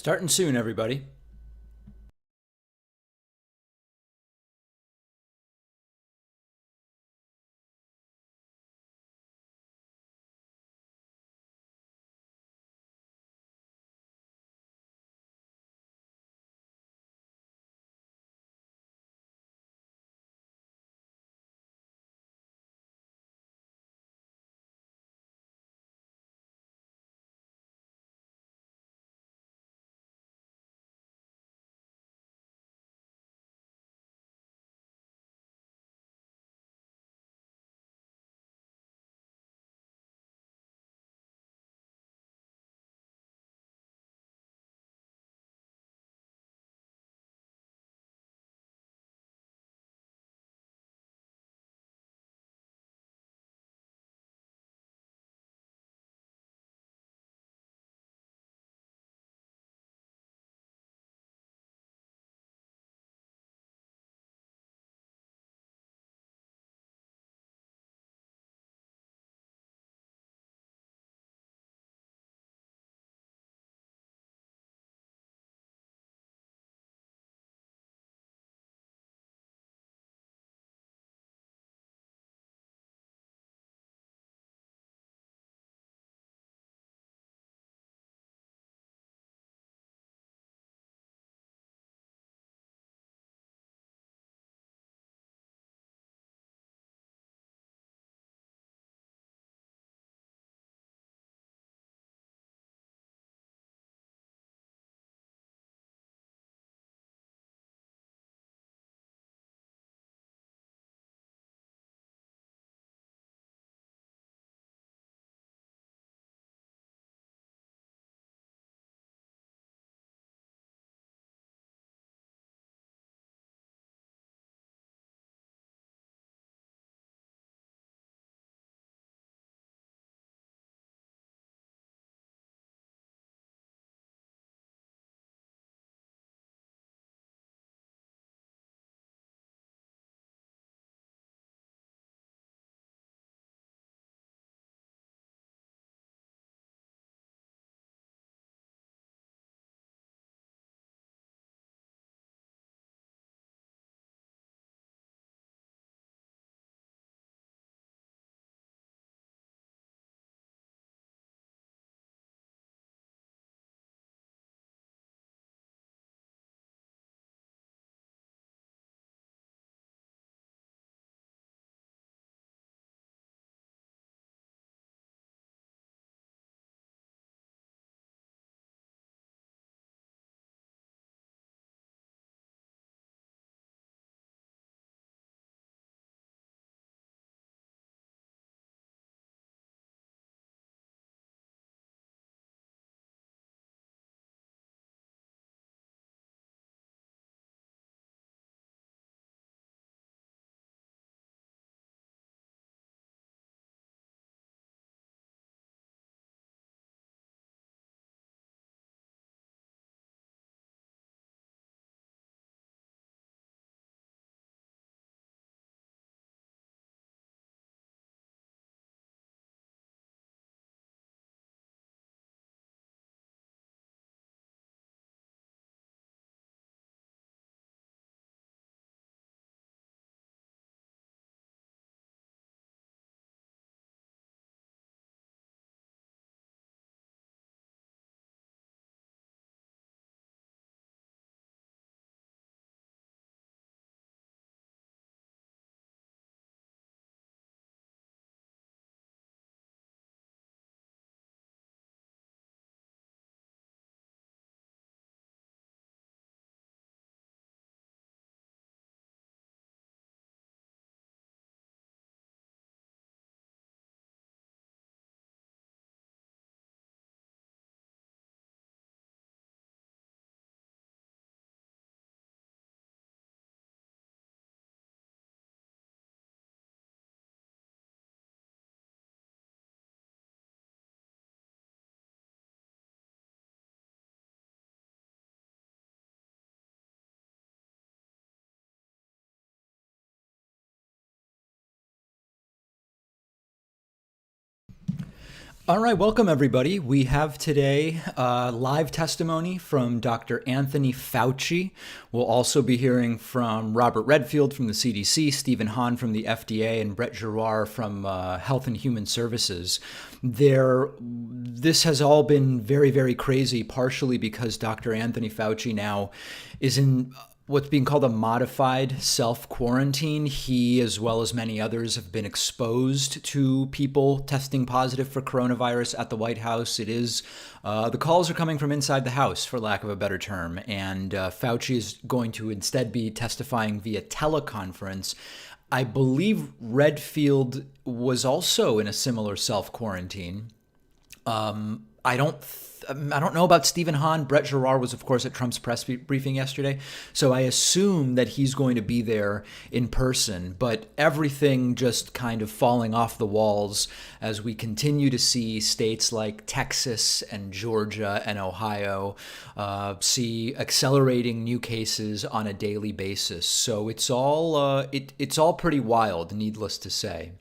Starting soon, everybody. All right, welcome everybody. We have today live testimony from Dr. Anthony Fauci. We'll also be hearing from Robert Redfield from the CDC, Stephen Hahn from the FDA, and Brett Giroir from Health and Human Services. This has all been very, very crazy, partially because Dr. Anthony Fauci now is in what's being called a modified self-quarantine. He, as well as many others, have been exposed to people testing positive for coronavirus at the White House. The calls are coming from inside the house, for lack of a better term, and Fauci is going to instead be testifying via teleconference. I believe Redfield was also in a similar self-quarantine. I don't know about Stephen Hahn. Brett Giroir was, of course, at Trump's press briefing yesterday. So I assume that he's going to be there in person. But everything just kind of falling off the walls as we continue to see states like Texas and Georgia and Ohio see accelerating new cases on a daily basis. So it's all pretty wild, needless to say.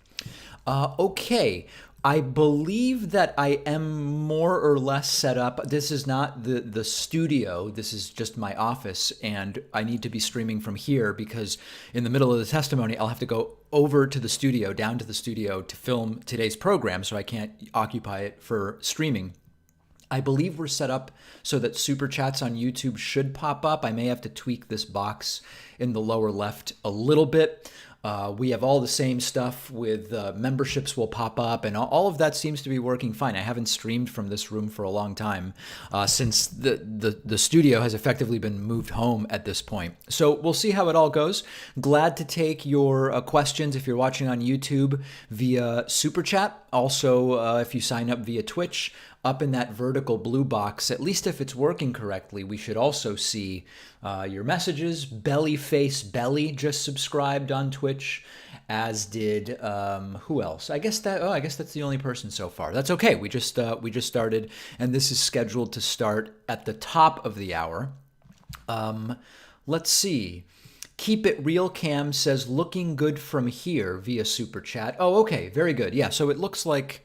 Okay. I believe that I am more or less set up. This is not the studio. This is just my office, and I need to be streaming from here because in the middle of the testimony, I'll have to go over to the studio, down to the studio to film today's program, so I can't occupy it for streaming. I believe we're set up so that super chats on YouTube should pop up. I may have to tweak this box in the lower left a little bit. We have all the same stuff with memberships will pop up, and all of that seems to be working fine. I haven't streamed from this room for a long time since the studio has effectively been moved home at this point. So we'll see how it all goes. Glad to take your questions if you're watching on YouTube via Super Chat. Also, if you sign up via Twitch, up in that vertical blue box, at least if it's working correctly, we should also see your messages. Bellyface Belly just subscribed on Twitch, as did who else? I guess that's the only person so far. That's okay. We just started, and this is scheduled to start at the top of the hour. Let's see. Keep It Real Cam says looking good from here via Super Chat. Oh, okay, very good. Yeah, so it looks like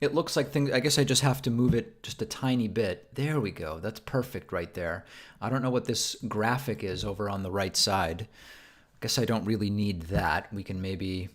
things. I guess I just have to move it just a tiny bit. There we go. That's perfect right there. I don't know what this graphic is over on the right side. I guess I don't really need that. We can maybe...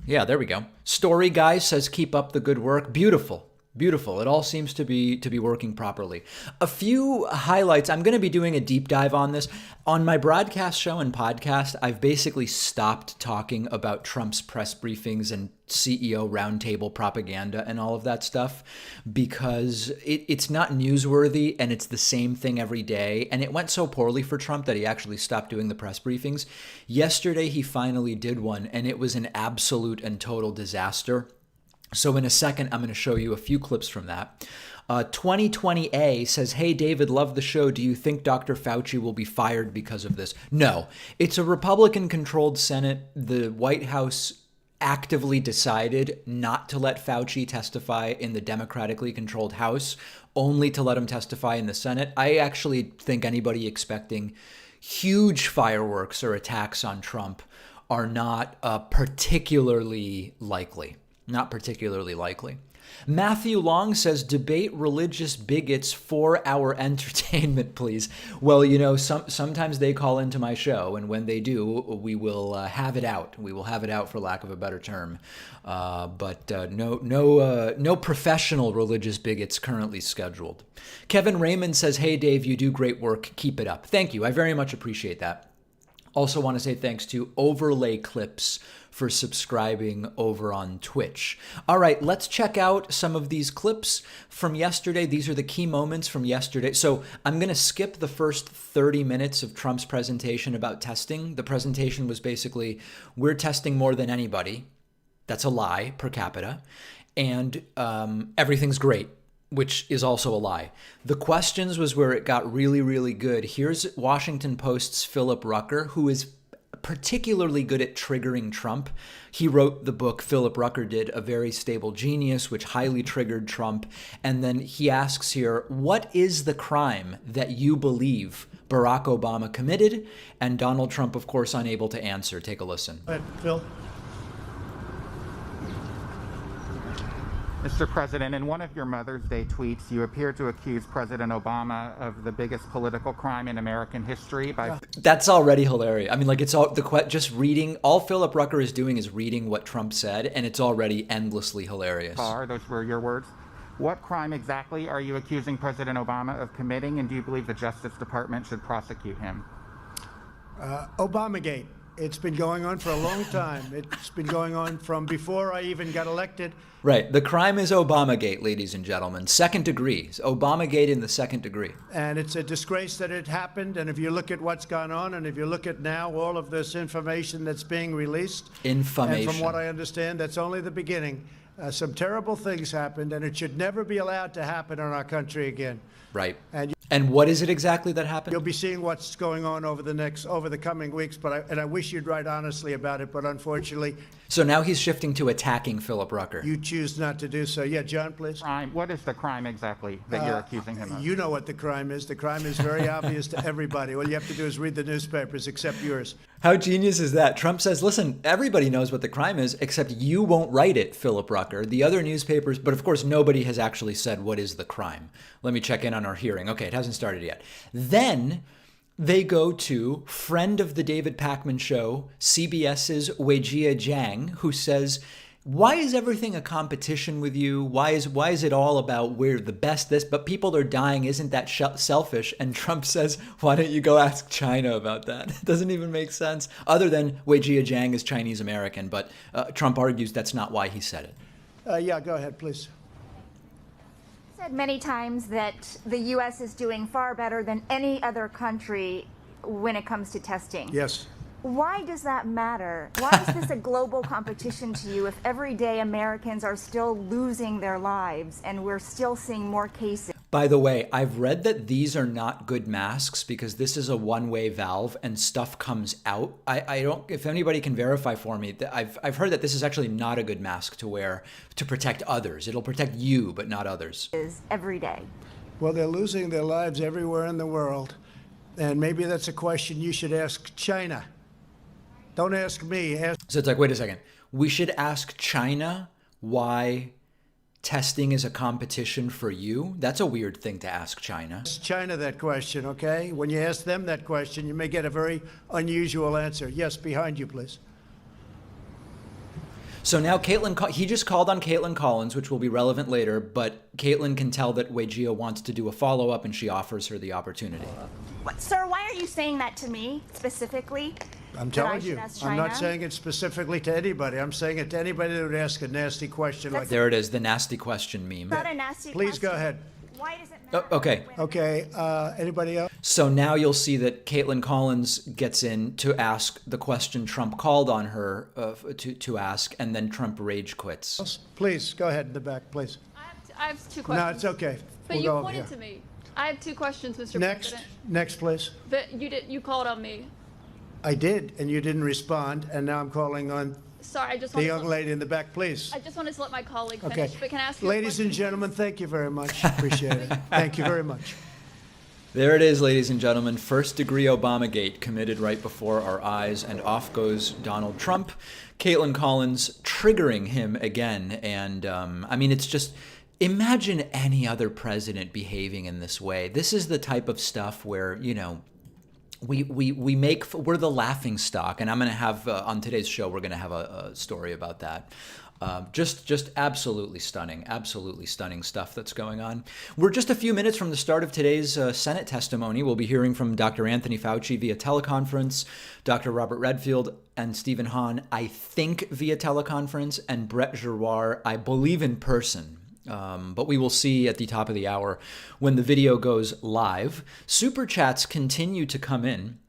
Yeah, there we go. Story Guy says keep up the good work. Beautiful. Beautiful. It all seems to be working properly. A few highlights. I'm going to be doing a deep dive on this. On my broadcast show and podcast, I've basically stopped talking about Trump's press briefings and CEO roundtable propaganda and all of that stuff because it's not newsworthy and it's the same thing every day. And it went so poorly for Trump that he actually stopped doing the press briefings. Yesterday, he finally did one, and it was an absolute and total disaster. So in a second, I'm going to show you a few clips from that. 2020A says, hey, David, love the show. Do you think Dr. Fauci will be fired because of this? No. It's a Republican-controlled Senate. The White House actively decided not to let Fauci testify in the democratically controlled House, only to let him testify in the Senate. I actually think anybody expecting huge fireworks or attacks on Trump are not particularly likely. Not particularly likely. Matthew Long says, debate religious bigots for our entertainment, please. Well, you know, sometimes they call into my show, and when they do, we will have it out. We will have it out, for lack of a better term. But no professional religious bigots currently scheduled. Kevin Raymond says, hey, Dave, you do great work. Keep it up. Thank you. I very much appreciate that. Also want to say thanks to Overlay Clips for subscribing over on Twitch. All right, let's check out some of these clips from yesterday. These are the key moments from yesterday. So I'm going to skip the first 30 minutes of Trump's presentation about testing. The presentation was basically, we're testing more than anybody. That's a lie, per capita. And everything's great, which is also a lie. The questions was where it got really, really good. Here's Washington Post's Philip Rucker, who is particularly good at triggering Trump. He wrote the book, Philip Rucker did, A Very Stable Genius, which highly triggered Trump. And then he asks here, what is the crime that you believe Barack Obama committed? And Donald Trump, of course, unable to answer. Take a listen. Go ahead, Phil. Mr. President, in one of your Mother's Day tweets, you appear to accuse President Obama of the biggest political crime in American history by... That's already hilarious. I mean, like, it's all just reading. All Philip Rucker is doing is reading what Trump said, and it's already endlessly hilarious. Those were your words. What crime exactly are you accusing President Obama of committing, and do you believe the Justice Department should prosecute him? Obamagate. It's been going on for a long time. It's been going on from before I even got elected. Right. The crime is Obamagate, ladies and gentlemen. Second degree. Obamagate in the second degree. And it's a disgrace that it happened. And if you look at what's gone on, and if you look at now all of this information that's being released, Information. and from what I understand, that's only the beginning. Some terrible things happened, and it should never be allowed to happen in our country again. Right. And what is it exactly that happened? You'll be seeing what's going on over the coming weeks, and I wish you'd write honestly about it, but unfortunately... So now he's shifting to attacking Philip Rucker. You choose not to do so. Yeah, John, please. What is the crime exactly that you're accusing him of? You know what the crime is. The crime is very obvious to everybody. All you have to do is read the newspapers, except yours. How genius is that? Trump says, listen, everybody knows what the crime is, except you won't write it, Philip Rucker. The other newspapers, but of course, nobody has actually said what is the crime. Let me check in on our hearing. Okay, it hasn't started yet. Then they go to friend of the David Pakman show, CBS's Weijia Jiang, who says, why is everything a competition with you? Why is it all about we're the best this, but people are dying? Isn't that selfish? And Trump says, why don't you go ask China about that? It doesn't even make sense, other than Weijia Jiang is Chinese American, but Trump argues that's not why he said it. Yeah, go ahead, please. Said many times that the U.S. is doing far better than any other country when it comes to testing. Yes. Why does that matter? Why is this a global competition to you if everyday Americans are still losing their lives and we're still seeing more cases? By the way, I've read that these are not good masks because this is a one-way valve and stuff comes out. I don't, if anybody can verify for me, I've heard that this is actually not a good mask to wear to protect others. It'll protect you, but not others. Every day. Well, they're losing their lives everywhere in the world. And maybe that's a question you should ask China. Don't ask me. So it's like, wait a second. We should ask China why testing is a competition for you? That's a weird thing to ask China. Ask China that question, okay? When you ask them that question, you may get a very unusual answer. Yes, behind you, please. So now he just called on Caitlin Collins, which will be relevant later, but Caitlin can tell that Weijia wants to do a follow-up and she offers her the opportunity. What, sir, why are you saying that to me specifically? I'm telling you, I'm not saying it specifically to anybody. I'm saying it to anybody that would ask a nasty question like that. There it is, the nasty question meme. Not a nasty Please question. go ahead. Why does it matter? Okay. Okay, anybody else? So now you'll see that Caitlin Collins gets in to ask the question Trump called on her to ask, and then Trump rage quits. Please, go ahead in the back, please. I have two questions. No, it's okay. But you pointed to me. I have two questions, Mr. President. Next, please. But you called on me. I did, and you didn't respond, and now I'm calling on Sorry, I just the wanted young lady in the back, please. I just wanted to let my colleague finish. Okay. But can I ask you a Ladies and question, gentlemen, thank you very much. Appreciate it. Thank you very much. There it is, ladies and gentlemen. First degree Obamagate committed right before our eyes, and off goes Donald Trump. Caitlin Collins triggering him again. And I mean, it's just, imagine any other president behaving in this way. This is the type of stuff where, you know, we're the laughing stock, and I'm going to have on today's show we're going to have a story about that. Just absolutely stunning stuff that's going on. We're just a few minutes from the start of today's Senate testimony. We'll be hearing from Dr. Anthony Fauci via teleconference, Dr. Robert Redfield and Stephen Hahn, I think via teleconference, and Brett Giroir, I believe in person. But we will see at the top of the hour when the video goes live. Super chats continue to come in.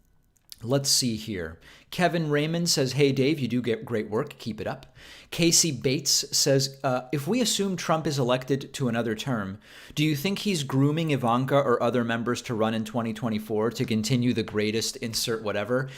Let's see here. Kevin Raymond says, hey, Dave, you do get great work. Keep it up. Casey Bates says, if we assume Trump is elected to another term, do you think he's grooming Ivanka or other members to run in 2024 to continue the greatest insert whatever?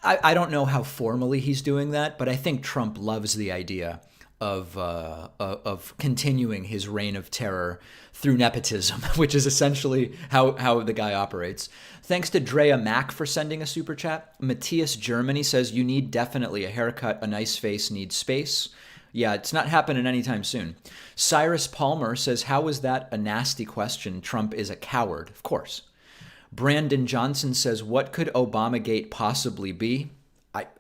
I don't know how formally he's doing that, but I think Trump loves the idea of continuing his reign of terror through nepotism, which is essentially how the guy operates. Thanks to Drea Mack for sending a super chat. Matthias Germany says, you need definitely a haircut. A nice face needs space. Yeah, it's not happening anytime soon. Cyrus Palmer says, how is that a nasty question? Trump is a coward. Of course. Brandon Johnson says, what could Obamagate possibly be?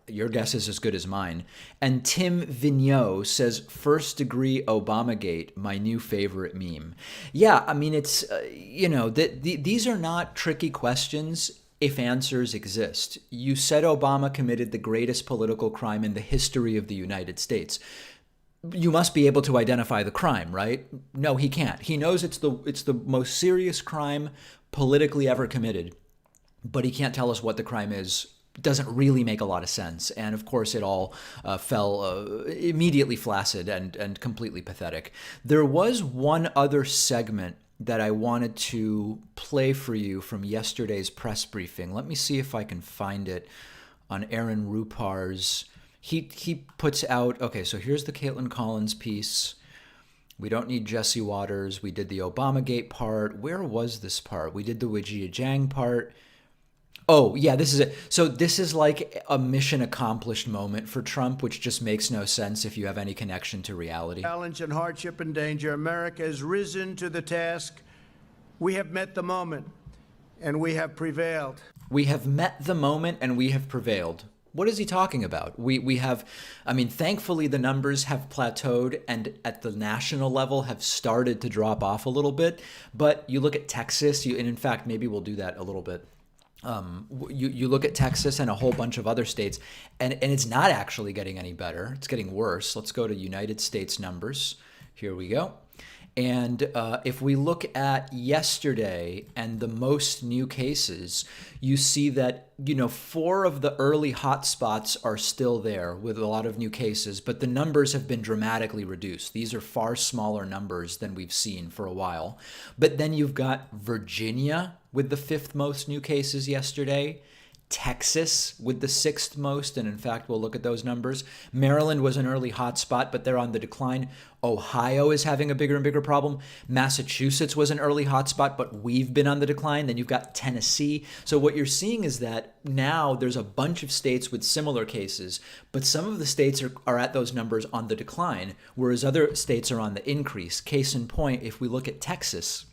Your guess is as good as mine. And Tim Vigneault says, first degree Obamagate, my new favorite meme. Yeah, I mean, it's, these are not tricky questions if answers exist. You said Obama committed the greatest political crime in the history of the United States. You must be able to identify the crime, right? No, he can't. He knows it's the most serious crime politically ever committed, but he can't tell us what the crime is. Doesn't really make a lot of sense. And of course, it all fell immediately flaccid and completely pathetic. There was one other segment that I wanted to play for you from yesterday's press briefing. Let me see if I can find it on Aaron Rupar's. He puts out, okay, so here's the Caitlin Collins piece. We don't need Jesse Waters. We did the Obamagate part. Where was this part? We did the Wijia Jiang part. Oh, yeah, this is it. So this is like a mission accomplished moment for Trump, which just makes no sense if you have any connection to reality. Challenge and hardship and danger. America has risen to the task. We have met the moment, and we have prevailed. We have met the moment, and we have prevailed. What is he talking about? We have, I mean, thankfully the numbers have plateaued and at the national level have started to drop off a little bit. But you look at Texas, and in fact, maybe we'll do that a little bit. You look at Texas and a whole bunch of other states, and it's not actually getting any better. It's getting worse. Let's go to United States numbers. Here we go. And if we look at yesterday and the most new cases, you see that, 4 of the early hotspots are still there with a lot of new cases, but the numbers have been dramatically reduced. These are far smaller numbers than we've seen for a while. But then you've got Virginia with the 5th most new cases yesterday, Texas with the 6th most, and in fact, we'll look at those numbers. Maryland was an early hotspot, but they're on the decline. Ohio is having a bigger and bigger problem. Massachusetts was an early hotspot, but we've been on the decline. Then you've got Tennessee. So what you're seeing is that now there's a bunch of states with similar cases, but some of the states are at those numbers on the decline, whereas other states are on the increase. Case in point, if we look at Texas,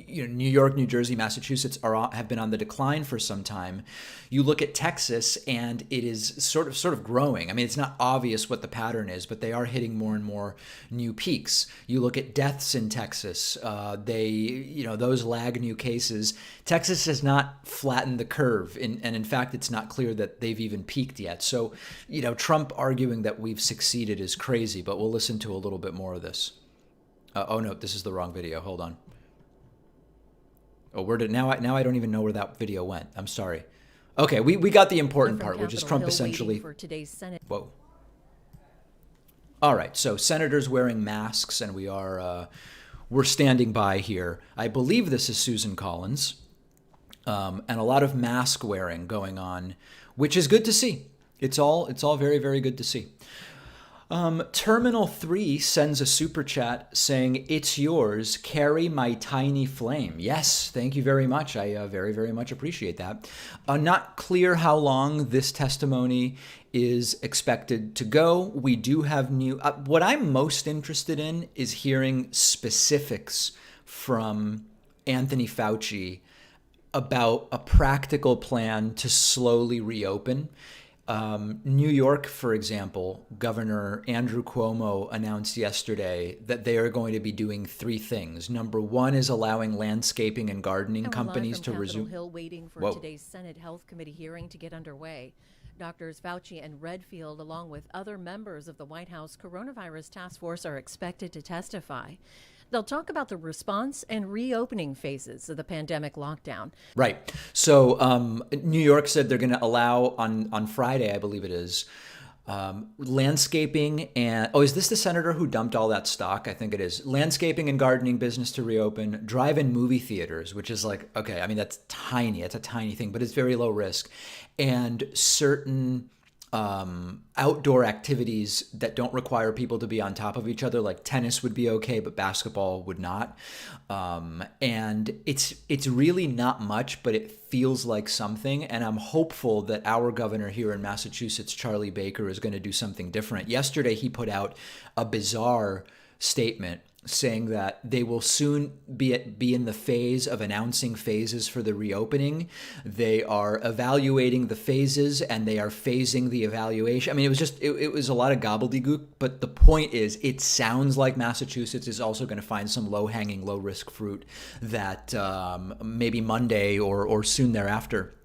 New York, New Jersey, Massachusetts have been on the decline for some time. You look at Texas, and it is sort of growing. I mean, it's not obvious what the pattern is, but they are hitting more and more new peaks. You look at deaths in Texas; those lag new cases. Texas has not flattened the curve, and in fact, it's not clear that they've even peaked yet. So, Trump arguing that we've succeeded is crazy. But we'll listen to a little bit more of this. Oh no, this is the wrong video. Hold on. Oh, now I don't even know where that video went. I'm sorry. Okay, we got the important part, which is Trump essentially. For today's Senate. Whoa. All right, so senators wearing masks, and we're standing by here. I believe this is Susan Collins, and a lot of mask wearing going on, which is good to see. It's all very, very good to see. Terminal 3 sends a super chat saying, "It's yours, carry my tiny flame." Yes, thank you very much. I very, very much appreciate that. Not clear how long this testimony is expected to go. We do have new... what I'm most interested in is hearing specifics from Anthony Fauci about a practical plan to slowly reopen. New York, for example, Governor Andrew Cuomo announced yesterday that they are going to be doing 3 things. Number 1 is allowing landscaping and gardening companies to resume. Hill waiting for today's Senate Health Committee hearing to get underway. Doctors Fauci and Redfield, along with other members of the White House Coronavirus Task Force, are expected to testify. They'll talk about the response and reopening phases of the pandemic lockdown. Right. So New York said they're going to allow on Friday, I believe it is, landscaping and... Oh, is this the senator who dumped all that stock? I think it is. Landscaping and gardening business to reopen. Drive-in movie theaters, which is like, okay, I mean, that's tiny. It's a tiny thing, but it's very low risk. And certain outdoor activities that don't require people to be on top of each other, like tennis would be okay, but basketball would not. And it's really not much, but it feels like something. And I'm hopeful that our governor here in Massachusetts, Charlie Baker, is going to do something different. Yesterday, he put out a bizarre statement saying that they will soon be in the phase of announcing phases for the reopening. They are evaluating the phases and they are phasing the evaluation. I mean, it was a lot of gobbledygook, but the point is, it sounds like Massachusetts is also going to find some low-hanging, low-risk fruit that maybe Monday or soon thereafter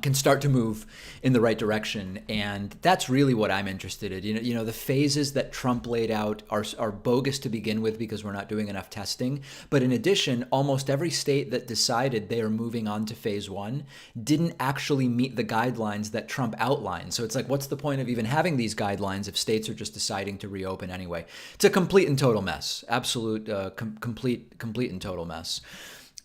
can start to move in the right direction. And that's really what I'm interested in. You know, the phases that Trump laid out are bogus to begin with because we're not doing enough testing. But in addition, almost every state that decided they are moving on to phase one didn't actually meet the guidelines that Trump outlined. So it's like, what's the point of even having these guidelines if states are just deciding to reopen anyway? It's a complete and total mess. Absolute, complete and total mess.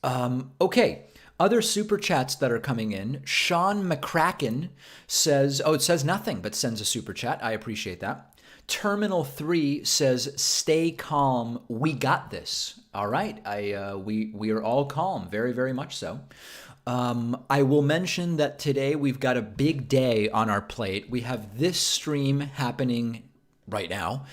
Okay. Other super chats that are coming in. Sean McCracken says, it says nothing, but sends a super chat. I appreciate that. Terminal 3 says, stay calm. We got this. All right. We are all calm. Very, very much so. I will mention that today we've got a big day on our plate. We have this stream happening right now.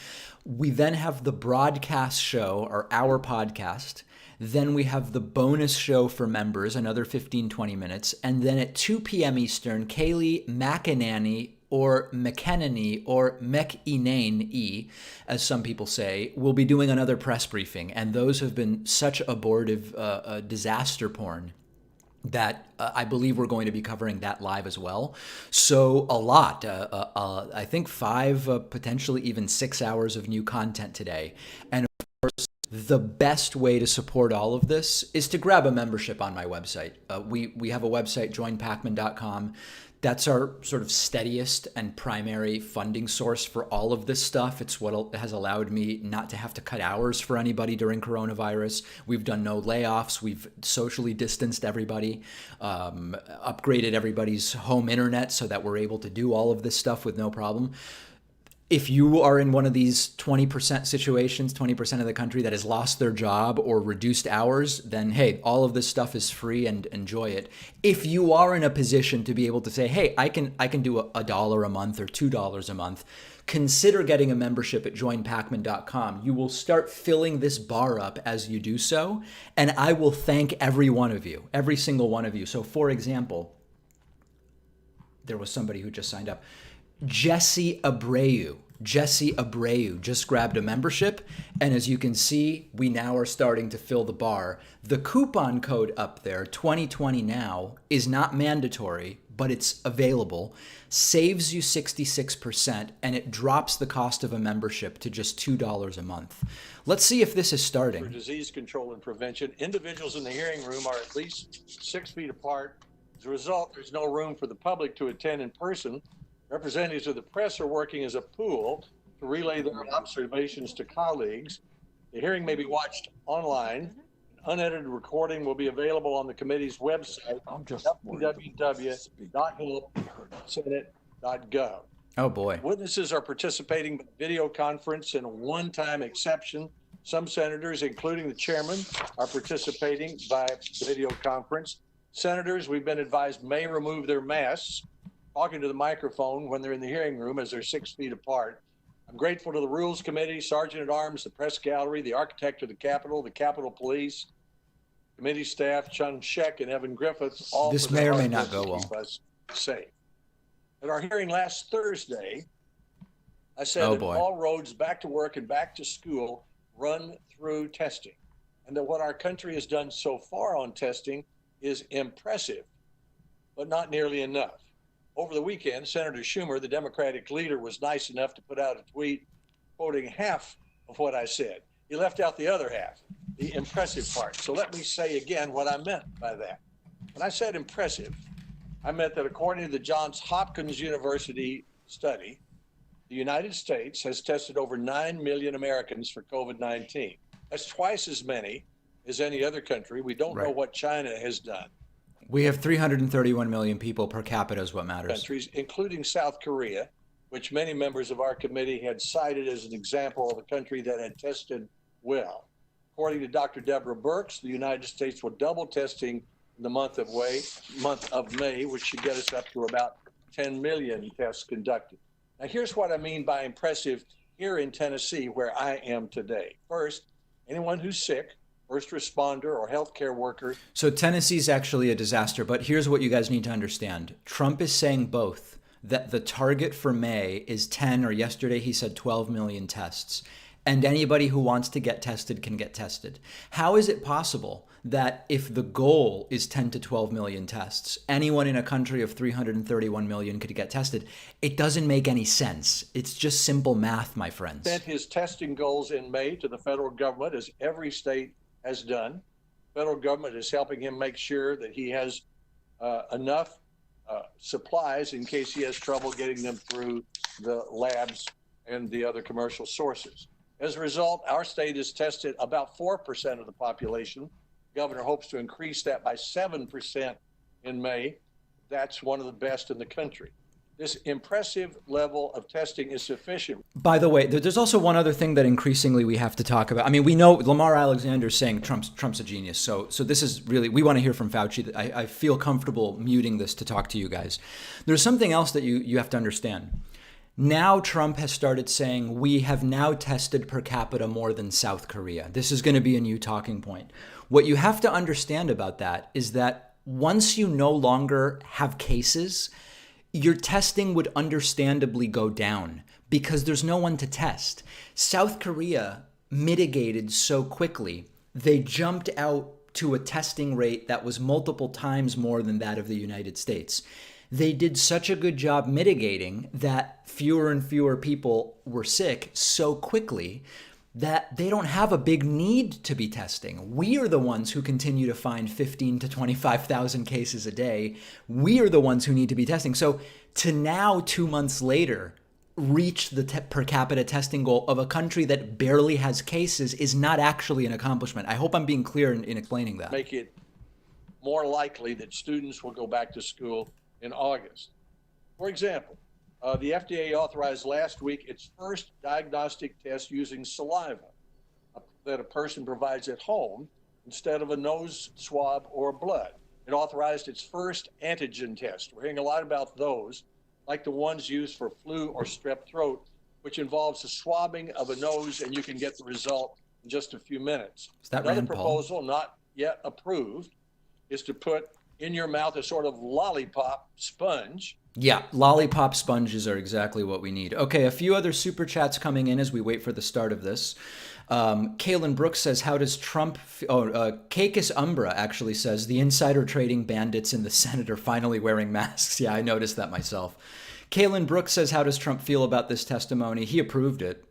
We then have the broadcast show, or our podcast. Then we have the bonus show for members, another 15-20 minutes. And then at 2 p.m. Eastern, Kaylee McEnany, or McEnany, or McEnany, as some people say, will be doing another press briefing. And those have been such abortive disaster porn that I believe we're going to be covering that live as well. So a lot, I think 5, potentially even 6 hours of new content today. And of course, the best way to support all of this is to grab a membership on my website. We have a website, joinpacman.com. That's our sort of steadiest and primary funding source for all of this stuff. It's what has allowed me not to have to cut hours for anybody during coronavirus. We've done no layoffs. We've socially distanced everybody, upgraded everybody's home internet so that we're able to do all of this stuff with no problem. If you are in one of these 20% situations, 20% of the country that has lost their job or reduced hours, then hey, all of this stuff is free and enjoy it. If you are in a position to be able to say, hey, I can do $1 a month or $2 a month, consider getting a membership at joinpacman.com. You will start filling this bar up as you do so, and I will thank every one of you, every single one of you. So for example, there was somebody who just signed up. Jesse Abreu just grabbed a membership, and as you can see, we now are starting to fill the bar. The coupon code up there, 2020 now, is not mandatory, but it's available, saves you 66%, and it drops the cost of a membership to just $2 a month. Let's see if this is starting. For disease control and prevention, individuals in the hearing room are at least 6 feet apart. As a result, there's no room for the public to attend in person. Representatives of the press are working as a pool to relay their observations to colleagues. The hearing may be watched online. An unedited recording will be available on the committee's website, www.healthsenate.gov. Oh boy. Witnesses are participating by video conference in a one-time exception. Some senators, including the chairman, are participating by video conference. Senators, we've been advised, may remove their masks, talking to the microphone when they're in the hearing room as they're 6 feet apart. I'm grateful to the Rules Committee, Sergeant at Arms, the Press Gallery, the Architect of the Capitol Police, committee staff, Chun Sheck and Evan Griffiths. All this may or may not go well. Keep us safe. At our hearing last Thursday, I said that all roads back to work and back to school run through testing, and that what our country has done so far on testing is impressive, but not nearly enough. Over the weekend, Senator Schumer, the Democratic leader, was nice enough to put out a tweet quoting half of what I said. He left out the other half, the impressive part. So let me say again what I meant by that. When I said impressive, I meant that according to the Johns Hopkins University study, the United States has tested over 9 million Americans for COVID-19. That's twice as many as any other country. We don't know what China has done. We have 331 million people per capita is what matters. Countries, including South Korea, which many members of our committee had cited as an example of a country that had tested well. According to Dr. Deborah Birx, the United States will double testing in the month of May, which should get us up to about 10 million tests conducted. Now, here's what I mean by impressive here in Tennessee, where I am today. First, anyone who's sick, first responder or healthcare worker. So Tennessee's actually a disaster, but here's what you guys need to understand. Trump is saying both, that the target for May is 10, or yesterday he said 12 million tests. And anybody who wants to get tested can get tested. How is it possible that if the goal is 10 to 12 million tests, anyone in a country of 331 million could get tested? It doesn't make any sense. It's just simple math, my friends. Sent his testing goals in May to the federal government, as every state has done. Federal government is helping him make sure that he has enough supplies in case he has trouble getting them through the labs and the other commercial sources. As a result, our state has tested about 4% of the population. The governor hopes to increase that by 7% in May. That's one of the best in the country. This impressive level of testing is sufficient. By the way, there's also one other thing that increasingly we have to talk about. I mean, we know Lamar Alexander is saying Trump's a genius. So this is really, we want to hear from Fauci. I feel comfortable muting this to talk to you guys. There's something else that you have to understand. Now Trump has started saying we have now tested per capita more than South Korea. This is going to be a new talking point. What you have to understand about that is that once you no longer have cases, your testing would understandably go down because there's no one to test. South Korea mitigated so quickly. They jumped out to a testing rate that was multiple times more than that of the United States. They did such a good job mitigating that fewer and fewer people were sick so quickly that they don't have a big need to be testing. We are the ones who continue to find 15 to 25,000 cases a day. We are the ones who need to be testing. So to now, 2 months later, reach the per capita testing goal of a country that barely has cases is not actually an accomplishment. I hope I'm being clear in explaining that. Make it more likely that students will go back to school in August. For example, the FDA authorized last week its first diagnostic test using saliva that a person provides at home instead of a nose swab or blood. It authorized its first antigen test. We're hearing a lot about those, like the ones used for flu or strep throat, which involves the swabbing of a nose and you can get the result in just a few minutes. Is that Another Rand Paul? proposal not yet approved is to put in your mouth a sort of lollipop sponge. Yeah, lollipop sponges are exactly what we need. Okay, a few other super chats coming in as we wait for the start of this. Kaylin Brooks says, how does Trump... Cacus Umbra actually says, the insider trading bandits in the Senate are finally wearing masks. Yeah, I noticed that myself. Kaylin Brooks says, how does Trump feel about this testimony? He approved it.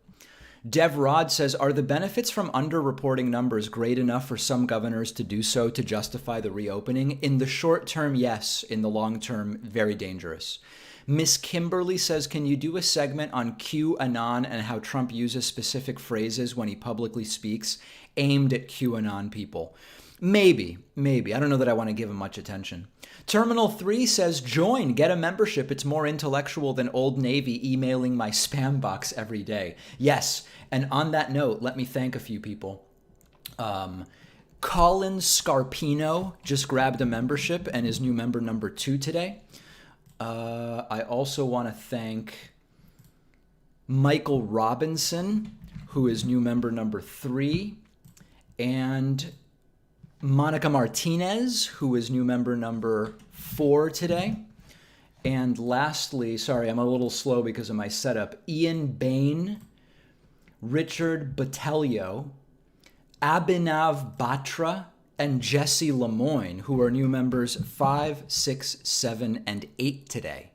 Dev Rod says, are the benefits from underreporting numbers great enough for some governors to do so to justify the reopening? In the short term, yes. In the long term, very dangerous. Miss Kimberly says, can you do a segment on QAnon and how Trump uses specific phrases when he publicly speaks aimed at QAnon people? Maybe. I don't know that I want to give him much attention. Terminal 3 says, join, get a membership. It's more intellectual than Old Navy emailing my spam box every day. Yes, and on that note, let me thank a few people. Colin Scarpino just grabbed a membership and is new member number 2 today. I also want to thank Michael Robinson, who is new member number 3, and Monica Martinez, who is new member number 4 today. And lastly, sorry, I'm a little slow because of my setup, Ian Bain, Richard Botelho, Abhinav Batra, and Jesse Lemoyne, who are new members 5, 6, 7, and 8 today.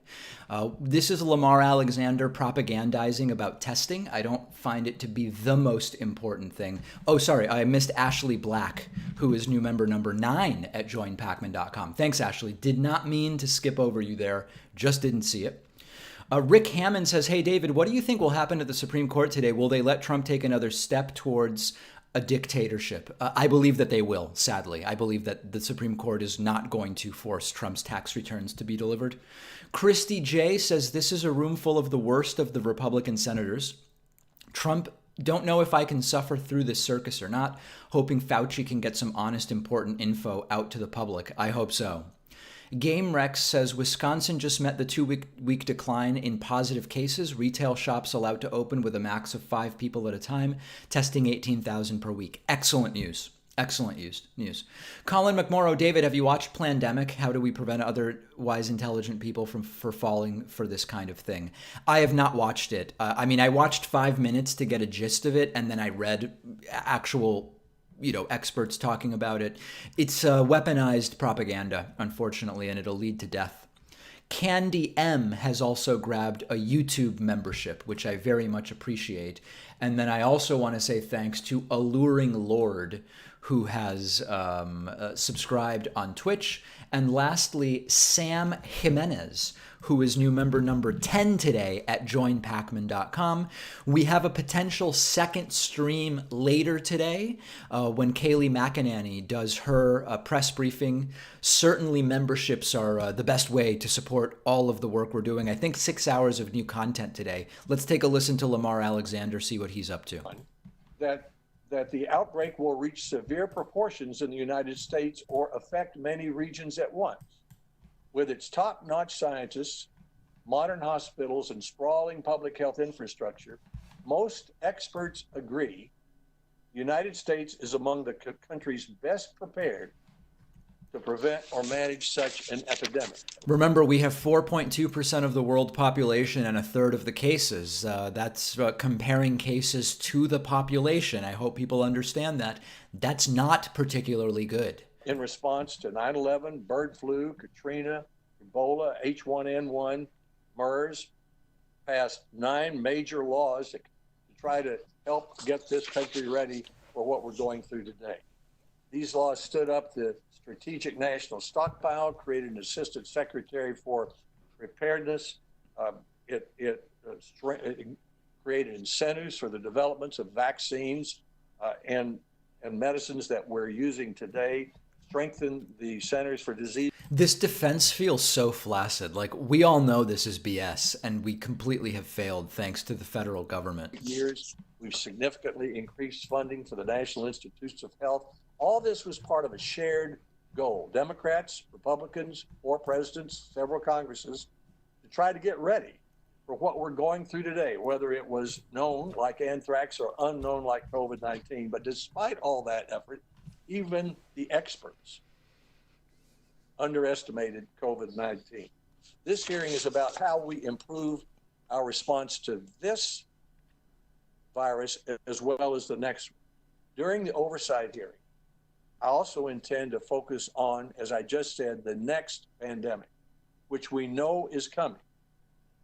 This is Lamar Alexander propagandizing about testing. I don't find it to be the most important thing. Oh, sorry, I missed Ashley Black, who is new member number 9 at joinpacman.com. Thanks, Ashley. Did not mean to skip over you there. Just didn't see it. Rick Hammond says, hey, David, what do you think will happen at the Supreme Court today? Will they let Trump take another step towards a dictatorship. I believe that they will, sadly. I believe that the Supreme Court is not going to force Trump's tax returns to be delivered. Christy J says this is a room full of the worst of the Republican senators. Trump, don't know if I can suffer through this circus or not. Hoping Fauci can get some honest, important info out to the public. I hope so. Game Rex says Wisconsin just met the 2-week decline in positive cases. Retail shops allowed to open with a max of 5 people at a time, testing 18,000 per week. Excellent news. Excellent news. Colin McMorrow, David, have you watched Plandemic? How do we prevent otherwise intelligent people from falling for this kind of thing? I have not watched it. I watched 5 minutes to get a gist of it, and then I read actual experts talking about it. It's weaponized propaganda, unfortunately, and it'll lead to death. Candy M has also grabbed a YouTube membership, which I very much appreciate. And then I also want to say thanks to Alluring Lord, who has subscribed on Twitch. And lastly, Sam Jimenez, who is new member number 10 today at joinpacman.com. We have a potential second stream later today when Kayleigh McEnany does her press briefing. Certainly memberships are the best way to support all of the work we're doing. I think 6 hours of new content today. Let's take a listen to Lamar Alexander, see what he's up to. That the outbreak will reach severe proportions in the United States or affect many regions at once. With its top-notch scientists, modern hospitals, and sprawling public health infrastructure, most experts agree the United States is among the countries best prepared to prevent or manage such an epidemic. Remember, we have 4.2% of the world population and a third of the cases. That's comparing cases to the population. I hope people understand that. That's not particularly good. In response to 9/11, bird flu, Katrina, Ebola, H1N1, MERS, passed 9 major laws to try to help get this country ready for what we're going through today. These laws stood up the Strategic National Stockpile, created an Assistant Secretary for Preparedness. It created incentives for the developments of vaccines and medicines that we're using today, strengthened the Centers for Disease. This defense feels so flaccid. Like, we all know this is BS, and we completely have failed thanks to the federal government. Years, we've significantly increased funding for the National Institutes of Health. All this was part of a shared goal. Democrats, Republicans, 4 presidents, several Congresses, to try to get ready for what we're going through today, whether it was known like anthrax or unknown like COVID-19. But despite all that effort, even the experts underestimated COVID-19. This hearing is about how we improve our response to this virus as well as the next one. During the oversight hearing, I also intend to focus on, as I just said, the next pandemic, which we know is coming.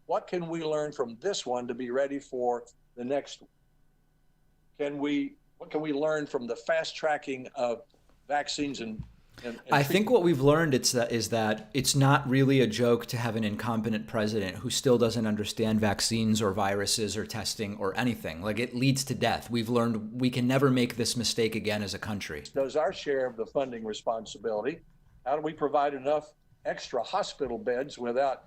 What can we learn from this one to be ready for the next one? What can we learn from the fast tracking of vaccines and I think what we've learned is that it's not really a joke to have an incompetent president who still doesn't understand vaccines or viruses or testing or anything. Like, it leads to death. We've learned we can never make this mistake again as a country. Does our share of the funding responsibility? How do we provide enough extra hospital beds without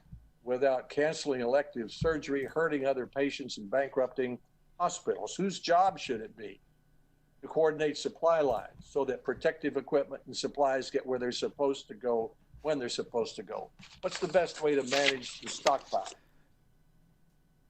canceling elective surgery, hurting other patients, and bankrupting hospitals? Whose job should it be to coordinate supply lines so that protective equipment and supplies get where they're supposed to go when they're supposed to go? What's the best way to manage the stockpile?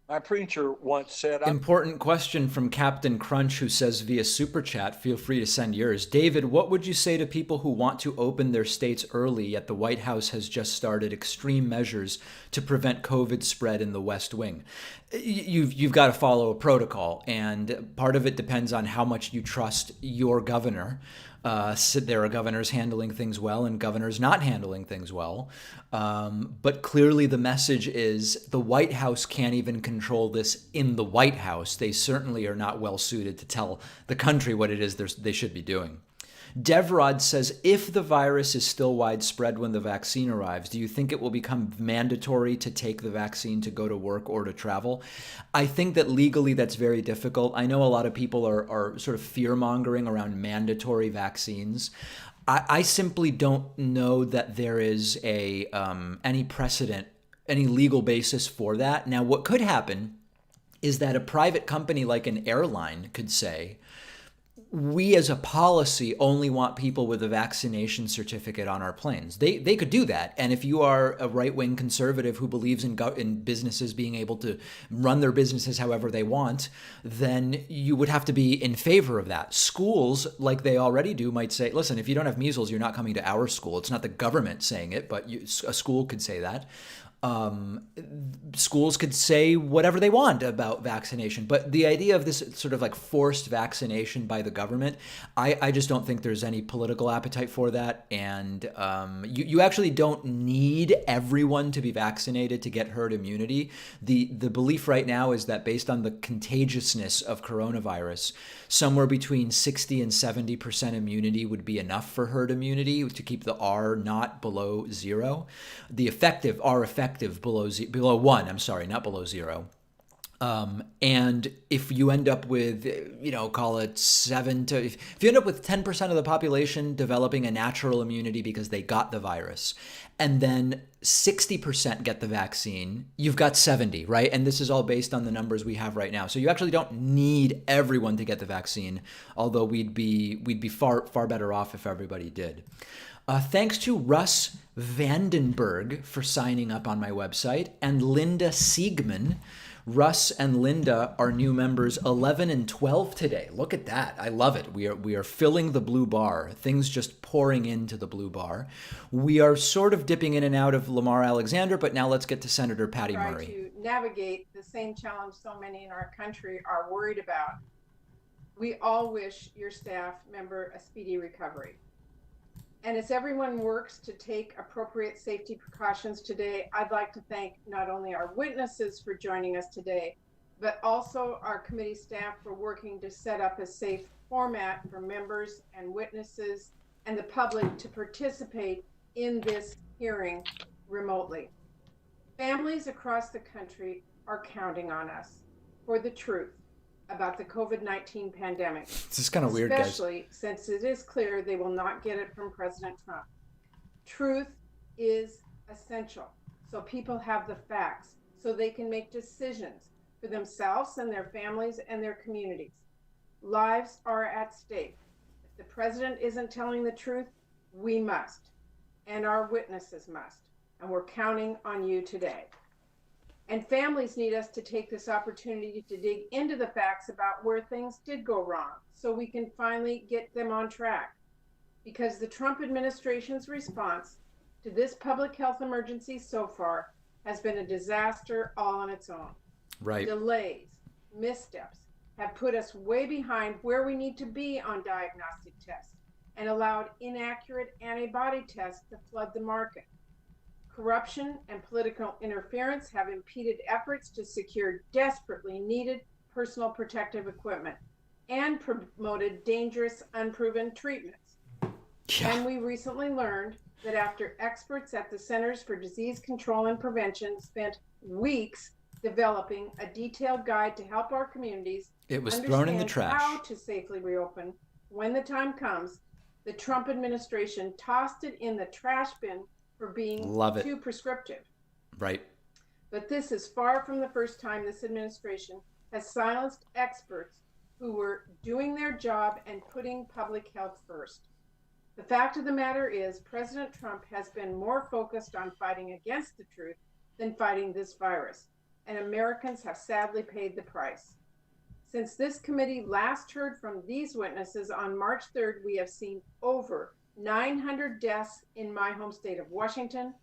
My preacher once said... Important question from Captain Crunch, who says via Super Chat, feel free to send yours. David, what would you say to people who want to open their states early, yet the White House has just started extreme measures to prevent COVID spread in the West Wing? You've got to follow a protocol, and part of it depends on how much you trust your governor. There are governors handling things well and governors not handling things well. But clearly the message is the White House can't even control this in the White House. They certainly are not well suited to tell the country what it is they should be doing. Devrod says, if the virus is still widespread when the vaccine arrives, do you think it will become mandatory to take the vaccine to go to work or to travel? I think that legally that's very difficult. I know a lot of people are sort of fear-mongering around mandatory vaccines. I simply don't know that there is any precedent, any legal basis for that. Now, what could happen is that a private company like an airline could say, we as a policy only want people with a vaccination certificate on our planes. They could do that. And if you are a right-wing conservative who believes in businesses being able to run their businesses however they want, then you would have to be in favor of that. Schools, like they already do, might say, listen, if you don't have measles, you're not coming to our school. It's not the government saying it, but a school could say that. Schools could say whatever they want about vaccination, but the idea of this sort of like forced vaccination by the government, I just don't think there's any political appetite for that. And you actually don't need everyone to be vaccinated to get herd immunity. The belief right now is that based on the contagiousness of coronavirus, somewhere between 60 and 70% immunity would be enough for herd immunity to keep the R not below zero. The effective R effective below 1, I'm sorry, not below 0. And if you end up with, call it if you end up with 10% of the population developing a natural immunity because they got the virus, and then 60% get the vaccine, you've got 70, right? And this is all based on the numbers we have right now. So you actually don't need everyone to get the vaccine, although we'd be far better off if everybody did. Thanks to Russ Vandenberg for signing up on my website, and Linda Siegman. Russ and Linda are new members 11 and 12 today. Look at that. I love it. We are filling the blue bar. Things just pouring into the blue bar. We are sort of dipping in and out of Lamar Alexander, but now let's get to Senator Patty Murray. To navigate the same challenge so many in our country are worried about. We all wish your staff member a speedy recovery. And as everyone works to take appropriate safety precautions today, I'd like to thank not only our witnesses for joining us today, but also our committee staff for working to set up a safe format for members and witnesses and the public to participate in this hearing remotely. Families across the country are counting on us for the truth about the COVID-19 pandemic. This is kind of weird, guys. Especially since it is clear they will not get it from President Trump. Truth is essential, so people have the facts, so they can make decisions for themselves and their families and their communities. Lives are at stake. If the president isn't telling the truth, we must, and our witnesses must, and we're counting on you today. And families need us to take this opportunity to dig into the facts about where things did go wrong so we can finally get them on track. Because the Trump administration's response to this public health emergency so far has been a disaster all on its own. Right. Delays, missteps have put us way behind where we need to be on diagnostic tests and allowed inaccurate antibody tests to flood the market. Corruption and political interference have impeded efforts to secure desperately needed personal protective equipment and promoted dangerous, unproven treatments. Yeah. And we recently learned that after experts at the Centers for Disease Control and Prevention spent weeks developing a detailed guide to help our communities it was thrown in the trash. How to safely reopen when the time comes, the Trump administration tossed it in the trash bin for being too prescriptive. Right. But this is far from the first time this administration has silenced experts who were doing their job and putting public health first. The fact of the matter is, President Trump has been more focused on fighting against the truth than fighting this virus, and Americans have sadly paid the price. Since this committee last heard from these witnesses on March 3rd, we have seen over 900 deaths in my home state of Washington,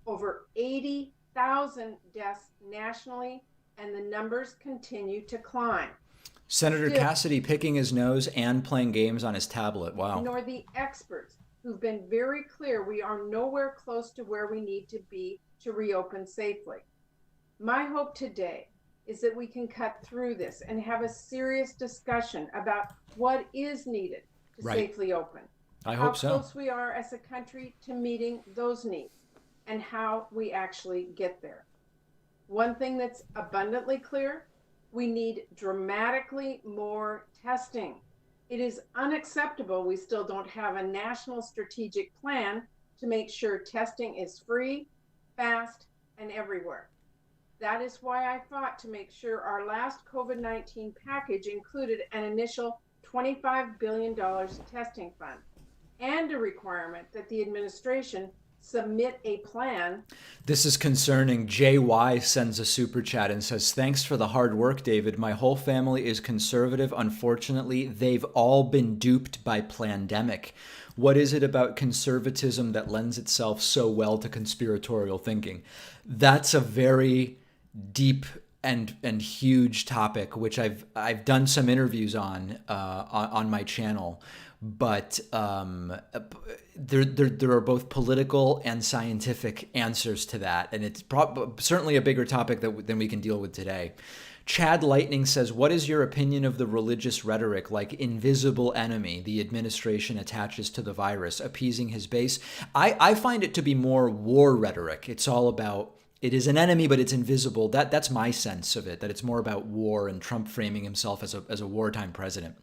over 80,000 deaths nationally, and the numbers continue to climb. Senator Cassidy picking his nose and playing games on his tablet. Wow. Nor the experts who've been very clear we are nowhere close to where we need to be to reopen safely. My hope today is that we can cut through this and have a serious discussion about what is needed to safely open. I hope so. How close we are as a country to meeting those needs and how we actually get there. One thing that's abundantly clear, we need dramatically more testing. It is unacceptable we still don't have a national strategic plan to make sure testing is free, fast, and everywhere. That is why I fought to make sure our last COVID-19 package included an initial $25 billion testing fund and a requirement that the administration submit a plan. This is concerning. JY sends a super chat and says, "Thanks for the hard work, David. My whole family is conservative. Unfortunately, they've all been duped by plandemic. What is it about conservatism that lends itself so well to conspiratorial thinking?" That's a very deep and huge topic, which I've done some interviews on my channel. But there are both political and scientific answers to that, and it's certainly a bigger topic than we can deal with today. Chad Lightning says, "What is your opinion of the religious rhetoric like invisible enemy the administration attaches to the virus, appeasing his base?" I find it to be more war rhetoric. It's all about, it is an enemy, but it's invisible. That's my sense of it, that it's more about war and Trump framing himself as a wartime president.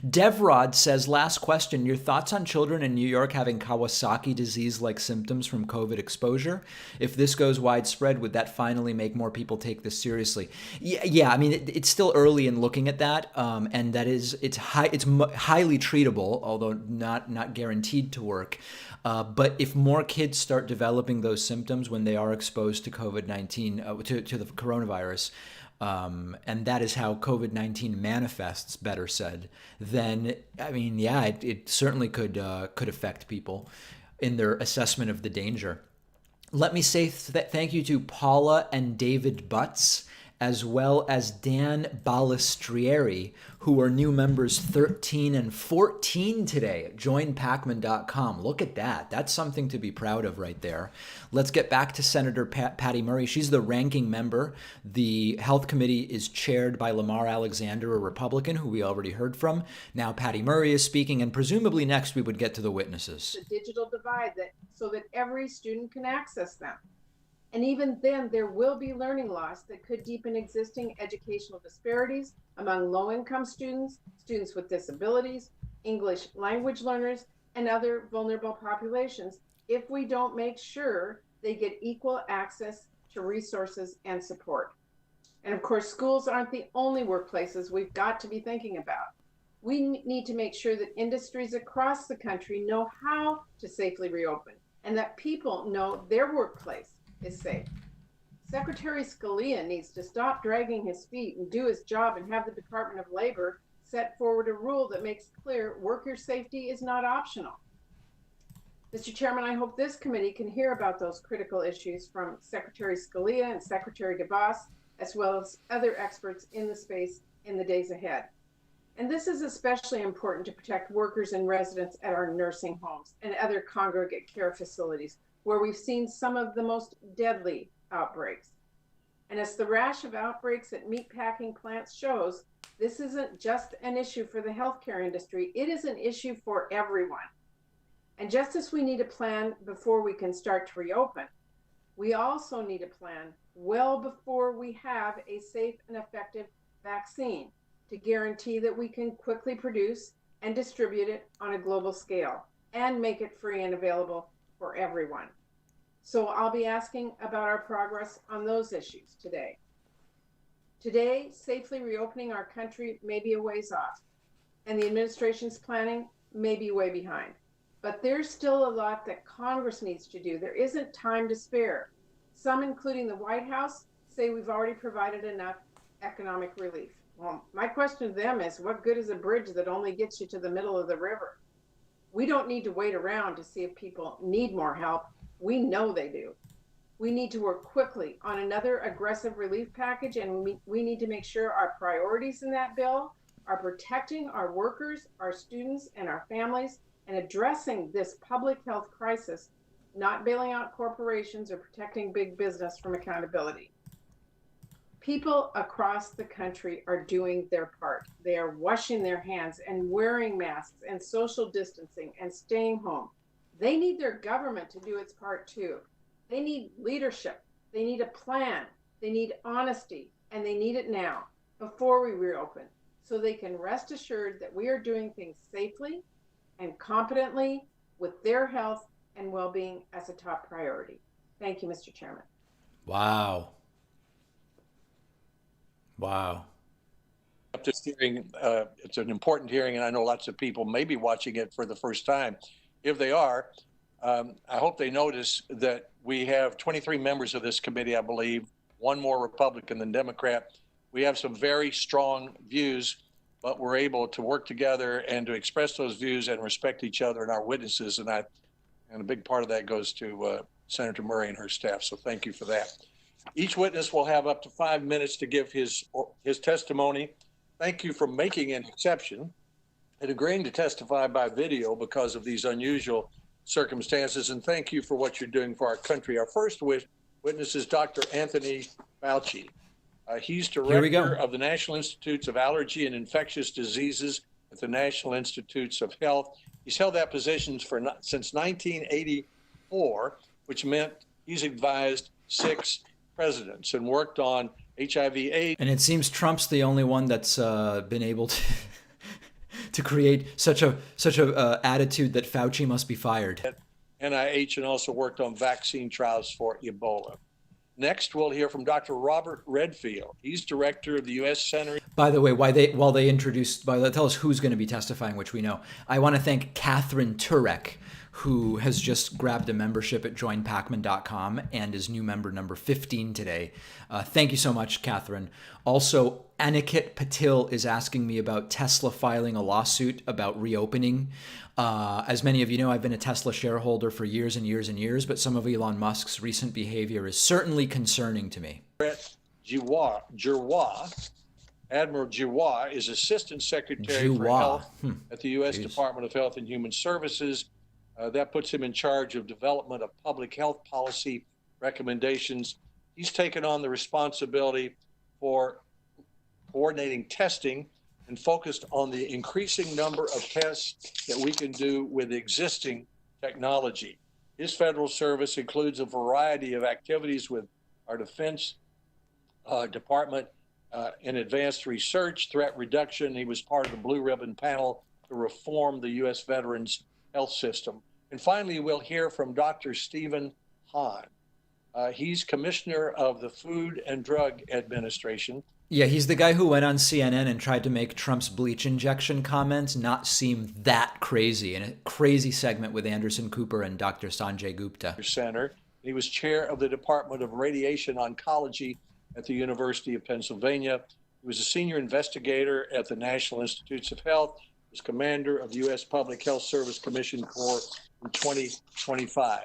Devrod says, "Last question, your thoughts on children in New York having Kawasaki disease-like symptoms from COVID exposure? If this goes widespread, would that finally make more people take this seriously?" Yeah, I mean, it's still early in looking at that, and that is, it's highly treatable, although not guaranteed to work. But if more kids start developing those symptoms when they are exposed to COVID-19, to the coronavirus, and that is how COVID-19 manifests, better said, then, I mean, yeah, it certainly could affect people in their assessment of the danger. Let me say thank you to Paula and David Butts, as well as Dan Balistrieri, who are new members 13 and 14 today at joinpacman.com. Look at that. That's something to be proud of right there. Let's get back to Senator Patty Murray. She's the ranking member. The Health Committee is chaired by Lamar Alexander, a Republican, who we already heard from. Now Patty Murray is speaking, and presumably next we would get to the witnesses. The digital divide, so that every student can access them. And even then, there will be learning loss that could deepen existing educational disparities among low-income students, students with disabilities, English language learners, and other vulnerable populations if we don't make sure they get equal access to resources and support. And of course, schools aren't the only workplaces we've got to be thinking about. We need to make sure that industries across the country know how to safely reopen and that people know their workplace is safe. Secretary Scalia needs to stop dragging his feet and do his job and have the Department of Labor set forward a rule that makes clear worker safety is not optional. Mr. Chairman, I hope this committee can hear about those critical issues from Secretary Scalia and Secretary DeVos, as well as other experts in the space in the days ahead. And this is especially important to protect workers and residents at our nursing homes and other congregate care facilities, where we've seen some of the most deadly outbreaks. And as the rash of outbreaks at meatpacking plants shows, this isn't just an issue for the healthcare industry, it is an issue for everyone. And just as we need a plan before we can start to reopen, we also need a plan well before we have a safe and effective vaccine to guarantee that we can quickly produce and distribute it on a global scale and make it free and available for everyone. So I'll be asking about our progress on those issues today. Today, safely reopening our country may be a ways off, and the administration's planning may be way behind. But there's still a lot that Congress needs to do. There isn't time to spare. Some, including the White House, say we've already provided enough economic relief. Well, my question to them is, what good is a bridge that only gets you to the middle of the river? We don't need to wait around to see if people need more help. We know they do. We need to work quickly on another aggressive relief package, and we need to make sure our priorities in that bill are protecting our workers, our students, and our families, and addressing this public health crisis, not bailing out corporations or protecting big business from accountability. People across the country are doing their part. They are washing their hands and wearing masks and social distancing and staying home. They need their government to do its part too. They need leadership. They need a plan. They need honesty, and they need it now before we reopen, so they can rest assured that we are doing things safely and competently with their health and well-being as a top priority. Thank you, Mr. Chairman. Wow. Wow. This hearing, it's an important hearing, and I know lots of people may be watching it for the first time. If they are, I hope they notice that we have 23 members of this committee, I believe, one more Republican than Democrat. We have some very strong views, but we're able to work together and to express those views and respect each other and our witnesses. And a big part of that goes to Senator Murray and her staff. So thank you for that. Each witness will have up to 5 minutes to give his testimony. Thank you for making an exception and agreeing to testify by video because of these unusual circumstances. And thank you for what you're doing for our country. Our first witness is Dr. Anthony Fauci. He's director of the National Institutes of Allergy and Infectious Diseases at the National Institutes of Health. He's held that position since 1984, which meant he's advised 6 presidents and worked on HIV/AIDS. And it seems Trump's the only one that's been able to create such a attitude that Fauci must be fired. At NIH, and also worked on vaccine trials for Ebola. Next, we'll hear from Dr. Robert Redfield. He's director of the U.S. Center. By the way, tell us who's going to be testifying, which we know. I want to thank Catherine Turek, who has just grabbed a membership at joinpacman.com and is new member number 15 today. Thank you so much, Catherine. Also, Aniket Patil is asking me about Tesla filing a lawsuit about reopening. As many of you know, I've been a Tesla shareholder for years and years and years, but some of Elon Musk's recent behavior is certainly concerning to me. Admiral Giroir is Assistant Secretary for Health at the U.S. Department of Health and Human Services. That puts him in charge of development of public health policy recommendations. He's taken on the responsibility for coordinating testing and focused on the increasing number of tests that we can do with existing technology. His federal service includes a variety of activities with our Defense Department in advanced research, threat reduction. He was part of the Blue Ribbon Panel to reform the U.S. veterans health system. And finally, we'll hear from Dr. Stephen Hahn. He's commissioner of the Food and Drug Administration. Yeah, he's the guy who went on CNN and tried to make Trump's bleach injection comments not seem that crazy in a crazy segment with Anderson Cooper and Dr. Sanjay Gupta. Center. He was chair of the Department of Radiation Oncology at the University of Pennsylvania. He was a senior investigator at the National Institutes of Health. He was commander of the U.S. Public Health Service Commission Corps in 2025.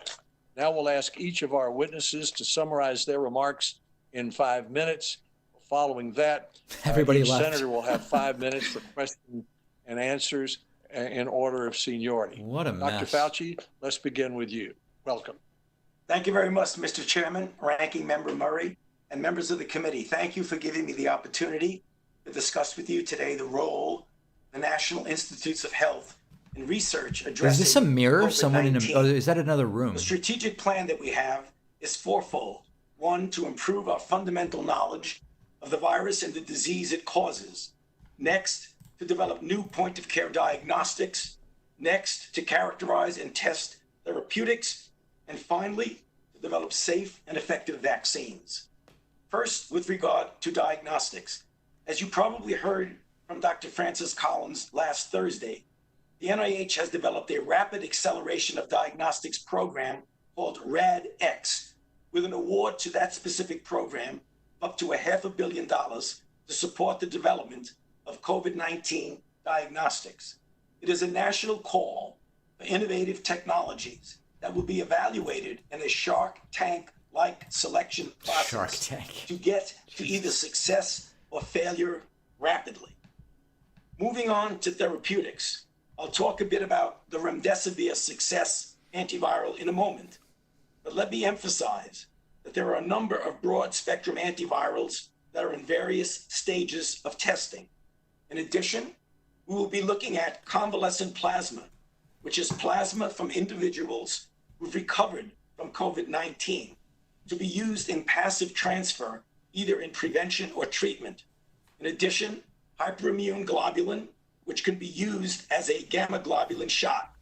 Now we'll ask each of our witnesses to summarize their remarks in 5 minutes. Following that, each senator will have 5 minutes for questions and answers in order of seniority. What a mess. Dr. Fauci, let's begin with you. Welcome. Thank you very much, Mr. Chairman, Ranking Member Murray, and members of the committee. Thank you for giving me the opportunity to discuss with you today the role the National Institutes of Health and research addressing Is this a mirror? COVID-19. Someone in a, is that another room? The strategic plan that we have is fourfold. One, to improve our fundamental knowledge of the virus and the disease it causes. Next, to develop new point-of-care diagnostics. Next, to characterize and test therapeutics. And finally, to develop safe and effective vaccines. First, with regard to diagnostics. As you probably heard from Dr. Francis Collins last Thursday, the NIH has developed a rapid acceleration of diagnostics program called RADx, with an award to that specific program up to $500 million to support the development of COVID-19 diagnostics. It is a national call for innovative technologies that will be evaluated in a Shark Tank-like selection process to get to either success or failure rapidly. Moving on to therapeutics, I'll talk a bit about the remdesivir success antiviral in a moment, but let me emphasize that there are a number of broad-spectrum antivirals that are in various stages of testing. In addition, we will be looking at convalescent plasma, which is plasma from individuals who've recovered from COVID-19, to be used in passive transfer, either in prevention or treatment. In addition, hyperimmune globulin, which can be used as a gamma globulin shot.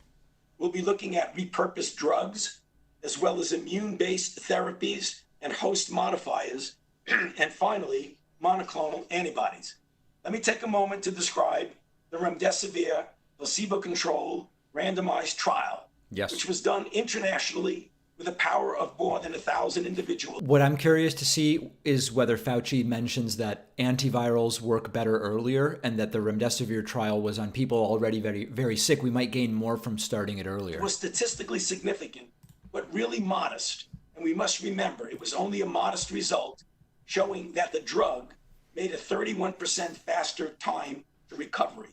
We'll be looking at repurposed drugs, as well as immune-based therapies and host modifiers, and finally, monoclonal antibodies. Let me take a moment to describe the remdesivir placebo-controlled randomized trial, which was done internationally with a power of more than 1,000 individuals. What I'm curious to see is whether Fauci mentions that antivirals work better earlier and that the remdesivir trial was on people already very, very sick. We might gain more from starting it earlier. It was statistically significant, but really modest. And we must remember, it was only a modest result, showing that the drug made a 31% faster time to recovery.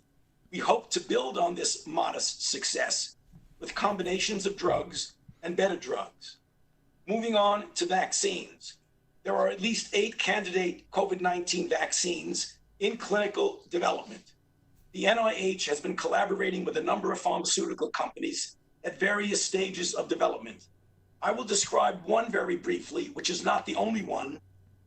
We hope to build on this modest success with combinations of drugs and better drugs. Moving on to vaccines. There are at least 8 candidate COVID-19 vaccines in clinical development. The NIH has been collaborating with a number of pharmaceutical companies at various stages of development. I will describe one very briefly, which is not the only one,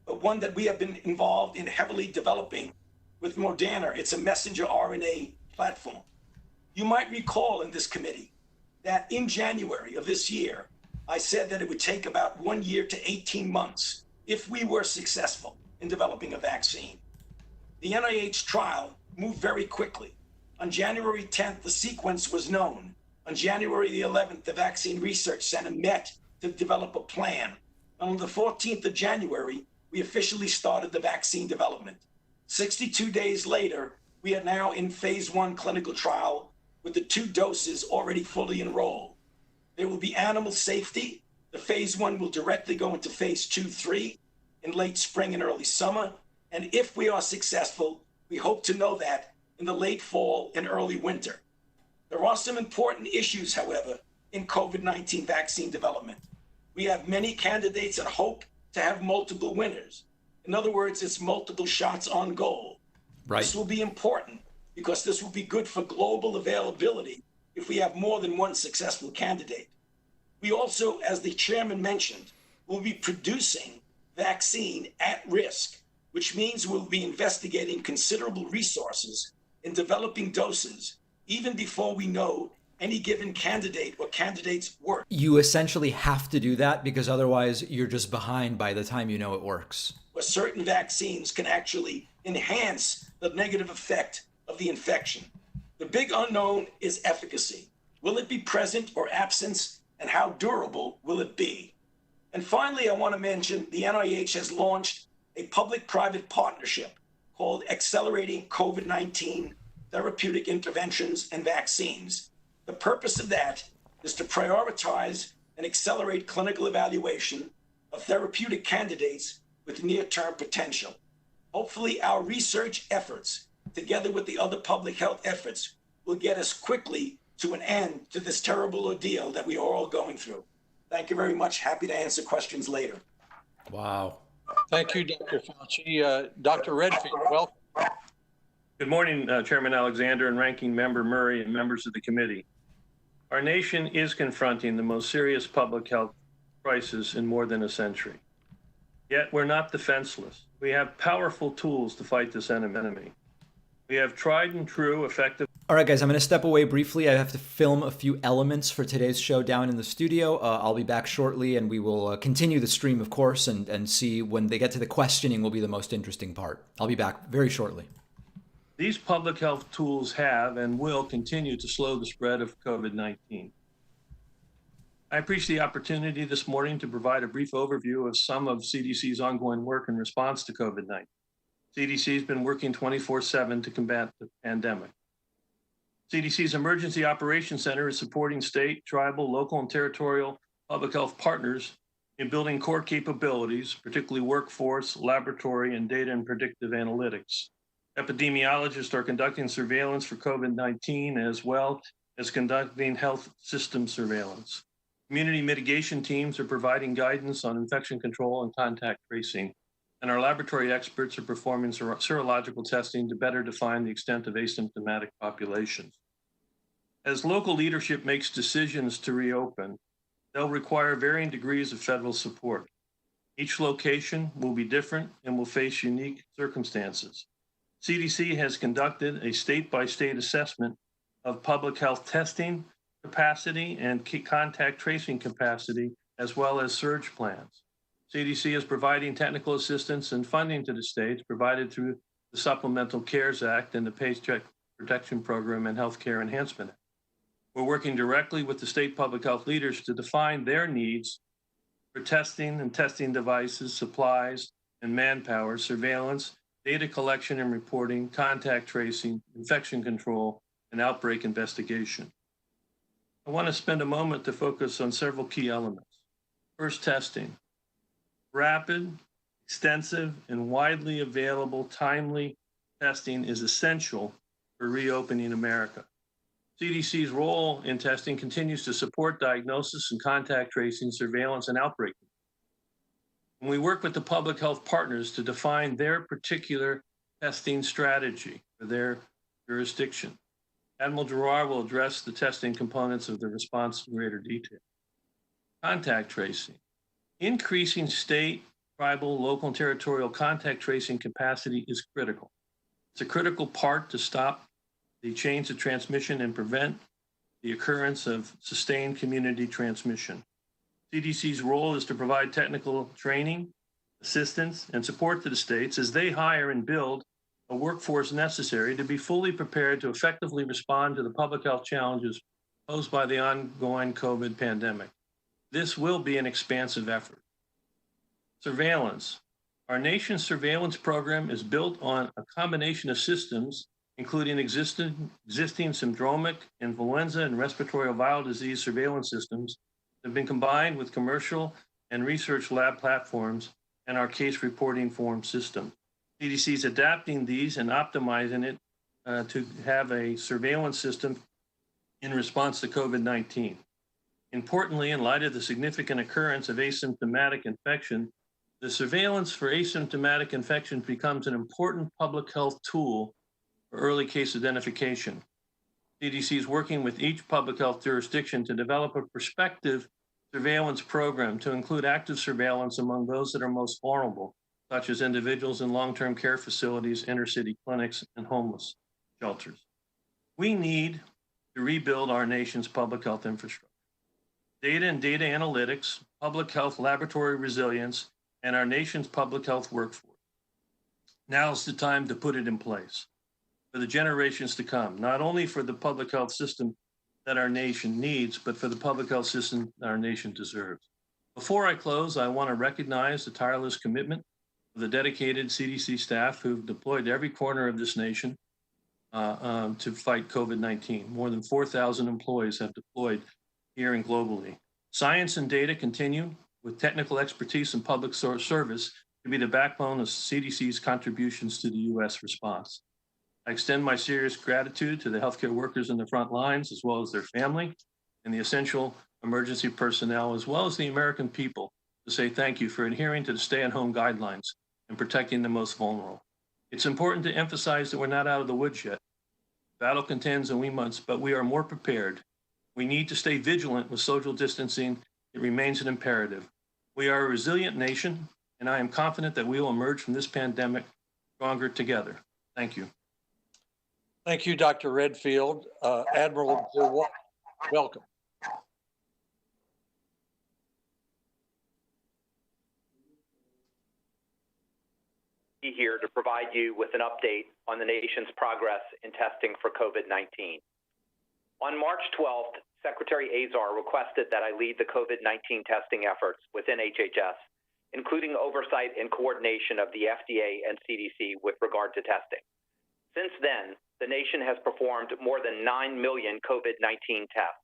but one that we have been involved in heavily developing with Moderna. It's a messenger RNA platform. You might recall in this committee that in January of this year, I said that it would take about 1 year to 18 months if we were successful in developing a vaccine. The NIH trial moved very quickly. On January 10th, the sequence was known. On January the 11th, the Vaccine Research Center met to develop a plan. On the 14th of January, we officially started the vaccine development. 62 days later, we are now in phase 1 clinical trial with the 2 doses already fully enrolled. There will be animal safety. The phase 1 will directly go into phase 2-3 in late spring and early summer. And if we are successful, we hope to know that in the late fall and early winter. There are some important issues, however, in COVID-19 vaccine development. We have many candidates and hope to have multiple winners. In other words, it's multiple shots on goal. Right. This will be important because this will be good for global availability if we have more than one successful candidate. We also, as the chairman mentioned, will be producing vaccine at risk, which means we'll be investigating considerable resources in developing doses even before we know any given candidate or candidates work. You essentially have to do that because otherwise you're just behind by the time you know it works. Where certain vaccines can actually enhance the negative effect of the infection. The big unknown is efficacy. Will it be present or absent, and how durable will it be? And finally, I want to mention the NIH has launched a public-private partnership called Accelerating COVID-19 Therapeutic Interventions and Vaccines. The purpose of that is to prioritize and accelerate clinical evaluation of therapeutic candidates with near-term potential. Hopefully, our research efforts, together with the other public health efforts, will get us quickly to an end to this terrible ordeal that we are all going through. Thank you very much. Happy to answer questions later. Wow. Thank you, Dr. Fauci. Dr. Redfield, welcome. Good morning, Chairman Alexander and Ranking Member Murray and members of the committee. Our nation is confronting the most serious public health crisis in more than a century. Yet we're not defenseless. We have powerful tools to fight this enemy. We have tried and true effective. All right, guys, I'm going to step away briefly. I have to film a few elements for today's show down in the studio. I'll be back shortly, and we will continue the stream, of course, and see when they get to the questioning will be the most interesting part. I'll be back very shortly. These public health tools have and will continue to slow the spread of COVID-19. I appreciate the opportunity this morning to provide a brief overview of some of CDC's ongoing work in response to COVID-19. CDC has been working 24/7 to combat the pandemic. CDC's Emergency Operations Center is supporting state, tribal, local, and territorial public health partners in building core capabilities, particularly workforce, laboratory, and data and predictive analytics. Epidemiologists are conducting surveillance for COVID-19 as well as conducting health system surveillance. Community mitigation teams are providing guidance on infection control and contact tracing. and our laboratory experts are performing serological testing to better define the extent of asymptomatic populations. As local leadership makes decisions to reopen, they'll require varying degrees of federal support. Each location will be different and will face unique circumstances. CDC has conducted a state-by-state assessment of public health testing capacity and contact tracing capacity, as well as surge plans. CDC is providing technical assistance and funding to the states provided through the Supplemental CARES Act and the Paycheck Protection Program and Healthcare Enhancement Act. We're working directly with the state public health leaders to define their needs for testing and testing devices, supplies, and manpower, surveillance, data collection and reporting, contact tracing, infection control, and outbreak investigation. I want to spend a moment to focus on several key elements. First, testing. Rapid, extensive, and widely available timely testing is essential for reopening America. CDC's role in testing continues to support diagnosis and contact tracing, surveillance, and outbreak. And we work with the public health partners to define their particular testing strategy for their jurisdiction. Admiral Giroir will address the testing components of the response in greater detail. Contact tracing. Increasing state, tribal, local, and territorial contact tracing capacity is critical. It's a critical part to stop the chains of transmission and prevent the occurrence of sustained community transmission. CDC's role is to provide technical training, assistance, and support to the states as they hire and build a workforce necessary to be fully prepared to effectively respond to the public health challenges posed by the ongoing COVID pandemic. This will be an expansive effort. Surveillance. Our nation's surveillance program is built on a combination of systems, including existing syndromic, influenza, and respiratory viral disease surveillance systems that have been combined with commercial and research lab platforms and our case reporting form system. CDC is adapting these and optimizing it to have a surveillance system in response to COVID-19. Importantly, in light of the significant occurrence of asymptomatic infection, the surveillance for asymptomatic infection becomes an important public health tool for early case identification. CDC is working with each public health jurisdiction to develop a prospective surveillance program to include active surveillance among those that are most vulnerable, such as individuals in long-term care facilities, inner-city clinics, and homeless shelters. We need to rebuild our nation's public health infrastructure. Data and data analytics, public health laboratory resilience, and our nation's public health workforce. Now's the time to put it in place for the generations to come, not only for the public health system that our nation needs, but for the public health system that our nation deserves. Before I close, I want to recognize the tireless commitment of the dedicated CDC staff who've deployed to every corner of this nation to fight COVID-19. More than 4,000 employees have deployed here and globally. Science and data continue with technical expertise and public service to be the backbone of CDC's contributions to the U.S. response. I extend my serious gratitude to the healthcare workers in the front lines, as well as their family, and the essential emergency personnel, as well as the American people, to say thank you for adhering to the stay-at-home guidelines and protecting the most vulnerable. It's important to emphasize that we're not out of the woods yet. Battle contends and we must, but we are more prepared. We need to stay vigilant with social distancing. It remains an imperative. We are a resilient nation, and I am confident that we will emerge from this pandemic stronger together. Thank you. Thank you, Dr. Redfield. Admiral, welcome. Here to provide you with an update on the nation's progress in testing for COVID-19. On March 12th, Secretary Azar requested that I lead the COVID-19 testing efforts within HHS, including oversight and coordination of the FDA and CDC with regard to testing. Since then, the nation has performed more than 9 million COVID-19 tests,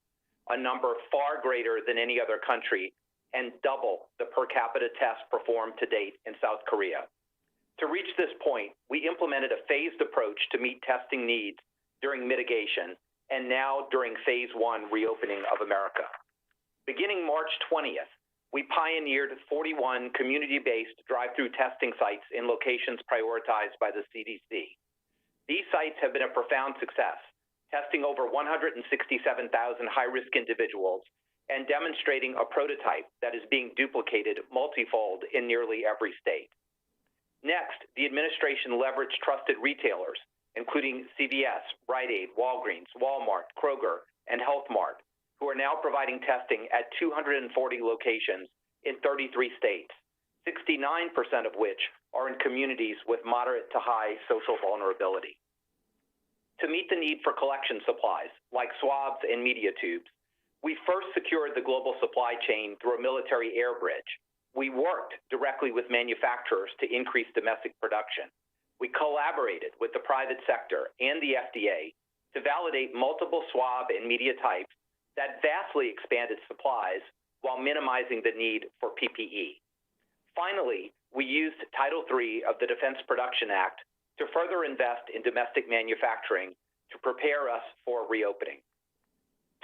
a number far greater than any other country and double the per capita tests performed to date in South Korea. To reach this point, we implemented a phased approach to meet testing needs during mitigation and now during phase 1 reopening of America. Beginning March 20th, we pioneered 41 community-based drive-through testing sites in locations prioritized by the CDC. These sites have been a profound success, testing over 167,000 high-risk individuals and demonstrating a prototype that is being duplicated multifold in nearly every state. Next, the administration leveraged trusted retailers, including CVS, Rite Aid, Walgreens, Walmart, Kroger, and Health Mart, who are now providing testing at 240 locations in 33 states, 69% of which are in communities with moderate to high social vulnerability. To meet the need for collection supplies, like swabs and media tubes, we first secured the global supply chain through a military air bridge. We worked directly with manufacturers to increase domestic production. We collaborated with the private sector and the FDA to validate multiple swab and media types that vastly expanded supplies while minimizing the need for PPE. Finally, we used Title III of the Defense Production Act to further invest in domestic manufacturing to prepare us for reopening.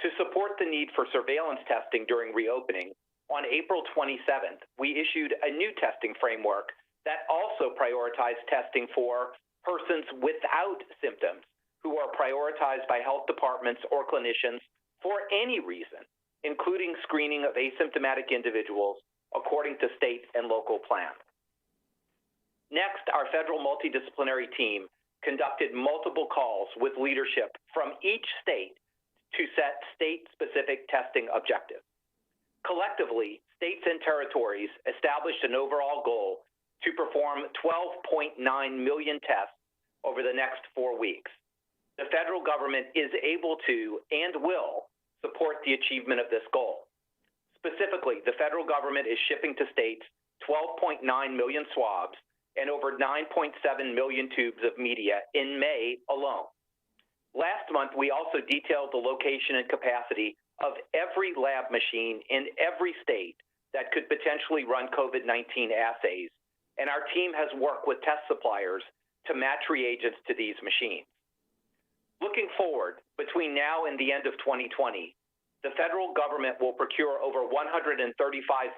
To support the need for surveillance testing during reopening, on April 27th, we issued a new testing framework that also prioritized testing for persons without symptoms who are prioritized by health departments or clinicians for any reason, including screening of asymptomatic individuals according to state and local plans. Next, our federal multidisciplinary team conducted multiple calls with leadership from each state to set state-specific testing objectives. Collectively, states and territories established an overall goal to perform 12.9 million tests over the next 4 weeks. The federal government is able to and will support the achievement of this goal. Specifically, the federal government is shipping to states 12.9 million swabs and over 9.7 million tubes of media in May alone. Last month, we also detailed the location and capacity of every lab machine in every state that could potentially run COVID-19 assays, and our team has worked with test suppliers to match reagents to these machines. Looking forward, between now and the end of 2020, the federal government will procure over 135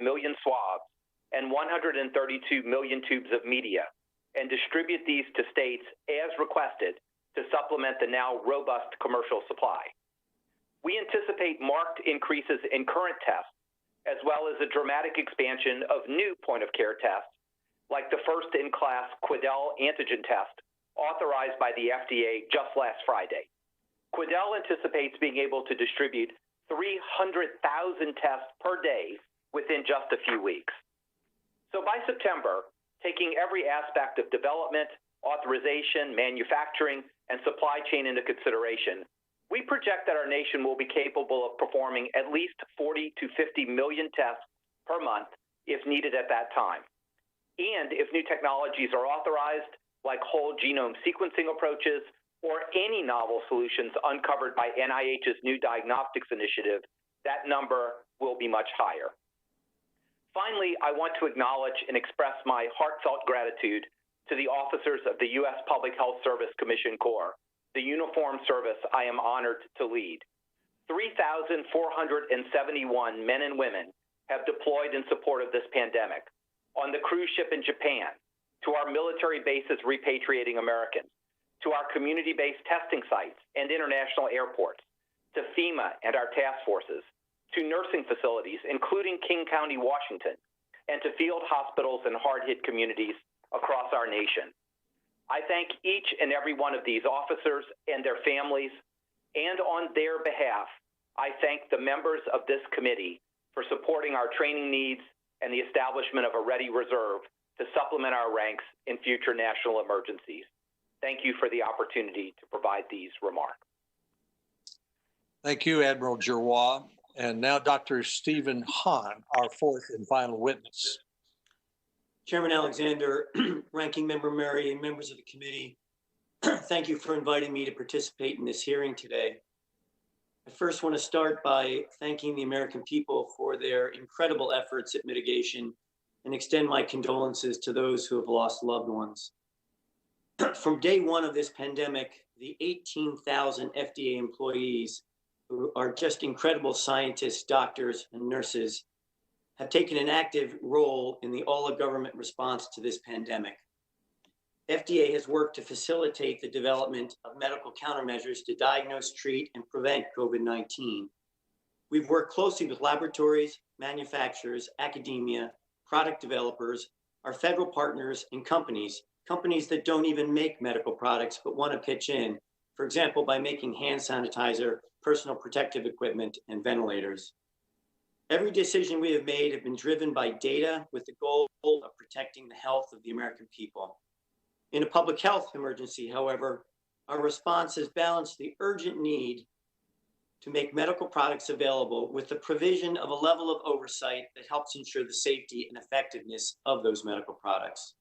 million swabs and 132 million tubes of media and distribute these to states as requested to supplement the now robust commercial supply. We anticipate marked increases in current tests, as well as a dramatic expansion of new point-of-care tests, like the first-in-class Quidel antigen test authorized by the FDA just last Friday. Quidel anticipates being able to distribute 300,000 tests per day within just a few weeks. So by September, taking every aspect of development, authorization, manufacturing, and supply chain into consideration, we project that our nation will be capable of performing at least 40 to 50 million tests per month if needed at that time. And if new technologies are authorized, like whole genome sequencing approaches or any novel solutions uncovered by NIH's New Diagnostics Initiative, that number will be much higher. Finally, I want to acknowledge and express my heartfelt gratitude to the officers of the U.S. Public Health Service Commission Corps, the uniformed service I am honored to lead. 3,471 men and women have deployed in support of this pandemic on the cruise ship in Japan, to our military bases repatriating Americans, to our community-based testing sites and international airports, to FEMA and our task forces, to nursing facilities, including King County, Washington, and to field hospitals and hard-hit communities across our nation. I thank each and every one of these officers and their families, and on their behalf, I thank the members of this committee for supporting our training needs and the establishment of a ready reserve to supplement our ranks in future national emergencies. Thank you for the opportunity to provide these remarks. Thank you, Admiral Giroir. And now Dr. Stephen Hahn, our fourth and final witness. Chairman Alexander, Ranking Member Murray, and members of the committee, thank you for inviting me to participate in this hearing today. I first want to start by thanking the American people for their incredible efforts at mitigation and extend my condolences to those who have lost loved ones. From day one of this pandemic, the 18,000 FDA employees, who are just incredible scientists, doctors, and nurses, have taken an active role in the all-of-government response to this pandemic. FDA has worked to facilitate the development of medical countermeasures to diagnose, treat, and prevent COVID-19. We've worked closely with laboratories, manufacturers, academia, product developers, our federal partners, and companies that don't even make medical products but want to pitch in, for example, by making hand sanitizer, personal protective equipment, and ventilators. Every decision we have made have been driven by data with the goal of protecting the health of the American people. In a public health emergency, however, our response has balanced the urgent need to make medical products available with the provision of a level of oversight that helps ensure the safety and effectiveness of those medical products.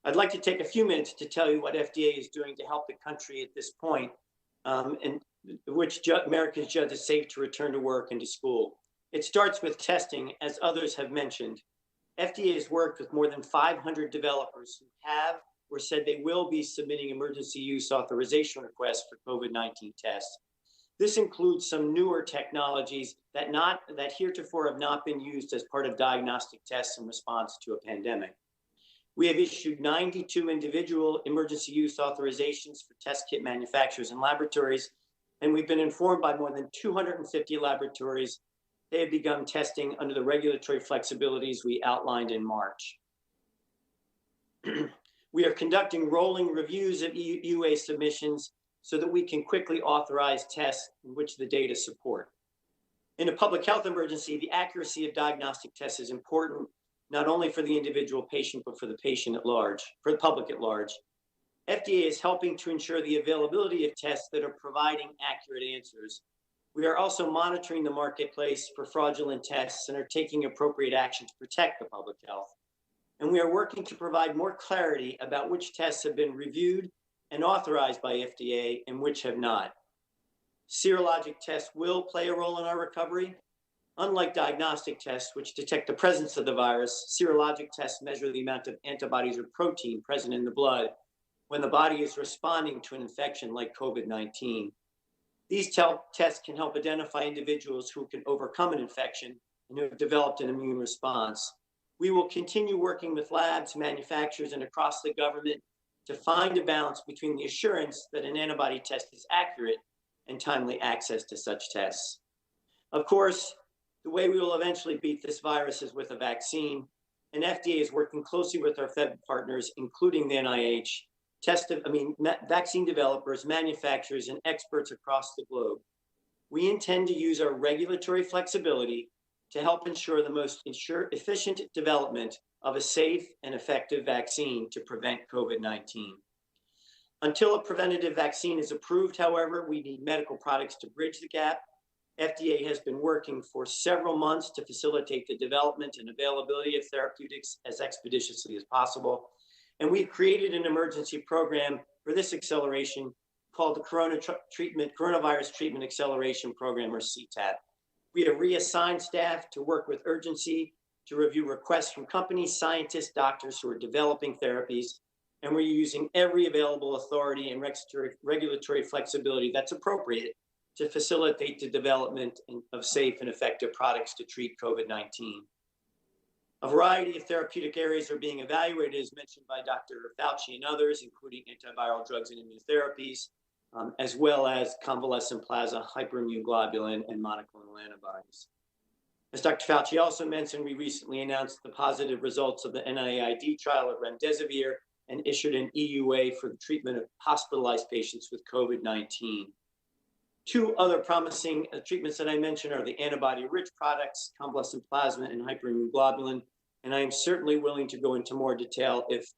I'd like to take a few minutes to tell you what FDA is doing to help the country at this point, and which Americans judge as safe to return to work and to school. It starts with testing, as others have mentioned. FDA has worked with more than 500 developers who have or said they will be submitting emergency use authorization requests for COVID-19 tests. This includes some newer technologies that heretofore have not been used as part of diagnostic tests in response to a pandemic. We have issued 92 individual emergency use authorizations for test kit manufacturers and laboratories, and we've been informed by more than 250 laboratories they have begun testing under the regulatory flexibilities we outlined in March. We are conducting rolling reviews of EUA submissions so that we can quickly authorize tests in which the data support. In a public health emergency, the accuracy of diagnostic tests is important, not only for the individual patient, but for the patient at large, for the public at large. FDA is helping to ensure the availability of tests that are providing accurate answers. We are also monitoring the marketplace for fraudulent tests and are taking appropriate action to protect the public health. And we are working to provide more clarity about which tests have been reviewed and authorized by FDA and which have not. Serologic tests will play a role in our recovery. Unlike diagnostic tests, which detect the presence of the virus, serologic tests measure the amount of antibodies or protein present in the blood when the body is responding to an infection like COVID-19. These tests can help identify individuals who can overcome an infection and who have developed an immune response. We will continue working with labs, manufacturers, and across the government to find a balance between the assurance that an antibody test is accurate and timely access to such tests. Of course, the way we will eventually beat this virus is with a vaccine, and FDA is working closely with our Fed partners, including the NIH, vaccine developers, manufacturers, and experts across the globe. We intend to use our regulatory flexibility to help ensure the most efficient development of a safe and effective vaccine to prevent COVID-19. Until a preventative vaccine is approved, however, we need medical products to bridge the gap. FDA has been working for several months to facilitate the development and availability of therapeutics as expeditiously as possible. And we've created an emergency program for this acceleration called the Coronavirus Treatment Acceleration Program, or CTAP. We have reassigned staff to work with urgency to review requests from companies, scientists, doctors who are developing therapies, and we're using every available authority and regulatory flexibility that's appropriate to facilitate the development of safe and effective products to treat COVID-19. A variety of therapeutic areas are being evaluated, as mentioned by Dr. Fauci and others, including antiviral drugs and immunotherapies, as well as convalescent plasma, hyperimmune globulin, and monoclonal antibodies. As Dr. Fauci also mentioned, we recently announced the positive results of the NIAID trial of remdesivir and issued an EUA for the treatment of hospitalized patients with COVID-19. Two other promising treatments that I mentioned are the antibody-rich products, convalescent plasma and hyperimmune globulin, and I am certainly willing to go into more detail if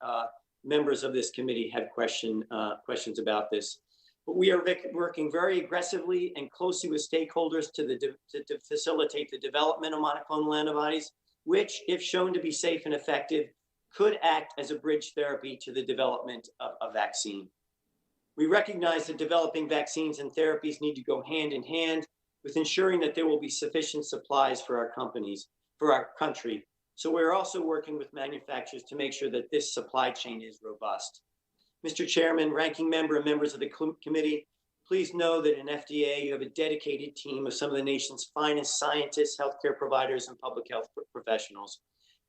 members of this committee have questions about this. But we are working very aggressively and closely with stakeholders to facilitate the development of monoclonal antibodies, which, if shown to be safe and effective, could act as a bridge therapy to the development of a vaccine. We recognize that developing vaccines and therapies need to go hand in hand with ensuring that there will be sufficient supplies for our country. So we're also working with manufacturers to make sure that this supply chain is robust. Mr. Chairman, Ranking Member, and members of the committee, Please know that in FDA, you have a dedicated team of some of the nation's finest scientists, healthcare providers, and public health professionals.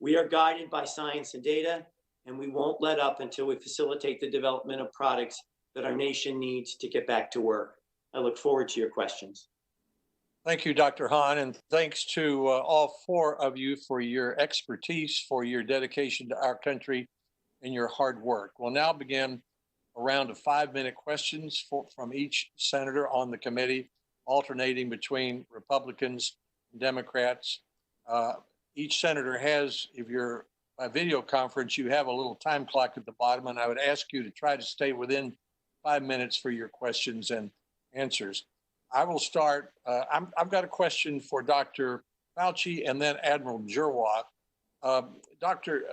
We are guided by science and data, and we won't let up until we facilitate the development of products that our nation needs to get back to work. I look forward to your questions. Thank you, Dr. Hahn, and thanks to all four of you for your expertise, for your dedication to our country, and your hard work. We'll now begin a round of 5-minute questions from each senator on the committee, alternating between Republicans and Democrats. Each senator has, if you're by video conference, you have a little time clock at the bottom, and I would ask you to try to stay within 5 minutes for your questions and answers. I will start. I've got a question for Dr. Fauci and then Admiral Giroir. Doctor,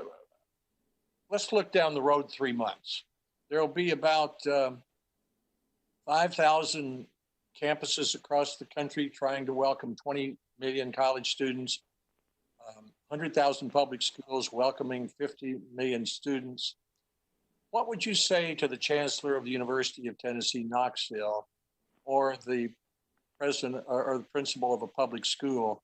let's look down the road 3 months. There will be about 5,000 campuses across the country trying to welcome 20 million college students, 100,000 public schools welcoming 50 million students. What would you say to the Chancellor of the University of Tennessee, Knoxville, or the president or the principal of a public school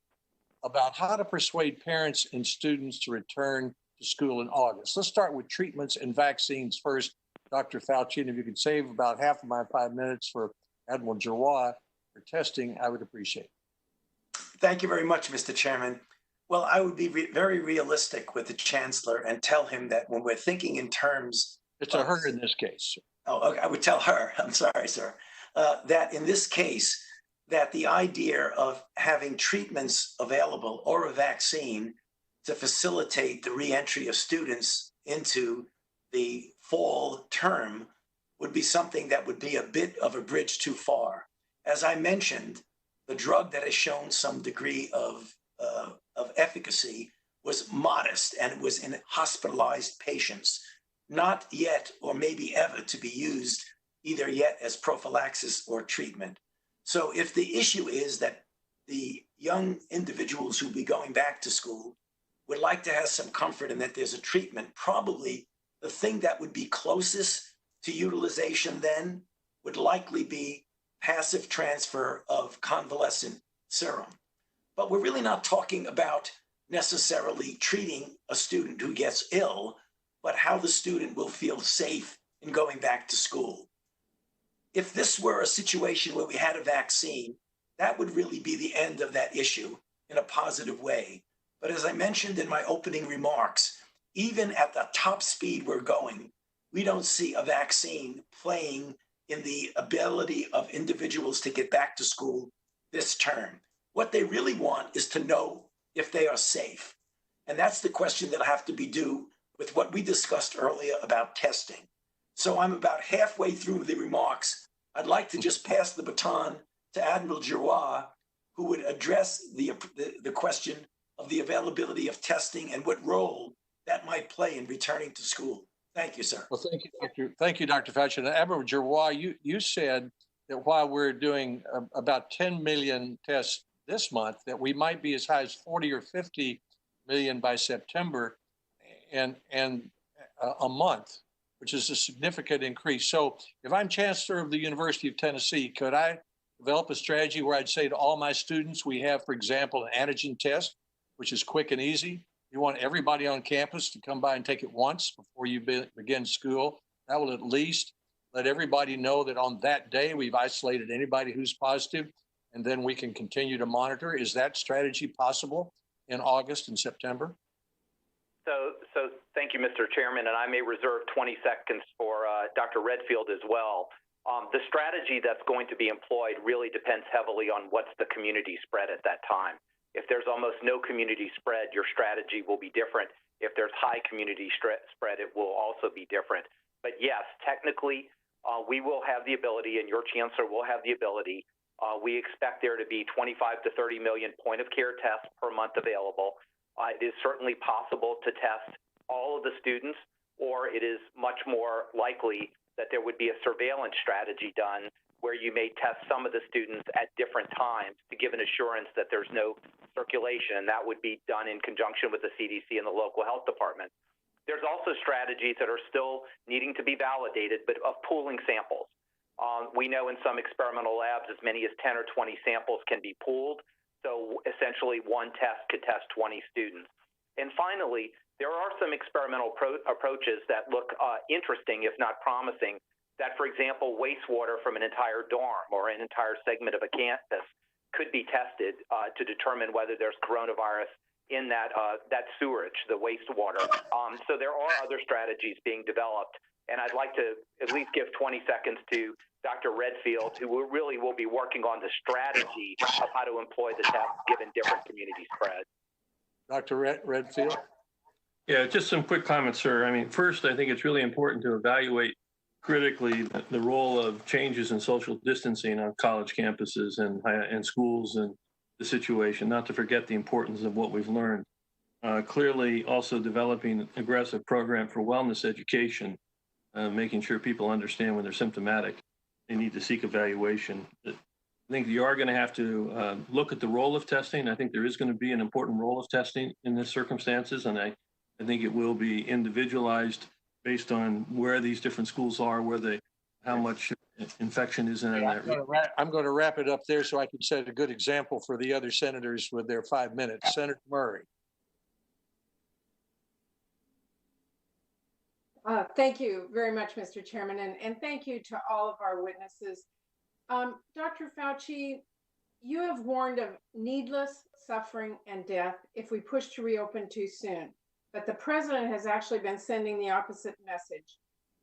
about how to persuade parents and students to return to school in August? Let's start with treatments and vaccines first, Dr. Fauci, and if you could save about half of my 5 minutes for Admiral Giroir for testing, I would appreciate it. Thank you very much, Mr. Chairman. Well, I would be very realistic with the Chancellor and tell him that when we're thinking in terms— It's a her in this case. Oh, okay, I would tell her, I'm sorry, sir, that in this case, that the idea of having treatments available or a vaccine to facilitate the reentry of students into the fall term would be something that would be a bit of a bridge too far. As I mentioned, the drug that has shown some degree of efficacy was modest, and it was in hospitalized patients, not yet or maybe ever to be used either yet as prophylaxis or treatment. So if the issue is that the young individuals who will be going back to school would like to have some comfort in that there's a treatment, probably the thing that would be closest to utilization then would likely be passive transfer of convalescent serum. But we're really not talking about necessarily treating a student who gets ill, but how the student will feel safe in going back to school. If this were a situation where we had a vaccine, that would really be the end of that issue in a positive way. But as I mentioned in my opening remarks, even at the top speed we're going, we don't see a vaccine playing in the ability of individuals to get back to school this term. What they really want is to know if they are safe. And that's the question that'll have to be due with what we discussed earlier about testing. So I'm about halfway through the remarks. I'd like to just pass the baton to Admiral Giroir, who would address the question of the availability of testing and what role that might play in returning to school. Thank you, sir. Well, thank you, Dr. Fauci. And Admiral Giroir, you said that while we're doing about 10 million tests this month, that we might be as high as 40 or 50 million by September, and a month, which is a significant increase. So if I'm Chancellor of the University of Tennessee, could I develop a strategy where I'd say to all my students, we have, for example, an antigen test, which is quick and easy. You want everybody on campus to come by and take it once before you begin school. That will at least let everybody know that on that day we've isolated anybody who's positive, and then we can continue to monitor. Is that strategy possible in August and September? So thank you, Mr. Chairman, and I may reserve 20 seconds for Dr. Redfield as well. The strategy that's going to be employed really depends heavily on what's the community spread at that time. If there's almost no community spread, your strategy will be different. If there's high community spread, it will also be different. But yes, technically, we will have the ability, and your chancellor will have the ability. We expect there to be 25 to 30 million point-of-care tests per month available. It is certainly possible to test all of the students, or it is much more likely that there would be a surveillance strategy done where you may test some of the students at different times to give an assurance that there's no circulation, and that would be done in conjunction with the CDC and the local health department. There's also strategies that are still needing to be validated, but of pooling samples. We know in some experimental labs as many as 10 or 20 samples can be pooled. So essentially one test could test 20 students. And finally, there are some experimental approaches that look interesting, if not promising, that, for example, wastewater from an entire dorm or an entire segment of a campus could be tested to determine whether there's coronavirus in that sewerage, the wastewater. So there are other strategies being developed. And I'd like to at least give 20 seconds to Dr. Redfield, who really will be working on the strategy of how to employ the test given different community spreads. Dr. Redfield? Yeah, just some quick comments, sir. I mean, first, I think it's really important to evaluate critically the role of changes in social distancing on college campuses and schools and the situation, not to forget the importance of what we've learned. Clearly, also developing an aggressive program for wellness education, making sure people understand when they're symptomatic, they need to seek evaluation. I think you are going to have to look at the role of testing. I think there is going to be an important role of testing in these circumstances, and I think it will be individualized based on where these different schools are, how much infection is in that region. I'm going to wrap it up there so I can set a good example for the other senators with their 5 minutes. Senator Murray. Thank you very much, Mr. Chairman, and thank you to all of our witnesses. Dr. Fauci, you have warned of needless suffering and death if we push to reopen too soon, but the president has actually been sending the opposite message.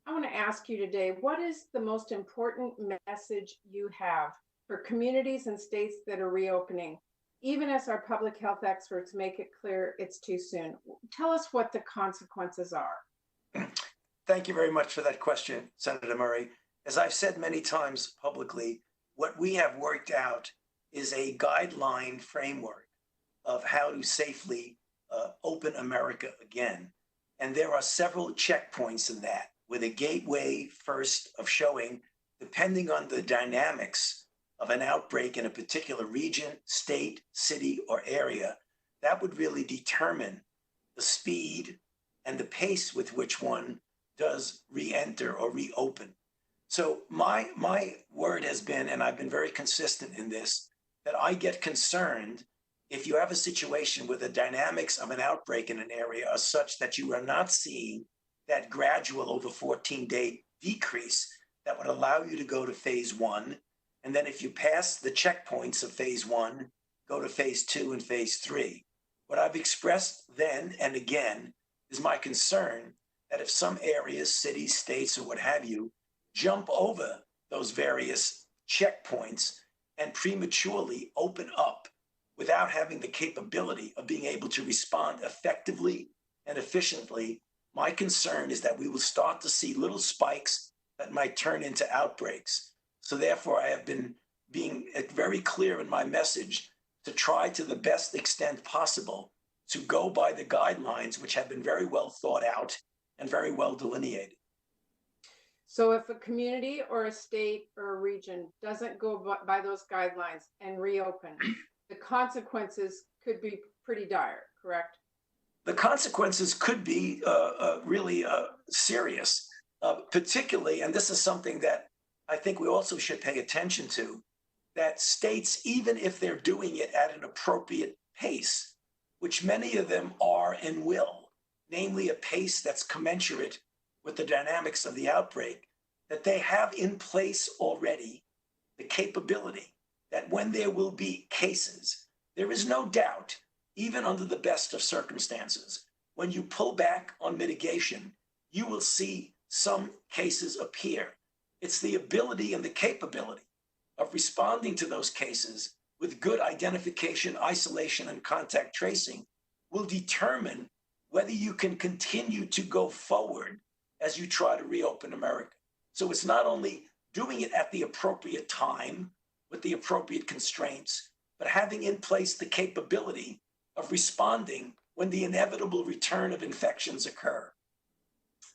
I want to ask you today, what is the most important message you have for communities and states that are reopening, even as our public health experts make it clear it's too soon? Tell us what the consequences are. Thank you very much for that question, Senator Murray. As I've said many times publicly, what we have worked out is a guideline framework of how to safely open America again. And there are several checkpoints in that, with a gateway first of showing, depending on the dynamics of an outbreak in a particular region, state, city, or area, that would really determine the speed and the pace with which one does re-enter or reopen. So my word has been, and I've been very consistent in this, that I get concerned if you have a situation where the dynamics of an outbreak in an area are such that you are not seeing that gradual over 14-day decrease that would allow you to go to phase 1. And then if you pass the checkpoints of phase 1, go to phase 2 and phase 3. What I've expressed then and again is my concern that if some areas, cities, states, or what have you, jump over those various checkpoints and prematurely open up without having the capability of being able to respond effectively and efficiently, my concern is that we will start to see little spikes that might turn into outbreaks. So therefore, I have been being very clear in my message to try to the best extent possible to go by the guidelines, which have been very well thought out and very well delineated. So if a community or a state or a region doesn't go by those guidelines and reopen, the consequences could be pretty dire, correct? The consequences could be really serious, particularly, and this is something that I think we also should pay attention to, that states, even if they're doing it at an appropriate pace, which many of them are and will, namely a pace that's commensurate with the dynamics of the outbreak, that they have in place already the capability that when there will be cases, there is no doubt, even under the best of circumstances, when you pull back on mitigation, you will see some cases appear. It's the ability and the capability of responding to those cases with good identification, isolation, and contact tracing will determine whether you can continue to go forward as you try to reopen America. So it's not only doing it at the appropriate time with the appropriate constraints, but having in place the capability of responding when the inevitable return of infections occur.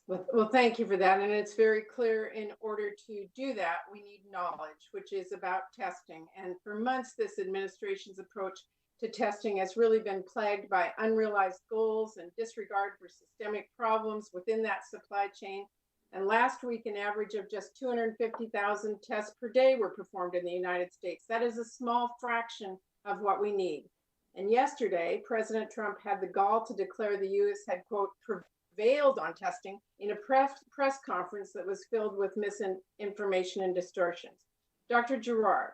Well, thank you for that. And it's very clear in order to do that, we need knowledge, which is about testing. And for months, this administration's approach to testing has really been plagued by unrealized goals and disregard for systemic problems within that supply chain. And last week, an average of just 250,000 tests per day were performed in the United States. That is a small fraction of what we need. And yesterday, President Trump had the gall to declare the U.S. had, quote, prevailed on testing in a press conference that was filled with misinformation and distortions. Dr. Gerard,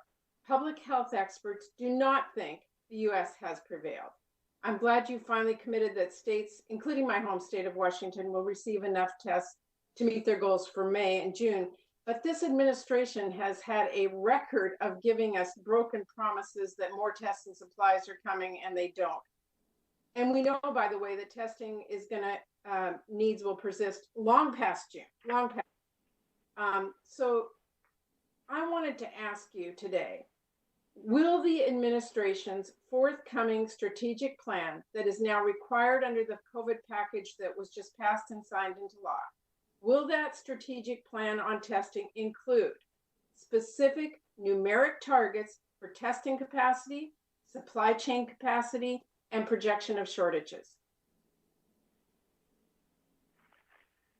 public health experts do not think the U.S. has prevailed. I'm glad you finally committed that states, including my home state of Washington, will receive enough tests to meet their goals for May and June. But this administration has had a record of giving us broken promises that more tests and supplies are coming, and they don't. And we know, by the way, that testing is going to, needs will persist long past June, long past. So I wanted to ask you today, will the administration's forthcoming strategic plan that is now required under the COVID package that was just passed and signed into law, will that strategic plan on testing include specific numeric targets for testing capacity, supply chain capacity, and projection of shortages?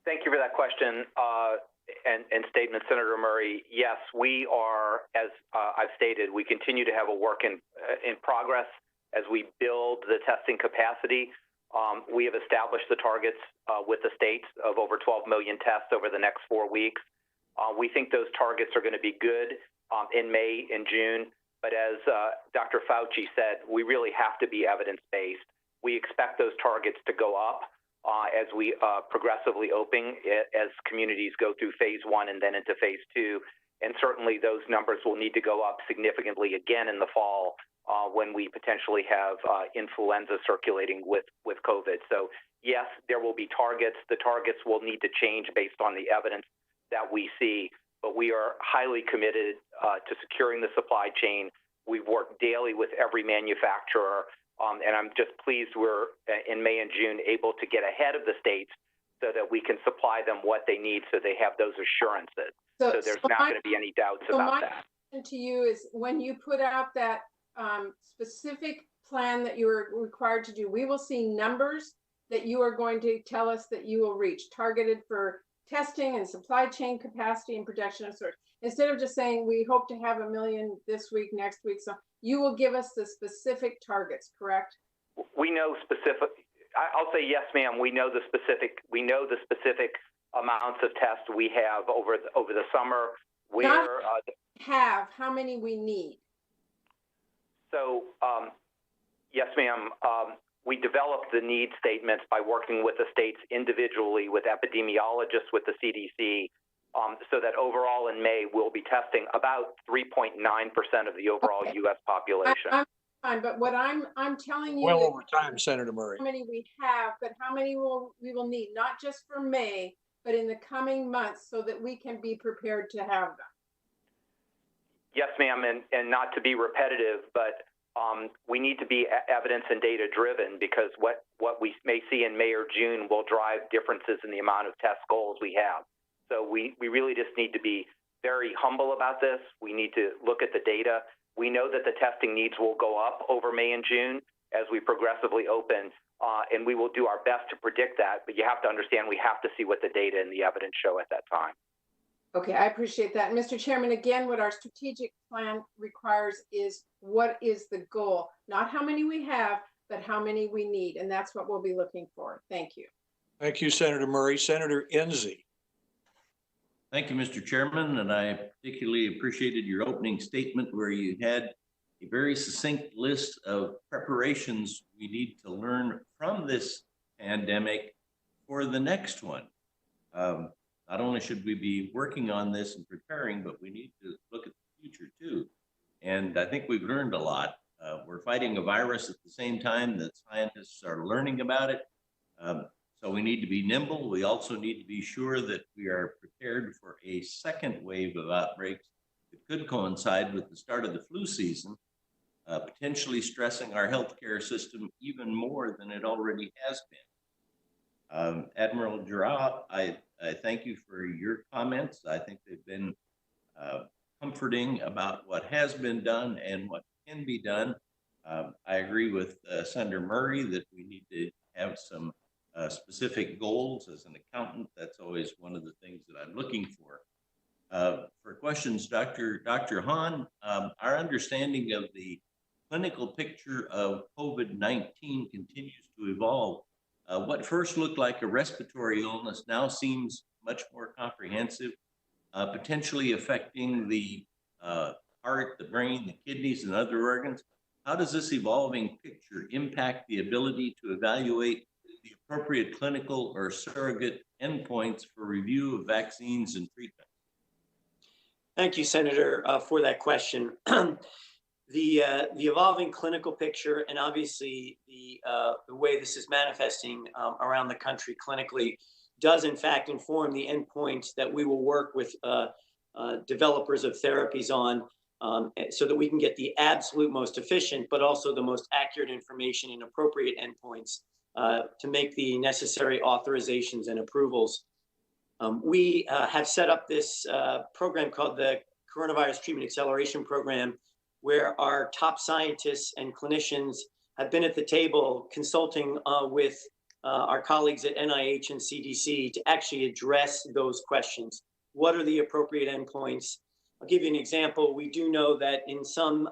Thank you for that question and statement, Senator Murray. Yes, we are, as I've stated, we continue to have a work in progress as we build the testing capacity. We have established the targets with the states of over 12 million tests over the next 4 weeks. We think those targets are going to be good in May and June. But as Dr. Fauci said, we really have to be evidence-based. We expect those targets to go up as we progressively open, as communities go through phase 1 and then into phase 2. And certainly those numbers will need to go up significantly again in the fall when we potentially have influenza circulating with COVID. So yes, there will be targets. The targets will need to change based on the evidence that we see, but we are highly committed to securing the supply chain. We've worked daily with every manufacturer, and I'm just pleased we're in May and June able to get ahead of the states so that we can supply them what they need so they have those assurances. So there's not going to be any doubts about that. My question to you is, when you put out that specific plan that you are required to do, we will see numbers that you are going to tell us that you will reach, targeted for testing and supply chain capacity and protection of source. Instead of just saying we hope to have 1 million this week, next week, so you will give us the specific targets, correct? We know specific. I'll say yes, ma'am. We know the specific. We know the specific amounts of tests we have over the summer. How many we need? So, yes, ma'am. We developed the need statements by working with the states individually, with epidemiologists, with the CDC, so that overall in May we'll be testing about 3.9% of the overall U.S. population. I'm fine, but what I'm telling you, well over time, Senator Murray. How many we have, but how many we will need, not just for May, but in the coming months, so that we can be prepared to have them. Yes, ma'am, and not to be repetitive, but we need to be evidence and data driven, because what we may see in May or June will drive differences in the amount of test goals we have. So we really just need to be very humble about this. We need to look at the data. We know that the testing needs will go up over May and June as we progressively open, and we will do our best to predict that. But you have to understand, we have to see what the data and the evidence show at that time. Okay, I appreciate that. Mr. Chairman, again, what our strategic plan requires is what is the goal, not how many we have, but how many we need. And that's what we'll be looking for. Thank you. Thank you, Senator Murray. Senator Enzi. Thank you, Mr. Chairman, and I particularly appreciated your opening statement where you had a very succinct list of preparations we need to learn from this pandemic for the next one. Not only should we be working on this and preparing, but we need to look at the future too. And I think we've learned a lot. We're fighting a virus at the same time that scientists are learning about it. So we need to be nimble. We also need to be sure that we are prepared for a second wave of outbreaks that could coincide with the start of the flu season, potentially stressing our healthcare system even more than it already has been. Admiral Girard, I thank you for your comments. I think they've been comforting about what has been done and what can be done. I agree with Senator Murray that we need to have some specific goals. As an accountant, that's always one of the things that I'm looking for. For questions, Dr. Hahn, our understanding of the clinical picture of COVID-19 continues to evolve. What first looked like a respiratory illness now seems much more comprehensive, potentially affecting the heart, the brain, the kidneys, and other organs. How does this evolving picture impact the ability to evaluate the appropriate clinical or surrogate endpoints for review of vaccines and treatment? Thank you, Senator, for that question. The evolving clinical picture and obviously the way this is manifesting around the country clinically does in fact inform the endpoints that we will work with developers of therapies on so that we can get the absolute most efficient, but also the most accurate information and appropriate endpoints to make the necessary authorizations and approvals. We have set up this program called the Coronavirus Treatment Acceleration Program, where our top scientists and clinicians have been at the table consulting with our colleagues at NIH and CDC to actually address those questions. What are the appropriate endpoints? I'll give you an example. We do know that in some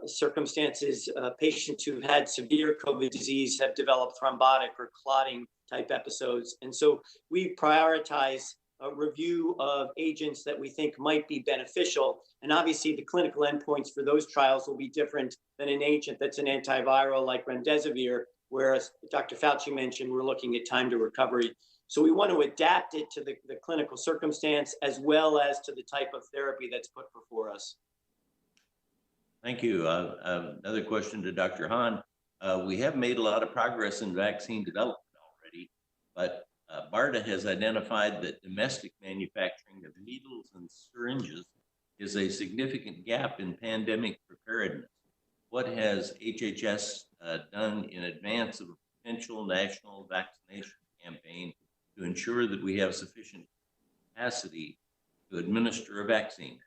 circumstances, patients who've had severe COVID disease have developed thrombotic or clotting type episodes. And so we prioritize a review of agents that we think might be beneficial. And obviously the clinical endpoints for those trials will be different than an agent that's an antiviral like remdesivir, whereas Dr. Fauci mentioned we're looking at time to recovery. So we want to adapt it to the clinical circumstance as well as to the type of therapy that's put before us. Thank you. Another question to Dr. Hahn. We have made a lot of progress in vaccine development already, but BARDA has identified that domestic manufacturing of needles and syringes is a significant gap in pandemic preparedness. What has HHS done in advance of a potential national vaccination campaign to ensure that we have sufficient capacity to administer a vaccine?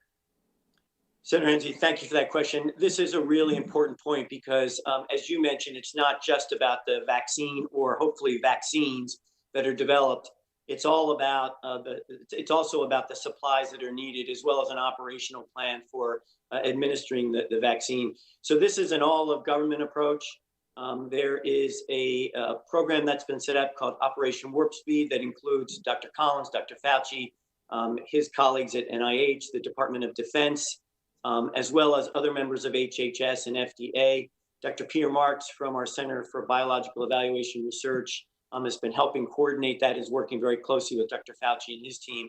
Senator Enzi, thank you for that question. This is a really important point because, as you mentioned, it's not just about the vaccine or hopefully vaccines that are developed. It's all about it's also about the supplies that are needed, as well as an operational plan for administering the vaccine. So this is an all-of-government approach. There is a program that's been set up called Operation Warp Speed that includes Dr. Collins, Dr. Fauci, his colleagues at NIH, the Department of Defense, as well as other members of HHS and FDA. Dr. Peter Marks from our Center for Biological Evaluation Research has been helping coordinate that, is working very closely with Dr. Fauci and his team.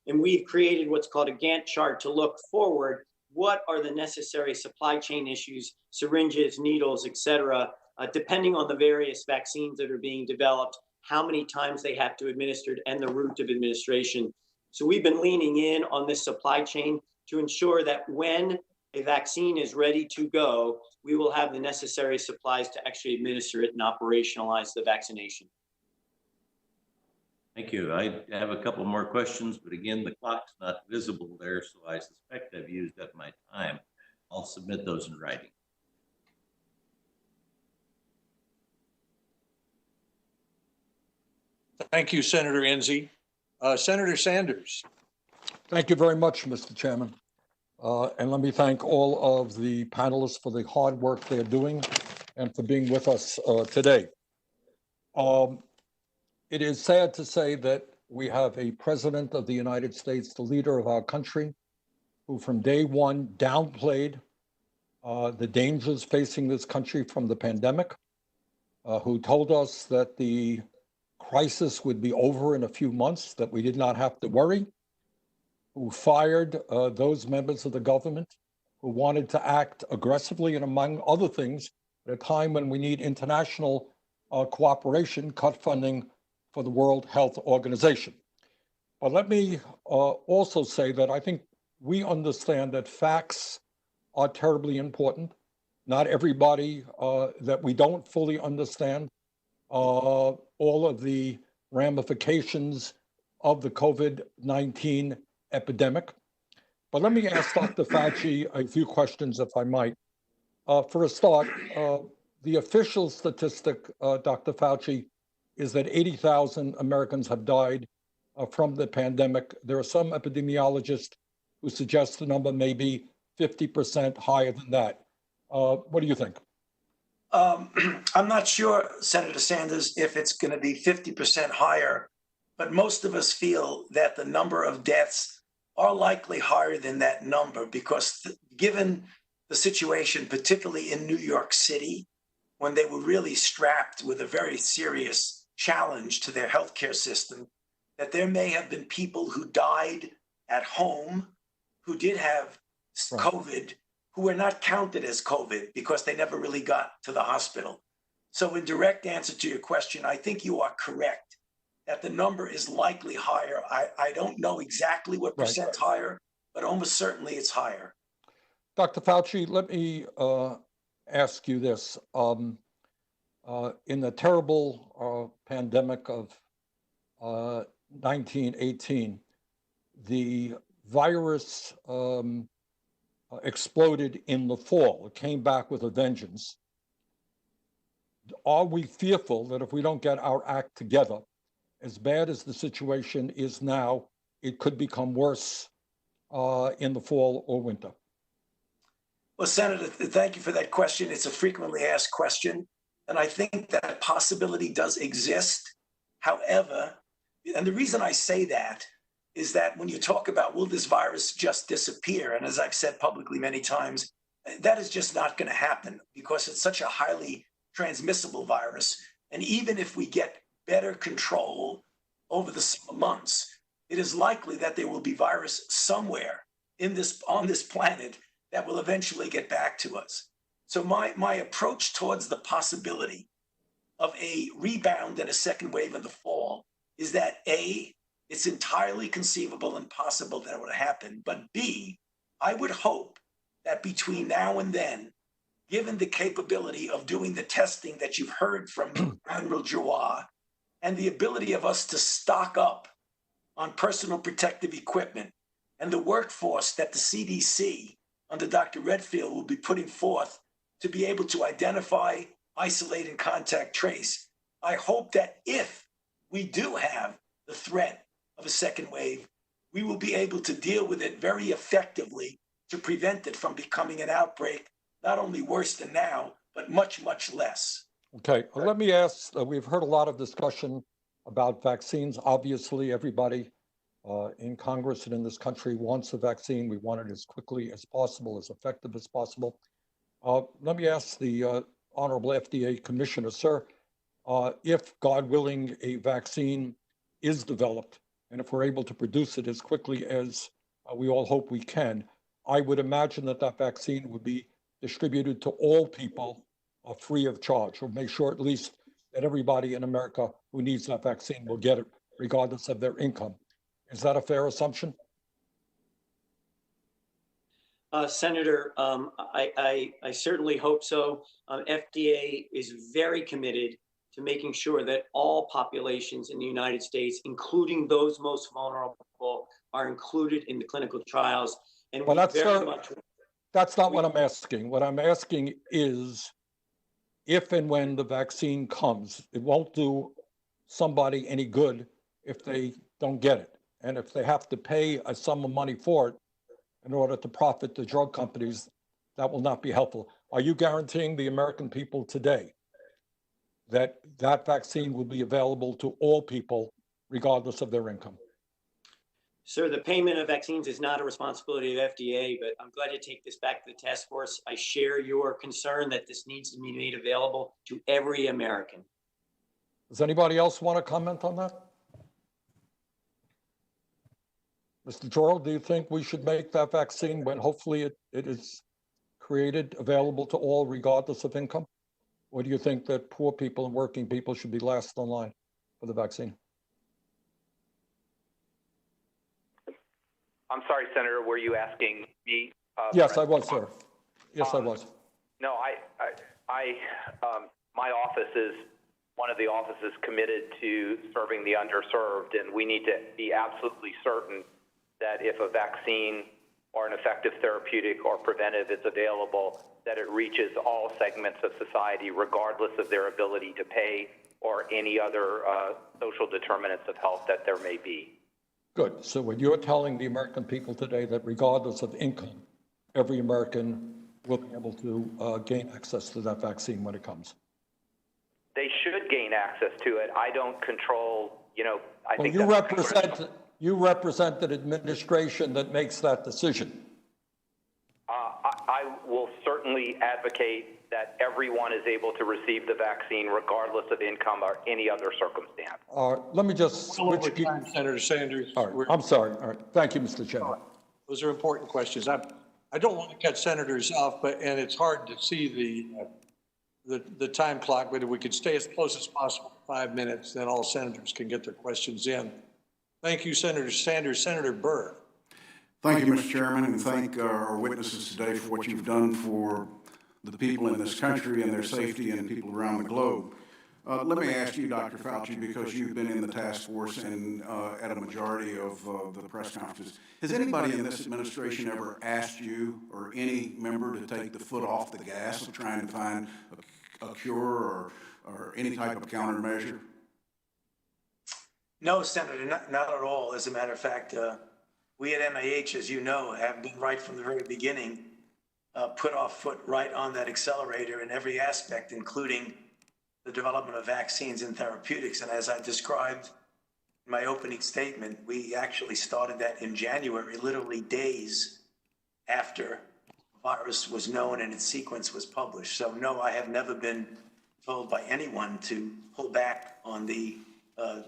And we've created what's called a Gantt chart to look forward. What are the necessary supply chain issues, syringes, needles, et cetera, depending on the various vaccines that are being developed, how many times they have to administer and the route of administration. So we've been leaning in on this supply chain to ensure that when a vaccine is ready to go, we will have the necessary supplies to actually administer it and operationalize the vaccination. Thank you. I have a couple more questions, but again, the clock's not visible there, so I suspect I've used up my time. I'll submit those in writing. Thank you, Senator Enzi. Senator Sanders. Thank you very much, Mr. Chairman. And let me thank all of the panelists for the hard work they're doing and for being with us today. It is sad to say that we have a president of the United States, the leader of our country, who from day one downplayed the dangers facing this country from the pandemic, who told us that the crisis would be over in a few months, that we did not have to worry, who fired those members of the government who wanted to act aggressively and, among other things, at a time when we need international cooperation, cut funding for the World Health Organization. But let me also say that I think we understand that facts are terribly important. Not everybody, that we don't fully understand all of the ramifications of the COVID-19 epidemic. But let me ask Dr. Fauci a few questions, if I might. For a start, the official statistic, Dr. Fauci, is that 80,000 Americans have died from the pandemic. There are some epidemiologists who suggest the number may be 50% higher than that. What do you think? I'm not sure, Senator Sanders, if it's going to be 50% higher, but most of us feel that the number of deaths are likely higher than that number because given the situation, particularly in New York City, when they were really strapped with a very serious challenge to their healthcare system, that there may have been people who died at home who did have COVID, who were not counted as COVID because they never really got to the hospital. So in direct answer to your question, I think you are correct that the number is likely higher. I don't know exactly what percent higher, but almost certainly it's higher. Dr. Fauci, let me ask you this. In the terrible pandemic of 1918, the virus exploded in the fall. It came back with a vengeance. Are we fearful that if we don't get our act together, as bad as the situation is now, it could become worse in the fall or winter? Well, Senator, thank you for that question. It's a frequently asked question, and I think that possibility does exist. However, and the reason I say that is that when you talk about will this virus just disappear, and as I've said publicly many times, that is just not going to happen because it's such a highly transmissible virus. And even if we get better control over the months, it is likely that there will be virus somewhere on this planet that will eventually get back to us. So my approach towards the possibility of a rebound and a second wave in the fall is that A, it's entirely conceivable and possible that it would happen, but B, I would hope that between now and then, given the capability of doing the testing that you've heard from Admiral Giroir and the ability of us to stock up on personal protective equipment and the workforce that the CDC under Dr. Redfield will be putting forth to be able to identify, isolate, and contact trace, I hope that if we do have the threat of a second wave, we will be able to deal with it very effectively to prevent it from becoming an outbreak, not only worse than now, but much, much less. Okay, let me ask, we've heard a lot of discussion about vaccines. Obviously, everybody in Congress and in this country wants a vaccine. We want it as quickly as possible, as effective as possible. Let me ask the Honorable FDA Commissioner, sir, if, God willing, a vaccine is developed, and if we're able to produce it as quickly as we all hope we can, I would imagine that that vaccine would be distributed to all people free of charge, or make sure at least that everybody in America who needs that vaccine will get it, regardless of their income. Is that a fair assumption? Senator, I certainly hope so. FDA is very committed to making sure that all populations in the United States, including those most vulnerable, are included in the clinical trials. And well, that's not what I'm asking. What I'm asking is, if and when the vaccine comes, it won't do somebody any good if they don't get it. And if they have to pay a sum of money for it in order to profit the drug companies, that will not be helpful. Are you guaranteeing the American people today that that vaccine will be available to all people, regardless of their income? Sir, the payment of vaccines is not a responsibility of FDA, but I'm glad to take this back to the task force. I share your concern that this needs to be made available to every American. Does anybody else want to comment on that? Mr. Joral, do you think we should make that vaccine, when hopefully it is created, available to all regardless of income? Or do you think that poor people and working people should be last in line for the vaccine? I'm sorry, Senator, were you asking me? Yes, I was, sir. Yes, I was. No, my office is one of the offices committed to serving the underserved, and we need to be absolutely certain that if a vaccine or an effective therapeutic or preventive is available, that it reaches all segments of society, regardless of their ability to pay or any other social determinants of health that there may be. Good. So when you're telling the American people today that regardless of income, every American will be able to gain access to that vaccine when it comes. They should gain access to it. I don't control, I think you represent an administration that makes that decision. I will certainly advocate that everyone is able to receive the vaccine regardless of income or any other circumstance. Let me just switch over time, Senator Sanders. All right. I'm sorry. All right. Thank you, Mr. Chairman. Those are important questions. I don't want to cut senators off, and it's hard to see the time clock, but if we could stay as close as possible, 5 minutes, then all senators can get their questions in. Thank you, Senator Sanders. Senator Burr. Thank you, Mr. Chairman, and thank our witnesses today for what you've done for the people in this country and their safety and people around the globe. Let me ask you, Dr. Fauci, because you've been in the task force and at a majority of the press conferences, has anybody in this administration ever asked you or any member to take the foot off the gas of trying to find a cure or any type of countermeasure? No, Senator, not at all. As a matter of fact, we at MAH, as you know, have been right from the very beginning, put our foot right on that accelerator in every aspect, including the development of vaccines and therapeutics. And as I described in my opening statement, we actually started that in January, literally days after the virus was known and its sequence was published. So no, I have never been told by anyone to pull back on the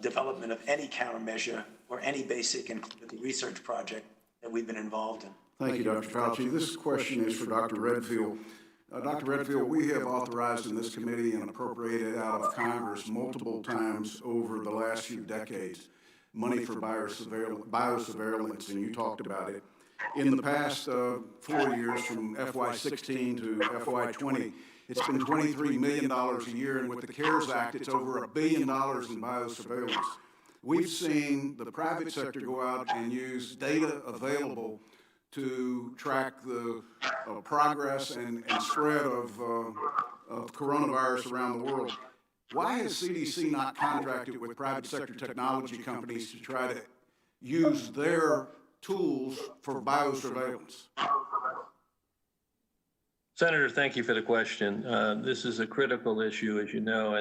development of any countermeasure or any basic and clinical research project that we've been involved in. Thank you, Dr. Fauci. This question is for Dr. Redfield. Dr. Redfield, we have authorized in this committee and appropriated out of Congress multiple times over the last few decades money for biosurveillance, and you talked about it. In the past 4 years, from FY16 to FY20, it's been $23 million a year, and with the CARES Act, it's over $1 billion in biosurveillance. We've seen the private sector go out and use data available to track the progress and spread of coronavirus around the world. Why has CDC not contracted with private sector technology companies to try to use their tools for biosurveillance? Senator, thank you for the question. This is a critical issue, as you know,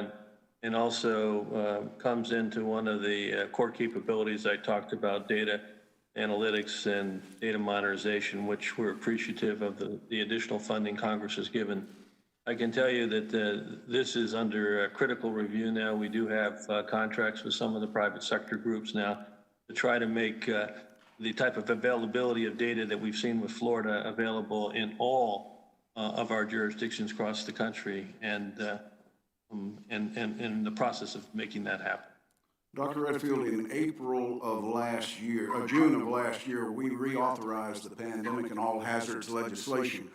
and also comes into one of the core capabilities I talked about, data analytics and data modernization, which we're appreciative of the additional funding Congress has given. I can tell you that this is under critical review now. We do have contracts with some of the private sector groups now to try to make the type of availability of data that we've seen with Florida available in all of our jurisdictions across the country, and in the process of making that happen. Dr. Redfield, in April of last year, June of last year, we reauthorized the pandemic and all hazards legislation,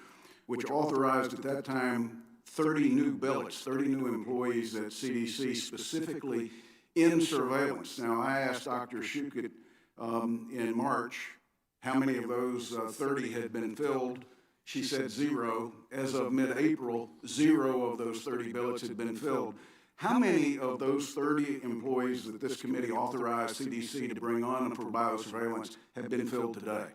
which authorized at that time 30 new billets, 30 new employees at CDC specifically in surveillance. Now, I asked Dr. Shukit in March how many of those 30 had been filled. She said 0. As of mid-April, 0 of those 30 billets had been filled. How many of those 30 employees that this committee authorized CDC to bring on for biosurveillance have been filled today?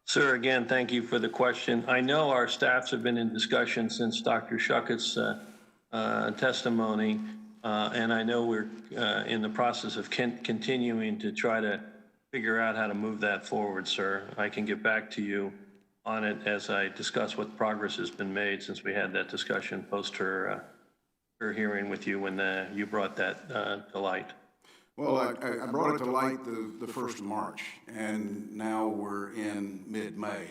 Sir, again, thank you for the question. I know our staffs have been in discussion since Dr. Shuckett's testimony, and I know we're in the process of continuing to try to figure out how to move that forward, sir. I can get back to you on it as I discuss what progress has been made since we had that discussion post her hearing with you when you brought that to light. Well, I brought it to light the 1st of March, and now we're in mid-May.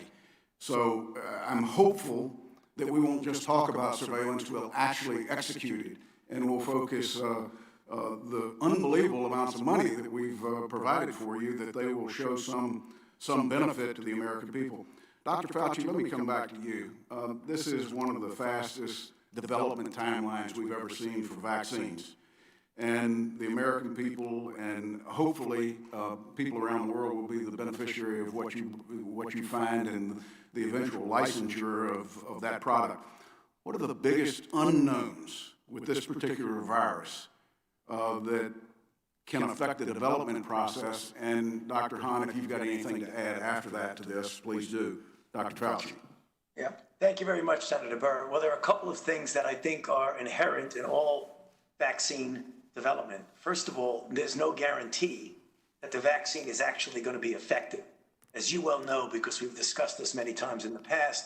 So I'm hopeful that we won't just talk about surveillance, we'll actually execute it, and we'll focus the unbelievable amounts of money that we've provided for you, that they will show some benefit to the American people. Dr. Fauci, let me come back to you. This is one of the fastest development timelines we've ever seen for vaccines. And the American people and hopefully people around the world will be the beneficiary of what you find and the eventual licensure of that product. What are the biggest unknowns with this particular virus that can affect the development process. And Dr. Hahn, if you've got anything to add after that to this, please do. Dr. Fauci. Yeah, thank you very much, Senator Burr. Well, there are a couple of things that I think are inherent in all vaccine development. First of all, there's no guarantee that the vaccine is actually going to be effective. As you well know, because we've discussed this many times in the past,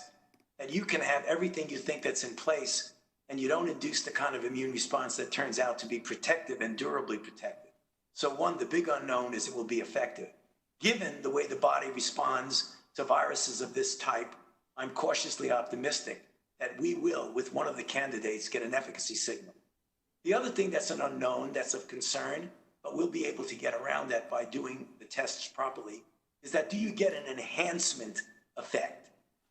that you can have everything you think that's in place and you don't induce the kind of immune response that turns out to be protective and durably protective. So one, the big unknown is it will be effective. Given the way the body responds to viruses of this type, I'm cautiously optimistic that we will, with one of the candidates, get an efficacy signal. The other thing that's an unknown that's of concern, but we'll be able to get around that by doing the tests properly, is that do you get an enhancement effect?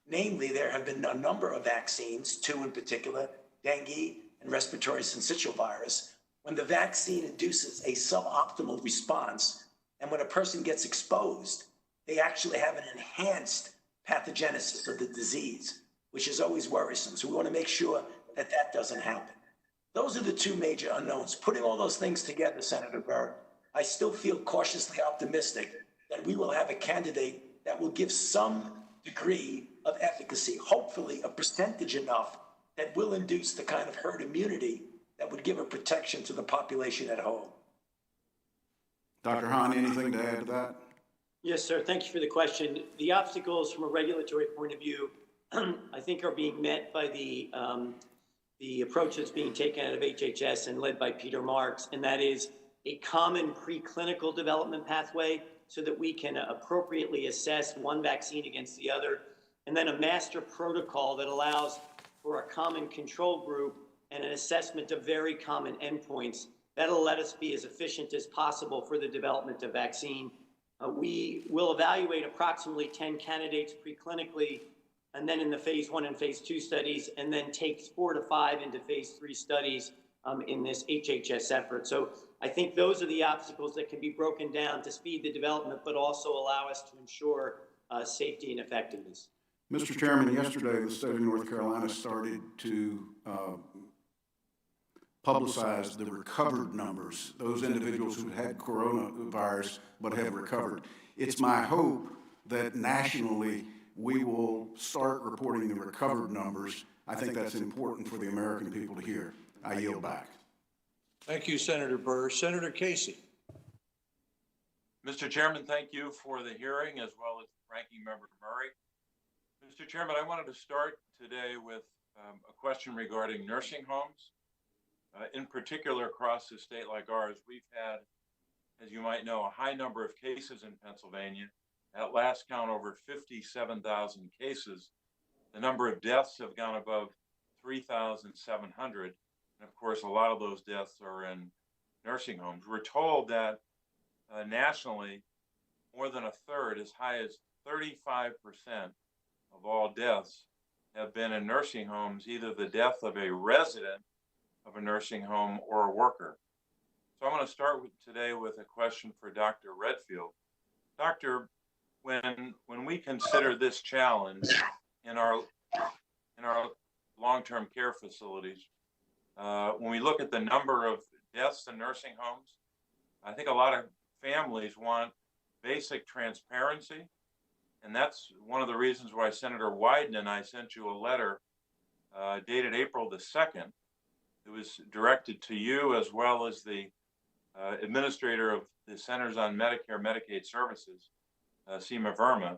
Namely, there have been a number of vaccines, 2 in particular, dengue and respiratory syncytial virus, when the vaccine induces a suboptimal response, and when a person gets exposed, they actually have an enhanced pathogenesis of the disease, which is always worrisome. So we want to make sure that that doesn't happen. Those are the 2 major unknowns. Putting all those things together, Senator Burr, I still feel cautiously optimistic that we will have a candidate that will give some degree of efficacy, hopefully a percentage enough that will induce the kind of herd immunity that would give a protection to the population at home. Dr. Hahn, anything to add to that? Yes, sir. Thank you for the question. The obstacles from a regulatory point of view, I think, are being met by the approach that's being taken out of HHS and led by Peter Marks, and that is a common preclinical development pathway so that we can appropriately assess one vaccine against the other, and then a master protocol that allows for a common control group and an assessment of very common endpoints. That'll let us be as efficient as possible for the development of vaccine. We will evaluate approximately 10 candidates preclinically, and then in the phase 1 and phase 2 studies, and then take 4 to 5 into phase 3 studies in this HHS effort. So I think those are the obstacles that can be broken down to speed the development, but also allow us to ensure safety and effectiveness. Mr. Chairman, yesterday the state of North Carolina started to publicize the recovered numbers, those individuals who had coronavirus but have recovered. It's my hope that nationally we will start reporting the recovered numbers. I think that's important for the American people to hear. I yield back. Thank you, Senator Burr. Senator Casey. Mr. Chairman, thank you for the hearing, as well as Ranking Member Murray. Mr. Chairman, I wanted to start today with a question regarding nursing homes. In particular, across a state like ours, we've had, as you might know, a high number of cases in Pennsylvania. At last count, over 57,000 cases. The number of deaths have gone above 3,700. And of course, a lot of those deaths are in nursing homes. We're told that nationally, more than a third, as high as 35% of all deaths have been in nursing homes, either the death of a resident of a nursing home or a worker. So I'm going to start today with a question for Dr. Redfield. Doctor, when we consider this challenge in our long-term care facilities, when we look at the number of deaths in nursing homes, I think a lot of families want basic transparency. And that's one of the reasons why Senator Wyden and I sent you a letter dated April the 2nd. It was directed to you as well as the administrator of the Centers on Medicare Medicaid Services, Seema Verma.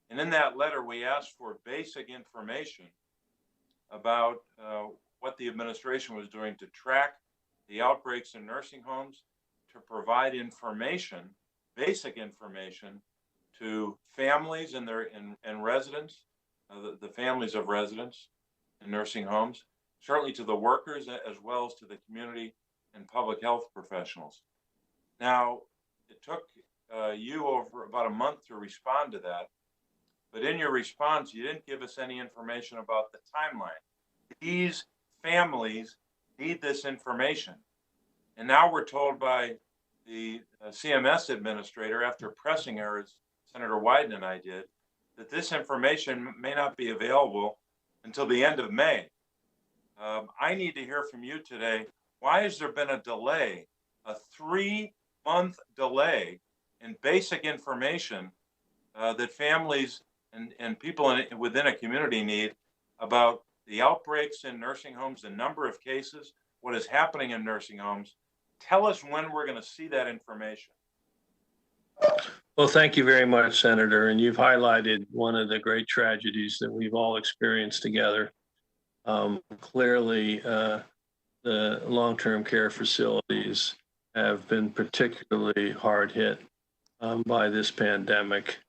And in that letter, we asked for basic information about what the administration was doing to track the outbreaks in nursing homes, to provide information, basic information, to families and residents, the families of residents in nursing homes, certainly to the workers as well as to the community and public health professionals. Now, it took you over about a month to respond to that, but in your response, you didn't give us any information about the timeline. These families need this information. And now we're told by the CMS administrator, after pressing her, as Senator Wyden and I did, that this information may not be available until the end of May. I need to hear from you today. Why has there been a delay, a 3-month delay in basic information that families and people within a community need about the outbreaks in nursing homes, the number of cases, what is happening in nursing homes? Tell us when we're going to see that information. Well, thank you very much, Senator. And you've highlighted one of the great tragedies that we've all experienced together. Clearly, the long-term care facilities have been particularly hard hit by this pandemic.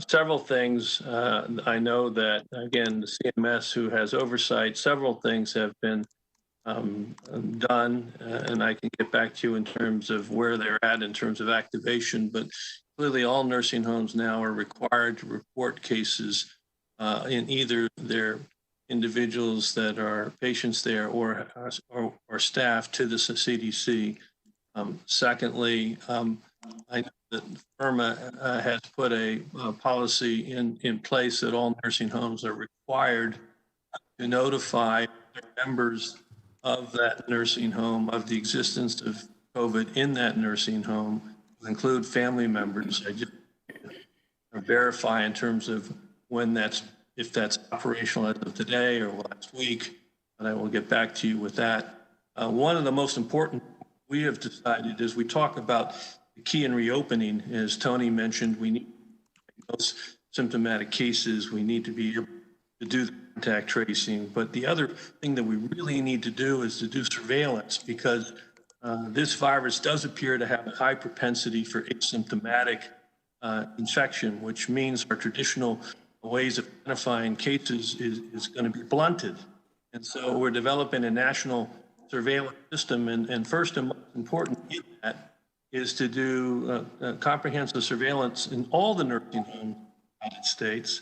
Several things. I know that, again, the CMS, who has oversight, several things have been done, and I can get back to you in terms of where they're at in terms of activation, but clearly all nursing homes now are required to report cases in either their individuals that are patients there or staff to the CDC. Secondly, I know that FERMA has put a policy in place that all nursing homes are required to notify their members of that nursing home, of the existence of COVID in that nursing home, to include family members. I just verify in terms of when if that's operational as of today or last week, and I will get back to you with that. One of the most important we have decided as we talk about the key in reopening, as Tony mentioned, we need those symptomatic cases. We need to be able to do the contact tracing. But the other thing that we really need to do is to do surveillance, because this virus does appear to have a high propensity for asymptomatic infection, which means our traditional ways of identifying cases is going to be blunted. And so we're developing a national surveillance system. And first and most important in that is to do comprehensive surveillance in all the nursing homes in the United States.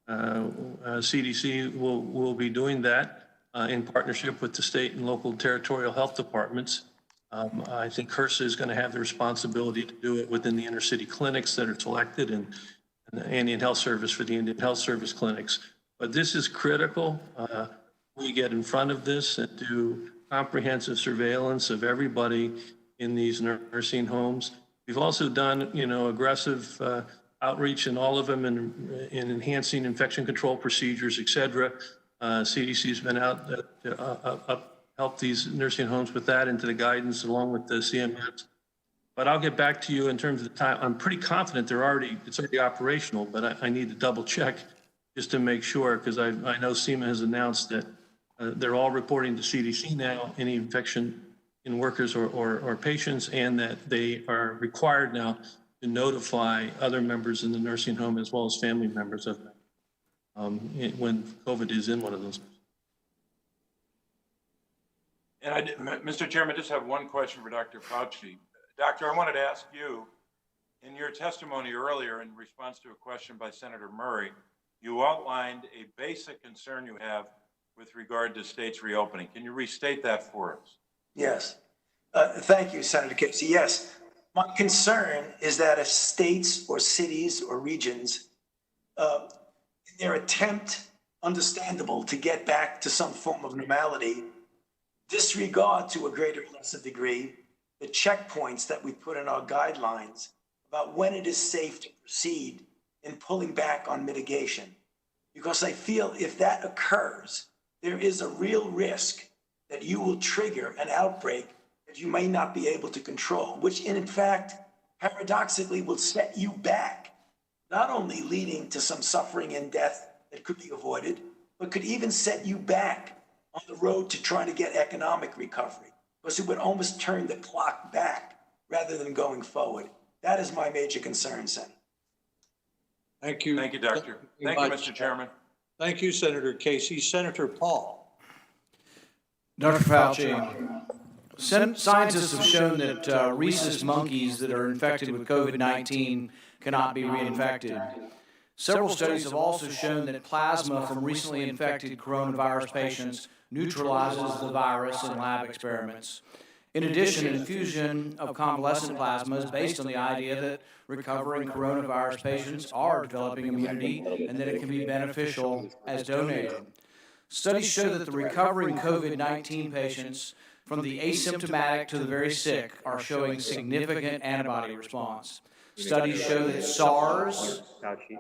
CDC will be doing that in partnership with the state and local territorial health departments. I think HRSA is going to have the responsibility to do it within the inner city clinics that are selected, and the Indian Health Service for the Indian Health Service clinics. But this is critical. We get in front of this and do comprehensive surveillance of everybody in these nursing homes. We've also done, aggressive outreach in all of them in enhancing infection control procedures, et cetera. CDC has been out to help these nursing homes with that into the guidance along with the CMS. But I'll get back to you in terms of the time. I'm pretty confident it's already operational, but I need to double check just to make sure, because I know SEMA has announced that they're all reporting to CDC now any infection in workers or patients, and that they are required now to notify other members in the nursing home as well as family members of them when COVID is in one of those. And Mr. Chairman, I just have one question for Dr. Fauci. Doctor, I wanted to ask you, in your testimony earlier in response to a question by Senator Murray, you outlined a basic concern you have with regard to states reopening. Can you restate that for us? Yes. Thank you, Senator Casey. Yes. My concern is that if states or cities or regions, in their attempt, understandable, to get back to some form of normality, disregard to a greater or lesser degree the checkpoints that we put in our guidelines about when it is safe to proceed in pulling back on mitigation. Because I feel if that occurs, there is a real risk that you will trigger an outbreak that you may not be able to control, which in fact, paradoxically, will set you back, not only leading to some suffering and death that could be avoided, but could even set you back on the road to trying to get economic recovery, because it would almost turn the clock back rather than going forward. That is my major concern, Senator. Thank you. Thank you, Doctor. Thank you, Mr. Chairman. Thank you, Senator Casey. Senator Paul. Dr. Fauci, scientists have shown that rhesus monkeys that are infected with COVID-19 cannot be reinfected. Several studies have also shown that plasma from recently infected coronavirus patients neutralizes the virus in lab experiments. In addition, infusion of convalescent plasma is based on the idea that recovering coronavirus patients are developing immunity and that it can be beneficial as donated. Studies show that the recovering COVID-19 patients, from the asymptomatic to the very sick, are showing significant antibody response. Studies show that SARS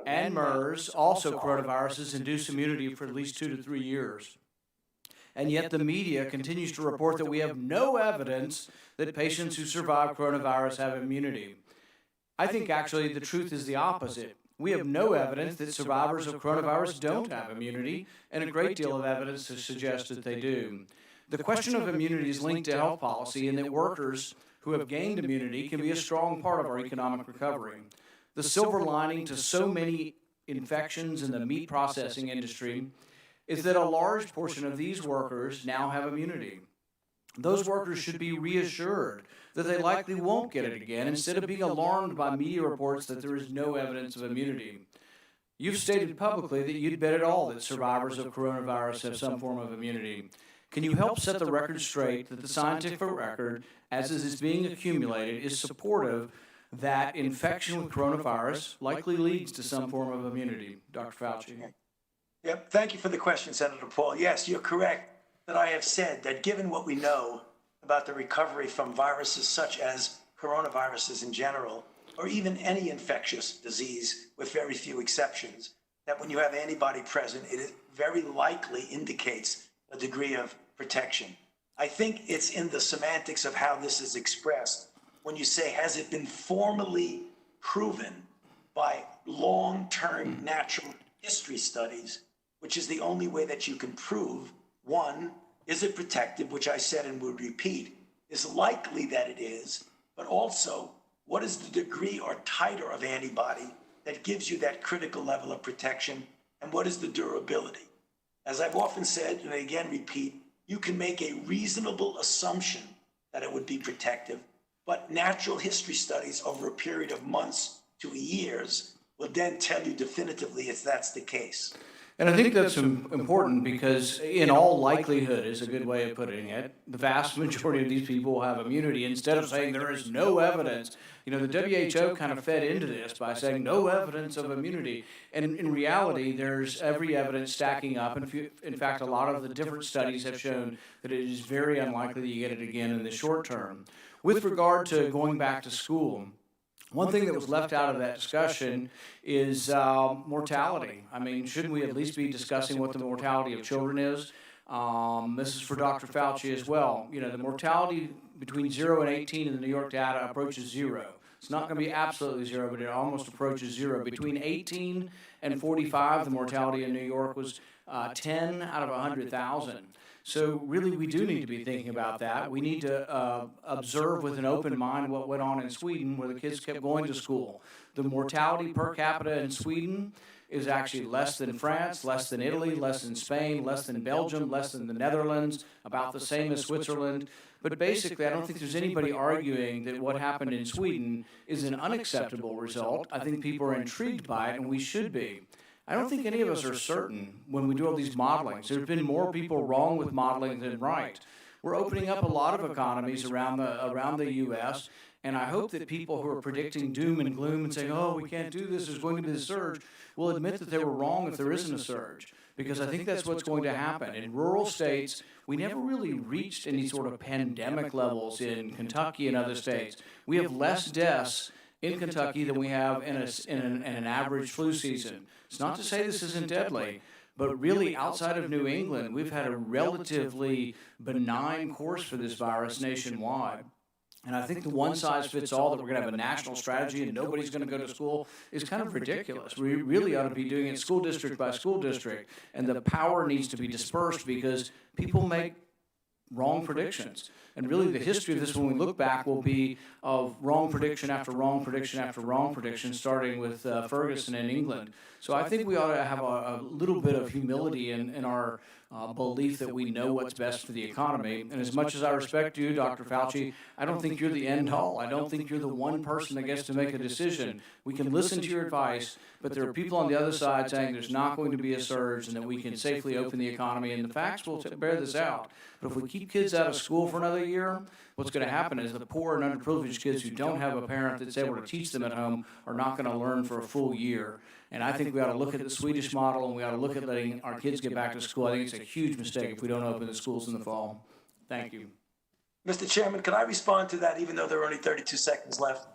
and MERS, also coronaviruses, induce immunity for at least 2 to 3 years. And yet the media continues to report that we have no evidence that patients who survive coronavirus have immunity. I think actually the truth is the opposite. We have no evidence that survivors of coronavirus don't have immunity, and a great deal of evidence to suggest that they do. The question of immunity is linked to health policy, and that workers who have gained immunity can be a strong part of our economic recovery. The silver lining to so many infections in the meat processing industry is that a large portion of these workers now have immunity. Those workers should be reassured that they likely won't get it again, instead of being alarmed by media reports that there is no evidence of immunity. You've stated publicly that you'd bet it all that survivors of coronavirus have some form of immunity. Can you help set the record straight that the scientific record, as it is being accumulated, is supportive that infection with coronavirus likely leads to some form of immunity? Dr. Fauci. Yep, thank you for the question, Senator Paul. Yes, you're correct that I have said that given what we know about the recovery from viruses such as coronaviruses in general, or even any infectious disease with very few exceptions, that when you have antibody present, it very likely indicates a degree of protection. I think it's in the semantics of how this is expressed when you say, has it been formally proven by long-term natural history studies, which is the only way that you can prove, one, is it protective, which I said and would repeat, is likely that it is, but also, what is the degree or titer of antibody that gives you that critical level of protection, and what is the durability? As I've often said, and I again repeat, you can make a reasonable assumption that it would be protective, but natural history studies over a period of months to years will then tell you definitively if that's the case. And I think that's important because, in all likelihood, is a good way of putting it, the vast majority of these people will have immunity. Instead of saying there is no evidence, the WHO kind of fed into this by saying no evidence of immunity. And in reality, there's every evidence stacking up. And in fact, a lot of the different studies have shown that it is very unlikely that you get it again in the short term. With regard to going back to school, one thing that was left out of that discussion is mortality. I mean, shouldn't we at least be discussing what the mortality of children is? This is for Dr. Fauci as well. The mortality between 0 and 18 in the New York data approaches 0. It's not going to be absolutely 0, but it almost approaches 0. Between 18 and 45, the mortality in New York was 10 out of 100,000. So really, we do need to be thinking about that. We need to observe with an open mind what went on in Sweden, where the kids kept going to school. The mortality per capita in Sweden is actually less than France, less than Italy, less than Spain, less than Belgium, less than the Netherlands, about the same as Switzerland. But basically, I don't think there's anybody arguing that what happened in Sweden is an unacceptable result. I think people are intrigued by it, and we should be. I don't think any of us are certain when we do all these modelings. There's been more people wrong with modeling than right. We're opening up a lot of economies around the U.S., and I hope that people who are predicting doom and gloom and saying, oh, we can't do this, there's going to be a surge, will admit that they were wrong if there isn't a surge, because I think that's what's going to happen. In rural states, we never really reached any sort of pandemic levels in Kentucky and other states. We have less deaths in Kentucky than we have in an average flu season. It's not to say this isn't deadly, but really outside of New England, we've had a relatively benign course for this virus nationwide. And I think the one-size-fits-all that we're going to have a national strategy and nobody's going to go to school is kind of ridiculous. We really ought to be doing it school district by school district, and the power needs to be dispersed because people make wrong predictions. And really the history of this, when we look back, will be of wrong prediction after wrong prediction after wrong prediction, starting with Ferguson in England. So I think we ought to have a little bit of humility in our belief that we know what's best for the economy. And as much as I respect you, Dr. Fauci, I don't think you're the end all. I don't think you're the one person that gets to make a decision. We can listen to your advice, but there are people on the other side saying there's not going to be a surge and that we can safely open the economy, and the facts will bear this out. But if we keep kids out of school for another year, what's going to happen is the poor and underprivileged kids who don't have a parent that's able to teach them at home are not going to learn for a full year. And I think we ought to look at the Swedish model, and we ought to look at letting our kids get back to school. I think it's a huge mistake if we don't open the schools in the fall. Thank you. Mr. Chairman, can I respond to that even though there are only 32 seconds left?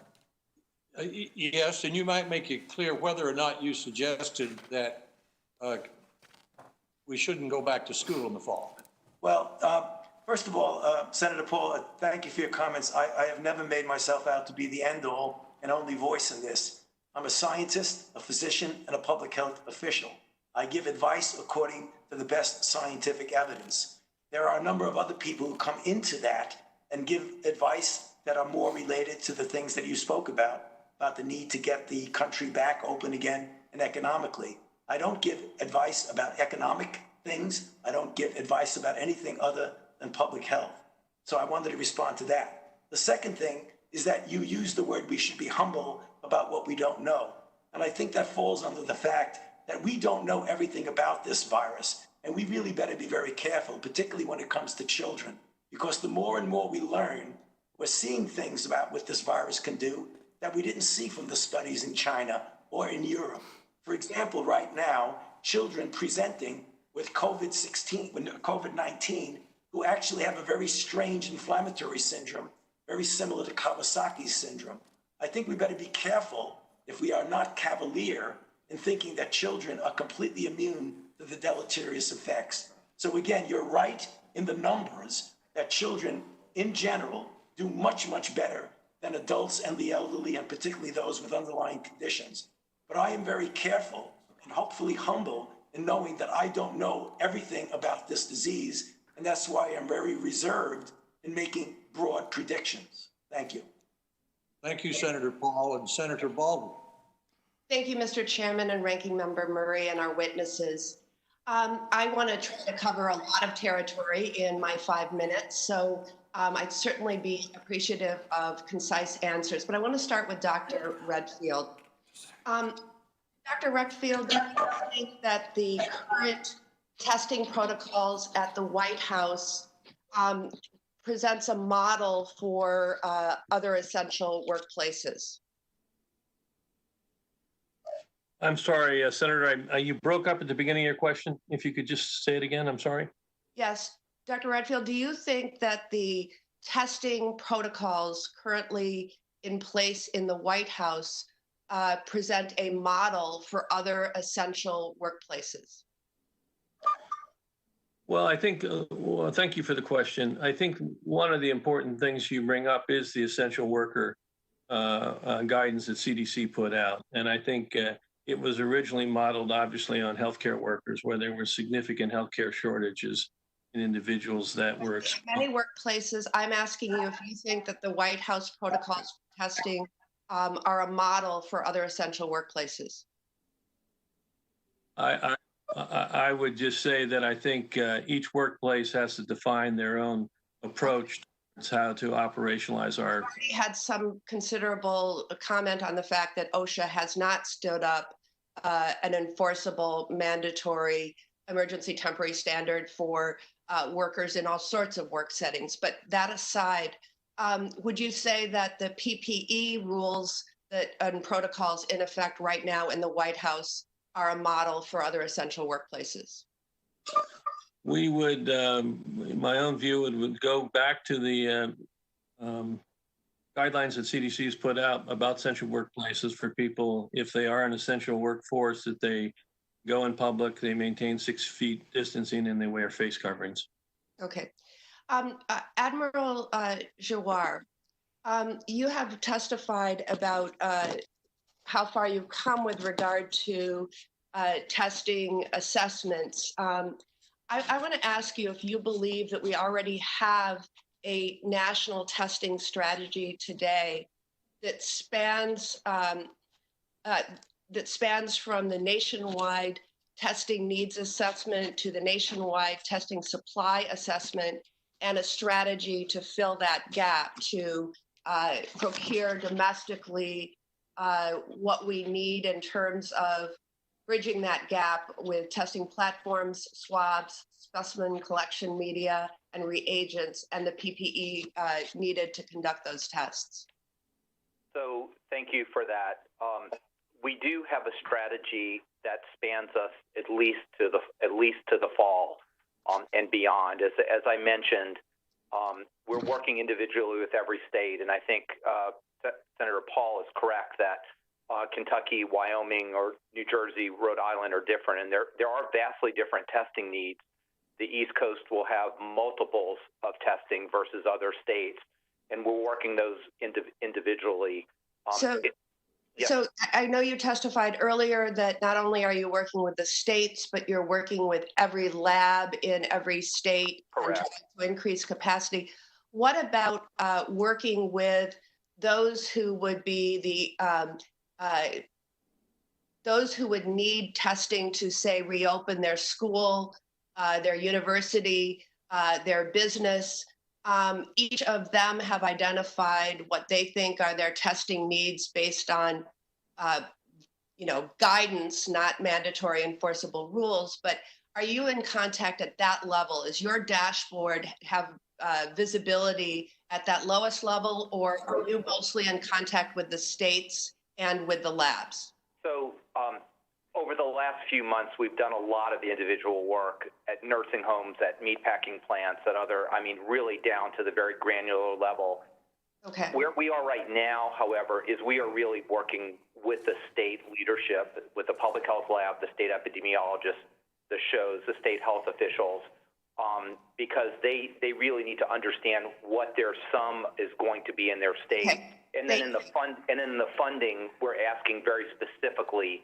Yes, and you might make it clear whether or not you suggested that we shouldn't go back to school in the fall. Well, first of all, Senator Paul, thank you for your comments. I have never made myself out to be the end-all and only voice in this. I'm a scientist, a physician, and a public health official. I give advice according to the best scientific evidence. There are a number of other people who come into that and give advice that are more related to the things that you spoke about the need to get the country back open again and economically. I don't give advice about economic things. I don't give advice about anything other than public health. So I wanted to respond to that. The second thing is that you use the word we should be humble about what we don't know. And I think that falls under the fact that we don't know everything about this virus. And we really better be very careful, particularly when it comes to children, because the more and more we learn, we're seeing things about what this virus can do that we didn't see from the studies in China or in Europe. For example, right now, children presenting with COVID-19 who actually have a very strange inflammatory syndrome, very similar to Kawasaki's syndrome. I think we better be careful if we are not cavalier in thinking that children are completely immune to the deleterious effects. So again, you're right in the numbers that children in general do much, much better than adults and the elderly, and particularly those with underlying conditions. But I am very careful and hopefully humble in knowing that I don't know everything about this disease, and that's why I'm very reserved in making broad predictions. Thank you. Thank you, Senator Paul. And Senator Baldwin. Thank you, Mr. Chairman and Ranking Member Murray and our witnesses. I want to try to cover a lot of territory in my 5 minutes, so I'd certainly be appreciative of concise answers. But I want to start with Dr. Redfield. Dr. Redfield, do you think that the current testing protocols at the White House presents a model for other essential workplaces? I'm sorry, Senator, you broke up at the beginning of your question. If you could just say it again, I'm sorry. Yes, Dr. Redfield, do you think that the testing protocols currently in place in the White House present a model for other essential workplaces? Well, I think, thank you for the question. I think one of the important things you bring up is the essential worker guidance that CDC put out. And I think it was originally modeled, obviously, on healthcare workers, where there were significant healthcare shortages in individuals that were exposed. Many workplaces, I'm asking you if you think that the White House protocols for testing are a model for other essential workplaces. I would just say that I think each workplace has to define their own approach to how to operationalize our. We had some considerable comment on the fact that OSHA has not stood up an enforceable mandatory emergency temporary standard for workers in all sorts of work settings. But that aside, would you say that the PPE rules and protocols in effect right now in the White House are a model for other essential workplaces? We would, my own view would go back to the guidelines that CDC has put out about essential workplaces for people, if they are an essential workforce, that they go in public, they maintain 6 feet distancing, and they wear face coverings. Okay. Admiral Giroir, you have testified about how far you've come with regard to testing assessments. I want to ask you if you believe that we already have a national testing strategy today that spans from the nationwide testing needs assessment to the nationwide testing supply assessment, and a strategy to fill that gap, to procure domestically what we need in terms of bridging that gap with testing platforms, swabs, specimen collection media, and reagents, and the PPE needed to conduct those tests. So thank you for that. we do have a strategy that spans us at least to the fall and beyond. As I mentioned, we're working individually with every state, and I think Senator Paul is correct that Kentucky, Wyoming, or New Jersey, Rhode Island are different, and there are vastly different testing needs. The East Coast will have multiples of testing versus other states, and we're working those individually. So I know you testified earlier that not only are you working with the states, but you're working with every lab in every state and trying to increase capacity. What about working with those who would be those who would need testing to, say, reopen their school, their university, their business? Each of them have identified what they think are their testing needs based on, guidance, not mandatory enforceable rules. But are you in contact at that level? Is your dashboard have visibility at that lowest level, or are you mostly in contact with the states and with the labs? So over the last few months, we've done a lot of individual work at nursing homes, at meatpacking plants, really down to the very granular level. Okay. Where we are right now, however, is we are really working with the state leadership, with the public health lab, the state epidemiologists, the shows, the state health officials, because they really need to understand what their sum is going to be in their state. Okay. And then in the funding, we're asking very specifically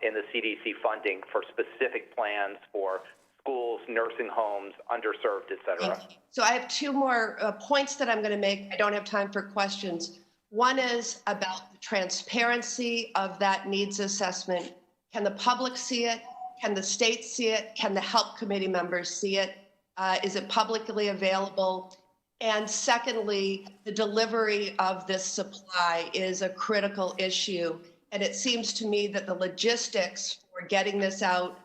in the CDC funding for specific plans for schools, nursing homes, underserved, et cetera. Okay. So I have two more points that I'm going to make. I don't have time for questions. One is about the transparency of that needs assessment. Can the public see it? Can the state see it? Can the HELP committee members see it? Is it publicly available? And secondly, the delivery of this supply is a critical issue. And it seems to me that the logistics for getting this out,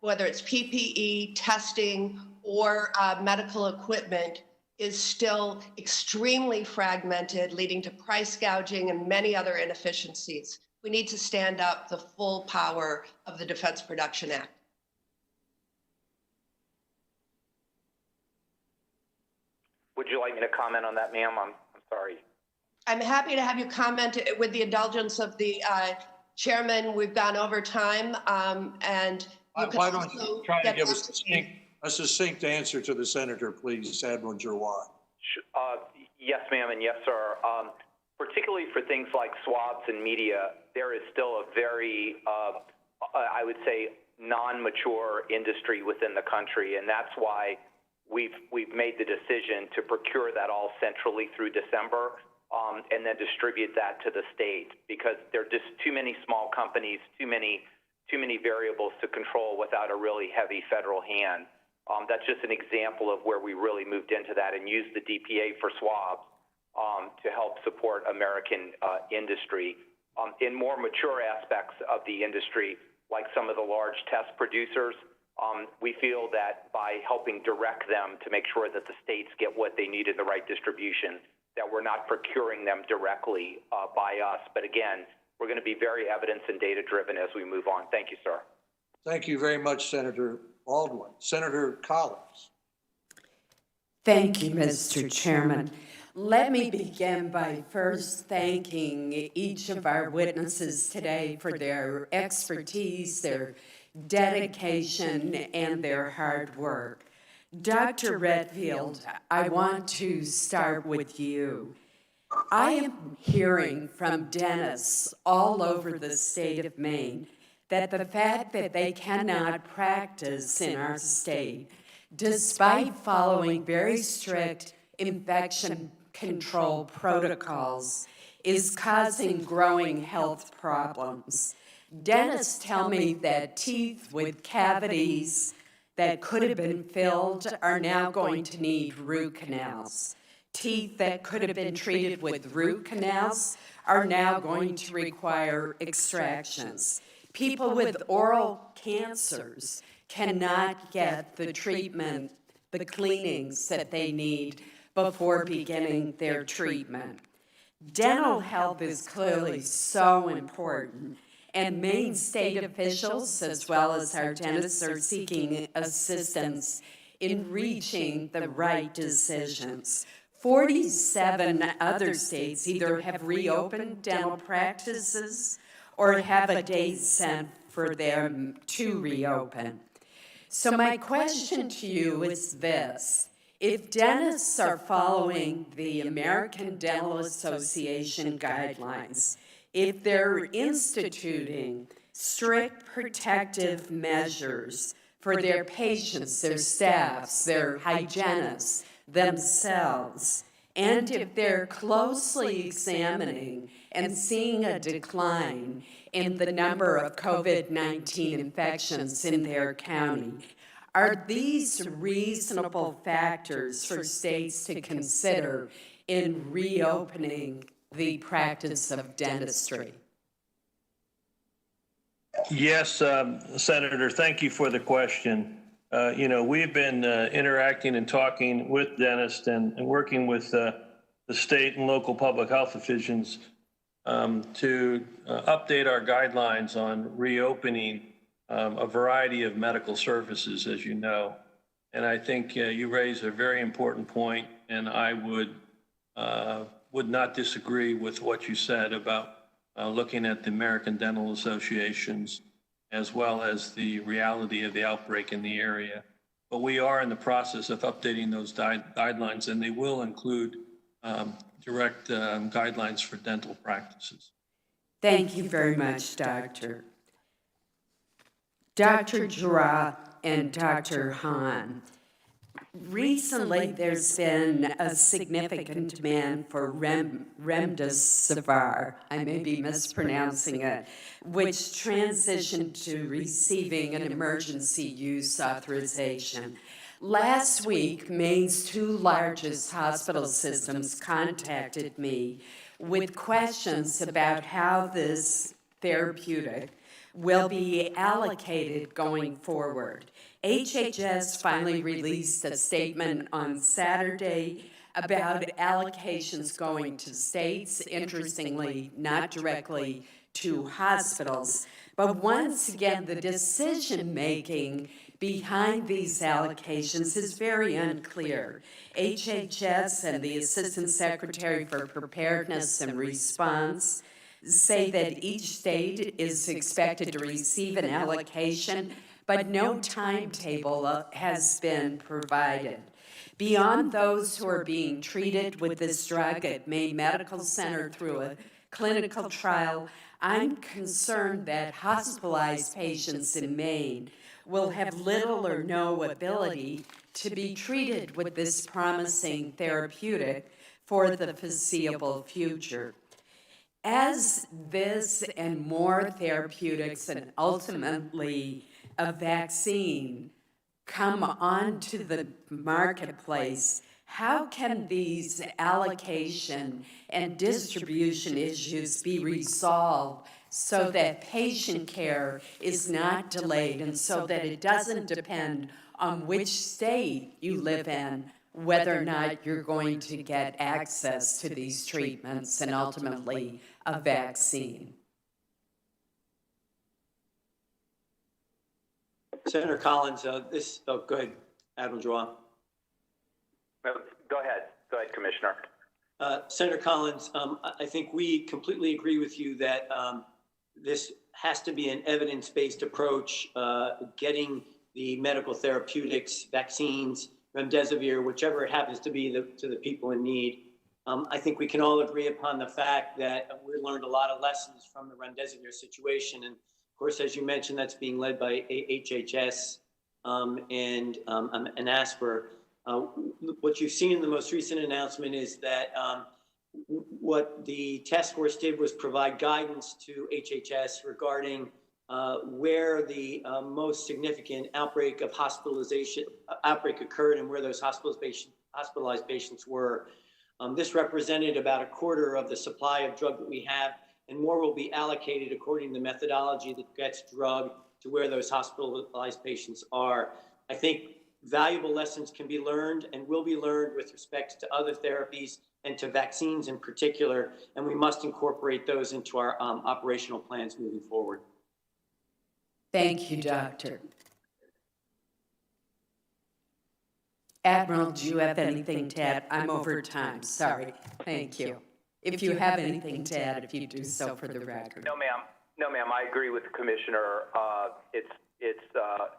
whether it's PPE, testing, or medical equipment, is still extremely fragmented, leading to price gouging and many other inefficiencies. We need to stand up the full power of the Defense Production Act. Would you like me to comment on that, ma'am? I'm sorry. I'm happy to have you comment with the indulgence of the chairman. We've gone over time, and why don't you try to give a succinct answer to the senator, please, Admiral Giroir? Yes, ma'am, and yes, sir. Particularly for things like swabs and media, there is still a very, I would say, non-mature industry within the country, and that's why we've made the decision to procure that all centrally through December. And then distribute that to the state, because there are just too many small companies, too many variables to control without a really heavy federal hand. That's just an example of where we really moved into that and used the DPA for swabs to help support American industry. In more mature aspects of the industry, like some of the large test producers, we feel that by helping direct them to make sure that the states get what they need in the right distribution, that we're not procuring them directly by us. But again, we're going to be very evidence and data driven as we move on. Thank you, sir. Thank you very much, Senator Baldwin. Senator Collins. Thank you, Mr. Chairman. Let me begin by first thanking each of our witnesses today for their expertise, their dedication, and their hard work. Dr. Redfield, I want to start with you. I am hearing from dentists all over the state of Maine that the fact that they cannot practice in our state, despite following very strict infection control protocols, is causing growing health problems. Dentists tell me that teeth with cavities that could have been filled are now going to need root canals. Teeth that could have been treated with root canals are now going to require extractions. People with oral cancers cannot get the treatment, the cleanings that they need before beginning their treatment. Dental health is clearly so important, and Maine state officials, as well as our dentists, are seeking assistance in reaching the right decisions. 47 other states either have reopened dental practices or have a date set for them to reopen. So my question to you is this. If dentists are following the American Dental Association guidelines, if they're instituting strict protective measures for their patients, their staffs, their hygienists, themselves, and if they're closely examining and seeing a decline in the number of COVID-19 infections in their county, are these reasonable factors for states to consider in reopening the practice of dentistry? Yes, Senator, thank you for the question. We've been interacting and talking with dentists and working with the state and local public health officials to update our guidelines on reopening a variety of medical services, as you know. And I think you raise a very important point, and I would not disagree with what you said about looking at the American Dental Associations as well as the reality of the outbreak in the area. But we are in the process of updating those guidelines, and they will include direct guidelines for dental practices. Thank you very much, Doctor. Dr. Giroir and Dr. Hahn, recently there's been a significant demand for remdesivir, I may be mispronouncing it, which transitioned to receiving an emergency use authorization. Last week, Maine's two largest hospital systems contacted me with questions about how this therapeutic will be allocated going forward. HHS finally released a statement on Saturday about allocations going to states, interestingly, not directly to hospitals. But once again, the decision-making behind these allocations is very unclear. HHS and the Assistant Secretary for Preparedness and Response say that each state is expected to receive an allocation, but no timetable has been provided. Beyond those who are being treated with this drug at Maine Medical Center through a clinical trial, I'm concerned that hospitalized patients in Maine will have little or no ability to be treated with this promising therapeutic for the foreseeable future. As this and more therapeutics and ultimately a vaccine come onto the marketplace, how can these allocation and distribution issues be resolved so that patient care is not delayed and so that it doesn't depend on which state you live in whether or not you're going to get access to these treatments and ultimately a vaccine? Senator Collins, go ahead, Admiral Giroir. Go ahead, Commissioner. Senator Collins, I think we completely agree with you that this has to be an evidence-based approach, getting the medical therapeutics, vaccines, remdesivir, whichever it happens to be, to the people in need. I think we can all agree upon the fact that we learned a lot of lessons from the remdesivir situation. And of course, as you mentioned, that's being led by HHS and ASPR. What you've seen in the most recent announcement is that what the task force did was provide guidance to HHS regarding where the most significant outbreak occurred and where those hospitalized patients were. This represented about a quarter of the supply of drug that we have, and more will be allocated according to the methodology that gets drug to where those hospitalized patients are. I think valuable lessons can be learned and will be learned with respect to other therapies and to vaccines in particular, and we must incorporate those into our operational plans moving forward. Thank you, Doctor. Admiral, do you have anything to add? I'm over time, sorry. Thank you. If you have anything to add, if you do so for the record. No, ma'am. No, ma'am. I agree with the commissioner. It's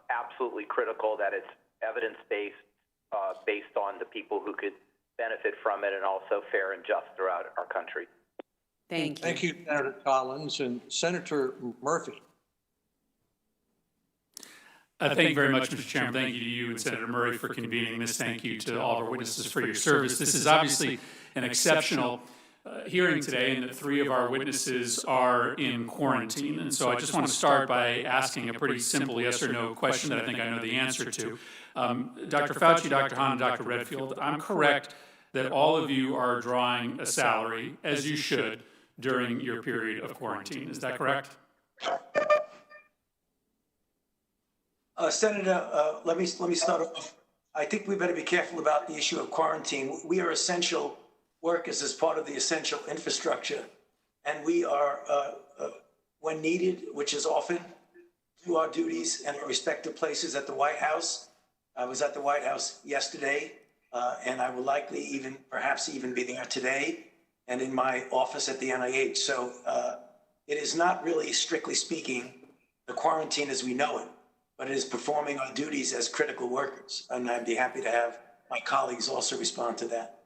absolutely critical that it's evidence-based, based on the people who could benefit from it, and also fair and just throughout our country. Thank you. Thank you, Senator Collins. And Senator Murphy. Thank you very much, Mr. Chairman. Thank you to you and Senator Murray for convening this. Thank you to all of our witnesses for your service. This is obviously an exceptional hearing today, and that 3 of our witnesses are in quarantine. And so I just want to start by asking a pretty simple yes or no question that I think I know the answer to. Dr. Fauci, Dr. Hahn, and Dr. Redfield, I'm correct that all of you are drawing a salary, as you should, during your period of quarantine. Is that correct? Senator, let me start off. I think we better be careful about the issue of quarantine. We are essential workers as part of the essential infrastructure, and we are, when needed, which is often, do our duties and our respective places at the White House. I was at the White House yesterday, and I will likely perhaps even be there today, and in my office at the NIH. So it is not really, strictly speaking, the quarantine as we know it, but it is performing our duties as critical workers. And I'd be happy to have my colleagues also respond to that.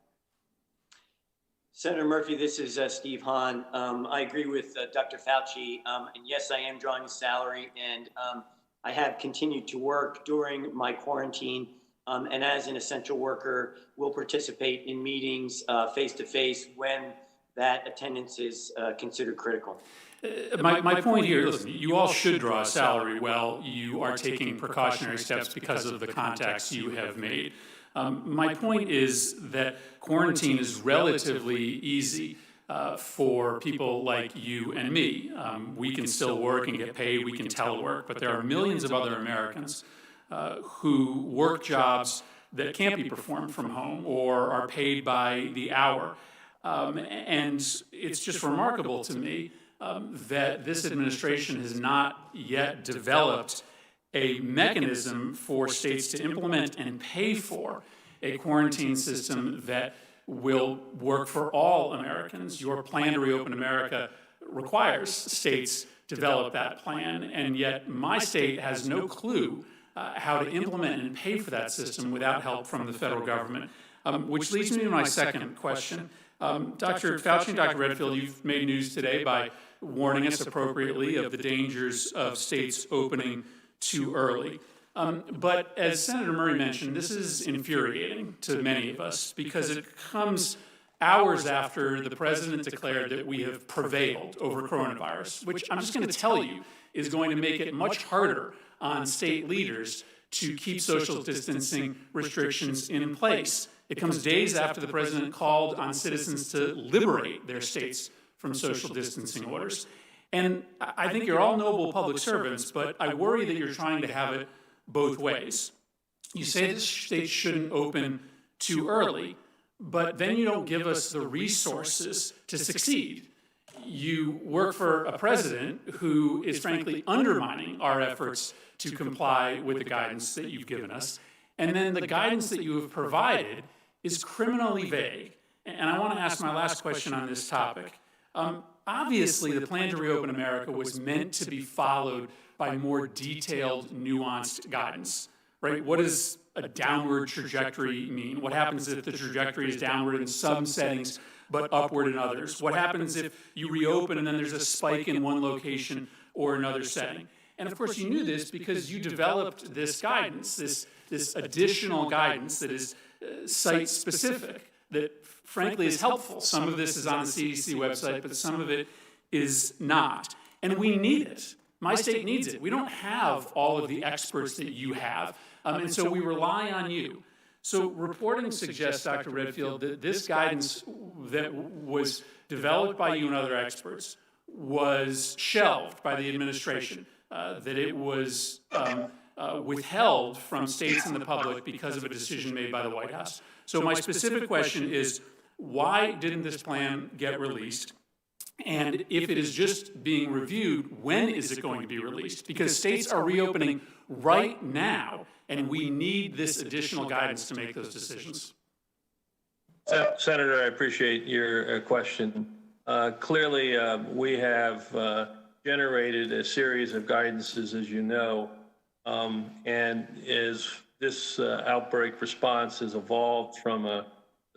Senator Murphy, this is Steve Hahn. I agree with Dr. Fauci, and yes, I am drawing a salary, and I have continued to work during my quarantine, and as an essential worker, will participate in meetings face-to-face when that attendance is considered critical. My point here, listen, you all should draw a salary while you are taking precautionary steps because of the contacts you have made. My point is that quarantine is relatively easy for people like you and me. We can still work and get paid, we can telework, but there are millions of other Americans who work jobs that can't be performed from home or are paid by the hour. And it's just remarkable to me that this administration has not yet developed a mechanism for states to implement and pay for a quarantine system that will work for all Americans. Your plan to reopen America requires states develop that plan, and yet my state has no clue how to implement and pay for that system without help from the federal government. Which leads me to my second question. Dr. Fauci and Dr. Redfield, you've made news today by warning us appropriately of the dangers of states opening too early. But as Senator Murray mentioned, this is infuriating to many of us because it comes hours after the president declared that we have prevailed over coronavirus, which I'm just going to tell you is going to make it much harder on state leaders to keep social distancing restrictions in place. It comes days after the president called on citizens to liberate their states from social distancing orders. And I think you're all noble public servants, but I worry that you're trying to have it both ways. You say the states shouldn't open too early, but then you don't give us the resources to succeed. You work for a president who is frankly undermining our efforts to comply with the guidance that you've given us. And then the guidance that you have provided is criminally vague. And I want to ask my last question on this topic. Obviously, the plan to reopen America was meant to be followed by more detailed, nuanced guidance, right? What does a downward trajectory mean? What happens if the trajectory is downward in some settings, but upward in others? What happens if you reopen and then there's a spike in one location or another setting? And of course, you knew this because you developed this guidance, this additional guidance that is site-specific, that frankly is helpful. Some of this is on the CDC website, but some of it is not. And we need it. My state needs it. We don't have all of the experts that you have, and so we rely on you. So reporting suggests, Dr. Redfield, that this guidance that was developed by you and other experts was shelved by the administration, that it was withheld from states and the public because of a decision made by the White House. So my specific question is, why didn't this plan get released? And if it is just being reviewed, when is it going to be released? Because states are reopening right now, and we need this additional guidance to make those decisions. Senator, I appreciate your question. Clearly, we have generated a series of guidances, as you know, and as this outbreak response has evolved from a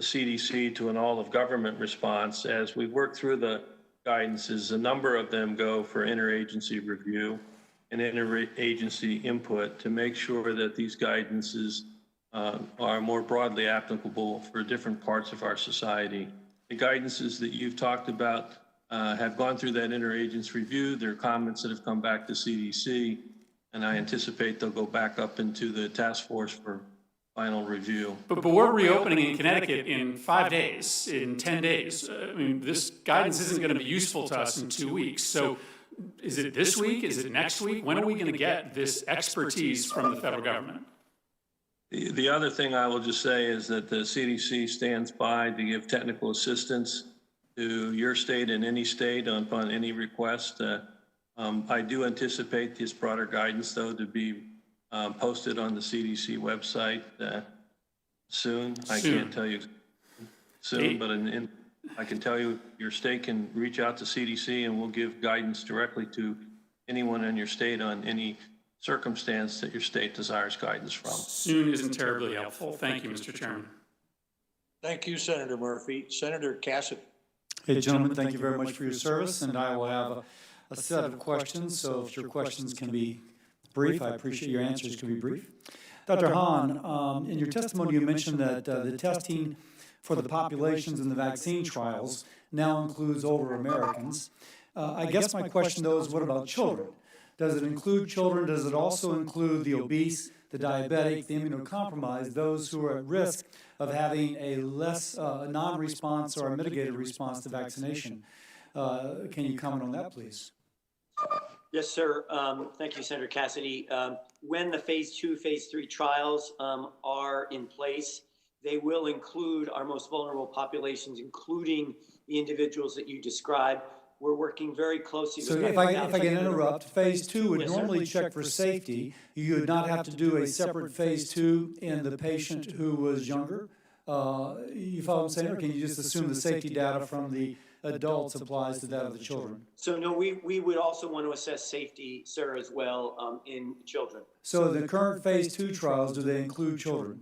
CDC to an all-of-government response, as we work through the guidances, a number of them go for interagency review and interagency input to make sure that these guidances are more broadly applicable for different parts of our society. The guidances that you've talked about have gone through that interagency review. There are comments that have come back to CDC, and I anticipate they'll go back up into the task force for final review. But we're reopening in Connecticut in 5 days, in 10 days. I mean, this guidance isn't going to be useful to us in 2 weeks. So is it this week? Is it next week? When are we going to get this expertise from the federal government? The other thing I will just say is that the CDC stands by to give technical assistance to your state and any state upon any request. I do anticipate this broader guidance, though, to be posted on the CDC website soon. I can't tell you soon, but I can tell you your state can reach out to CDC and we'll give guidance directly to anyone in your state on any circumstance that your state desires guidance from. Soon isn't terribly helpful. Thank you, Mr. Chairman. Thank you, Senator Murphy. Senator Cassidy. Hey, gentlemen, thank you very much for your service, and I will have a set of questions, so if your questions can be brief, I appreciate your answers can be brief. Dr. Hahn, in your testimony you mentioned that the testing for the populations in the vaccine trials now includes older Americans. I guess my question, though, is what about children? Does it include children? Does it also include the obese, the diabetic, the immunocompromised, those who are at risk of having a less non-response or a mitigated response to vaccination? Can you comment on that, please? Yes, sir. Thank you, Senator Cassidy. When the phase 2, phase 3 trials are in place, they will include our most vulnerable populations, including the individuals that you described. We're working very closely with... So if I can interrupt, phase 2 would normally check for safety. You would not have to do a separate phase 2 in the patient who was younger. You follow what I'm saying, or can you just assume the safety data from the adults applies to that of the children? So no, we would also want to assess safety, sir, as well in children. So the current phase 2 trials, do they include children?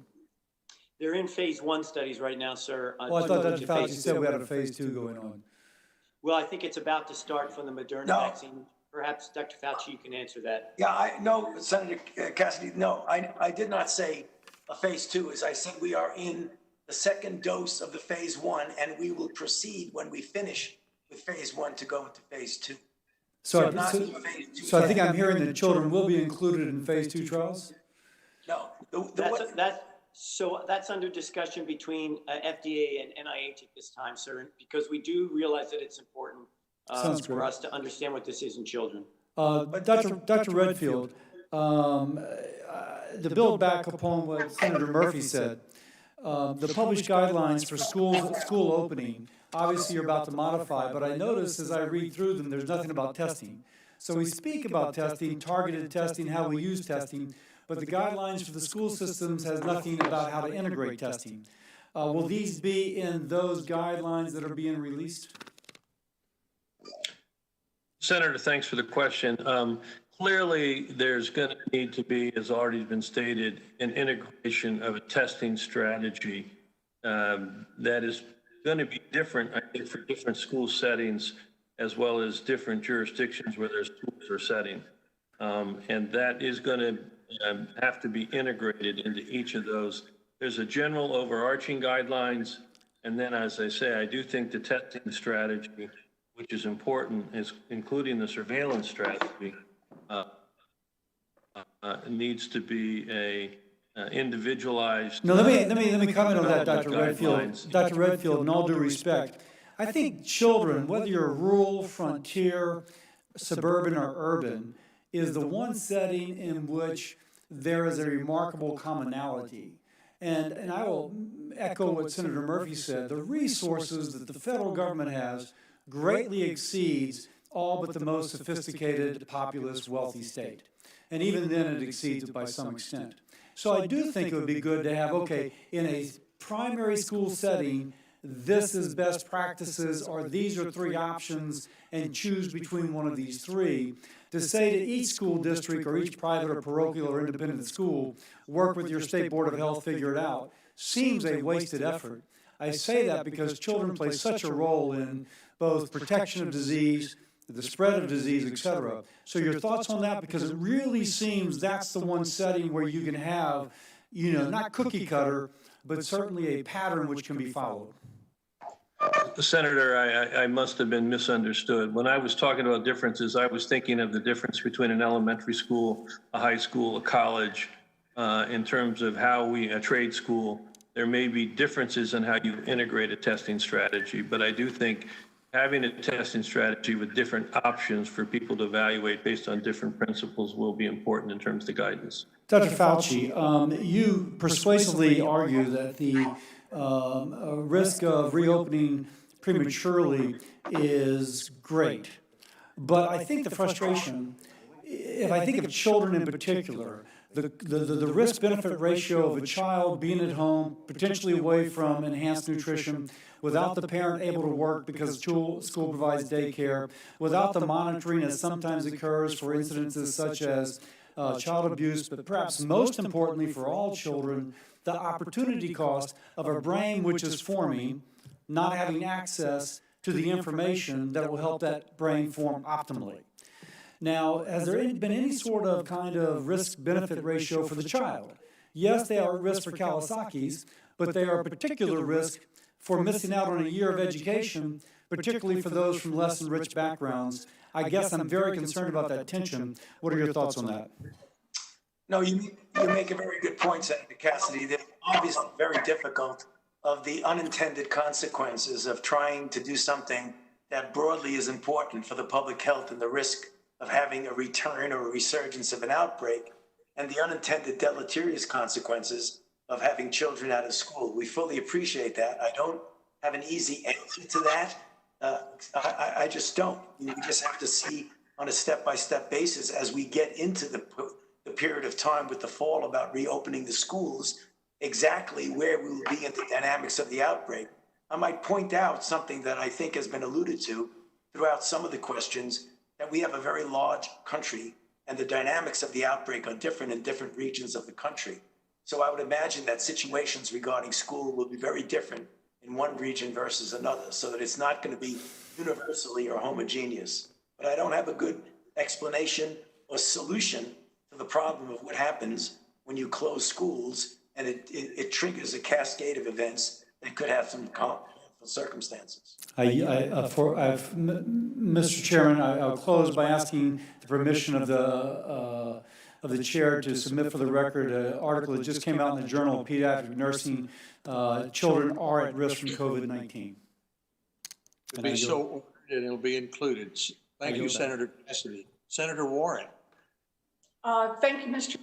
They're in phase 1 studies right now, sir. Well, I thought Dr. Fauci said we had a phase 2 going on. Well, I think it's about to start from the Moderna vaccine. Perhaps, Dr. Fauci, you can answer that. Yeah, no, Senator Cassidy, no, I did not say a phase 2. As I said, we are in the second dose of the phase 1, and we will proceed when we finish with phase 1 to go into phase 2. So I think I'm hearing that children will be included in phase 2 trials? No. That's under discussion between FDA and NIH at this time, sir, because we do realize that it's important for us to understand what this is in children. Dr. Redfield, to build back upon what Senator Murphy said, the published guidelines for school opening, obviously you're about to modify, but I notice as I read through them, there's nothing about testing. So we speak about testing, targeted testing, how we use testing, but the guidelines for the school systems has nothing about how to integrate testing. Will these be in those guidelines that are being released? Senator, thanks for the question. Clearly, there's going to need to be, as already been stated, an integration of a testing strategy that is going to be different, I think, for different school settings, as well as different jurisdictions where their schools are setting. And that is going to have to be integrated into each of those. There's a general overarching guidelines, and then, as I say, I do think the testing strategy, which is important, is including the surveillance strategy, needs to be a individualized. No, let me comment on that, Dr. Redfield. Dr. Redfield, in all due respect, I think children, whether you're rural, frontier, suburban, or urban, is the one setting in which there is a remarkable commonality. And I will echo what Senator Murphy said. The resources that the federal government has greatly exceeds all but the most sophisticated, populous, wealthy state. And even then it exceeds it by some extent. So I do think it would be good to have, okay, in a primary school setting, this is best practices, or these are three options, and choose between one of these three. To say to each school district or each private or parochial or independent school, work with your state board of health, figure it out, seems a wasted effort. I say that because children play such a role in both protection of disease, the spread of disease, et cetera. So your thoughts on that? Because it really seems that's the one setting where you can have, not cookie cutter, but certainly a pattern which can be followed. Senator, I must have been misunderstood. When I was talking about differences, I was thinking of the difference between an elementary school, a high school, a college, in terms of how a trade school. There may be differences in how you integrate a testing strategy, but I do think having a testing strategy with different options for people to evaluate based on different principles will be important in terms of the guidance. Dr. Fauci, you persuasively argue that the risk of reopening prematurely is great. But I think the frustration, if I think of children in particular, the risk-benefit ratio of a child being at home, potentially away from enhanced nutrition, without the parent able to work because school provides daycare, without the monitoring as sometimes occurs for incidences such as child abuse, but perhaps most importantly for all children, the opportunity cost of a brain which is forming, not having access to the information that will help that brain form optimally. Now, has there been any sort of kind of risk-benefit ratio for the child? Yes, they are at risk for Kawasaki's, but they are a particular risk for missing out on a year of education, particularly for those from less enriched backgrounds. I guess I'm very concerned about that tension. What are your thoughts on that? No, you make a very good point, Senator Cassidy. That obviously very difficult of the unintended consequences of trying to do something that broadly is important for the public health and the risk of having a return or a resurgence of an outbreak, and the unintended deleterious consequences of having children out of school. We fully appreciate that. I don't have an easy answer to that. I just don't. We just have to see on a step-by-step basis as we get into the period of time with the fall about reopening the schools, exactly where we will be in the dynamics of the outbreak. I might point out something that I think has been alluded to throughout some of the questions, that we have a very large country and the dynamics of the outbreak are different in different regions of the country. So I would imagine that situations regarding school will be very different in one region versus another, so that it's not going to be universally or homogeneous. But I don't have a good explanation or solution to the problem of what happens when you close schools and it triggers a cascade of events that could have some circumstances. Mr. Chairman, I'll close by asking the permission of the chair to submit for the record an article that just came out in the Journal of Pediatric Nursing. Children are at risk from COVID-19. It'll be so ordered and it'll be included. Thank you, Senator Cassidy. Senator Warren. Thank you, Mr.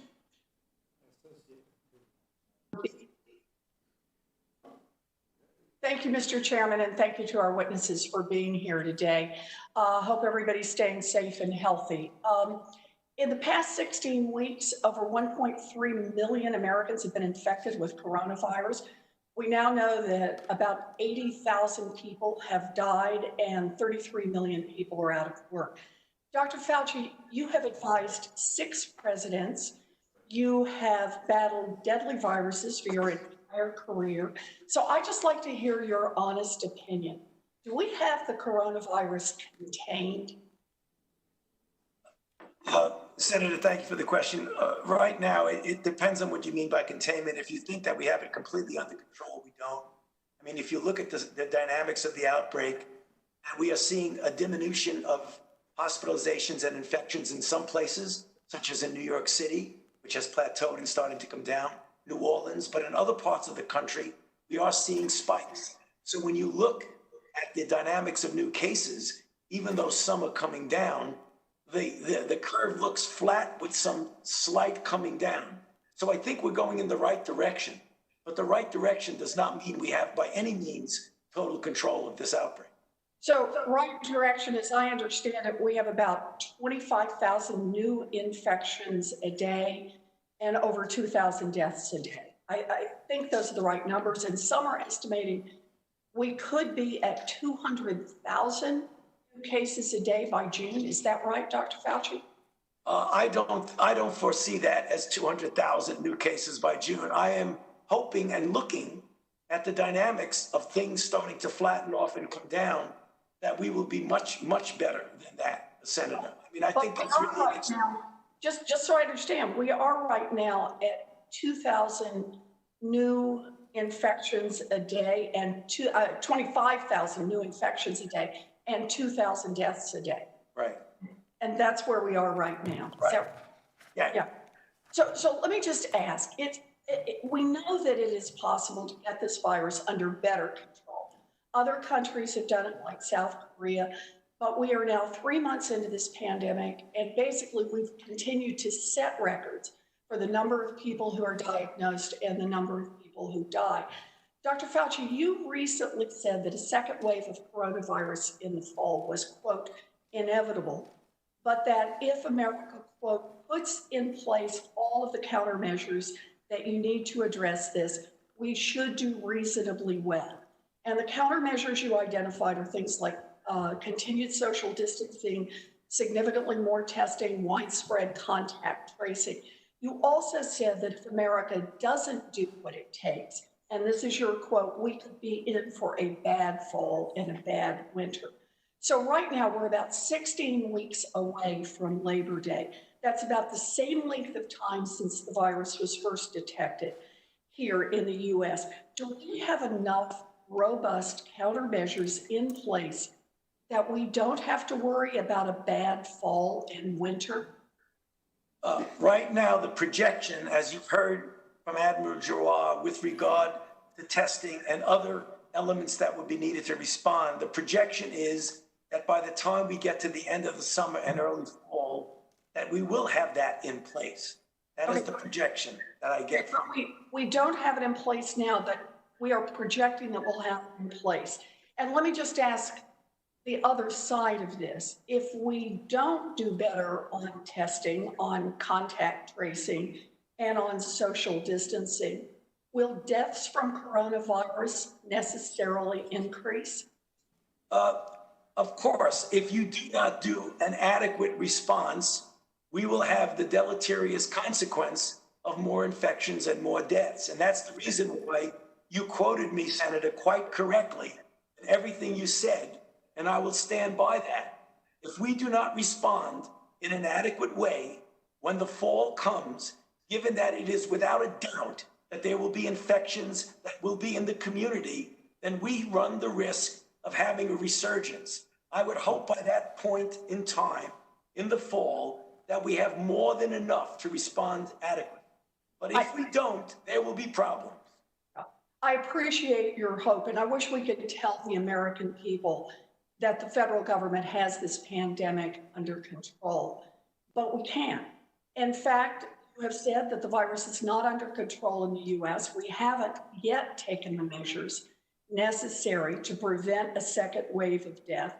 Thank you, Mr. Chairman, and thank you to our witnesses for being here today. Hope everybody's staying safe and healthy. In the past 16 weeks, over 1.3 million Americans have been infected with coronavirus. We now know that about 80,000 people have died and 33 million people are out of work. Dr. Fauci, you have advised 6 presidents. You have battled deadly viruses for your entire career. So I'd just like to hear your honest opinion. Do we have the coronavirus contained? Senator, thank you for the question. Right now, it depends on what you mean by containment. If you think that we have it completely under control, we don't. I mean, if you look at the dynamics of the outbreak, we are seeing a diminution of hospitalizations and infections in some places, such as in New York City, which has plateaued and starting to come down, New Orleans, but in other parts of the country, we are seeing spikes. So when you look at the dynamics of new cases, even though some are coming down, the curve looks flat with some slight coming down. So I think we're going in the right direction, but the right direction does not mean we have by any means total control of this outbreak. So right direction, as I understand it, we have about 25,000 new infections a day and over 2,000 deaths a day. I think those are the right numbers, and some are estimating we could be at 200,000 cases a day by June. Is that right, Dr. Fauci? I don't foresee that as 200,000 new cases by June. I am hoping and looking at the dynamics of things starting to flatten off and come down, that we will be much, much better than that, Senator. I mean, I think that's really right now, just so I understand, we are right now at 2,000 new infections a day and 25,000 new infections a day and 2,000 deaths a day. Right. And that's where we are right now. Right. So, yeah. So let me just ask, we know that it is possible to get this virus under better control. Other countries have done it, like South Korea, but we are now 3 months into this pandemic, and basically we've continued to set records for the number of people who are diagnosed and the number of people who die. Dr. Fauci, you recently said that a second wave of coronavirus in the fall was, quote, inevitable, but that if America, quote, puts in place all of the countermeasures that you need to address this, we should do reasonably well. And the countermeasures you identified are things like continued social distancing, significantly more testing, widespread contact tracing. You also said that if America doesn't do what it takes, and this is your quote, we could be in for a bad fall and a bad winter. So right now we're about 16 weeks away from Labor Day. That's about the same length of time since the virus was first detected here in the US. Do we have enough robust countermeasures in place that we don't have to worry about a bad fall and winter? Right now, the projection, as you've heard from Admiral Giroir, with regard to testing and other elements that would be needed to respond, the projection is that by the time we get to the end of the summer and early fall, that we will have that in place. That is the projection that I get from we don't have it in place now, but we are projecting that we'll have it in place. And let me just ask the other side of this. If we don't do better on testing, on contact tracing, and on social distancing, will deaths from coronavirus necessarily increase? Of course, if you do not do an adequate response, we will have the deleterious consequence of more infections and more deaths. And that's the reason why you quoted me, Senator, quite correctly in everything you said, and I will stand by that. If we do not respond in an adequate way when the fall comes, given that it is without a doubt that there will be infections that will be in the community, then we run the risk of having a resurgence. I would hope by that point in time, in the fall, that we have more than enough to respond adequately. But if we don't, there will be problems. I appreciate your hope, and I wish we could tell the American people that the federal government has this pandemic under control, but we can't. In fact, you have said that the virus is not under control in the US. We haven't yet taken the measures necessary to prevent a second wave of death.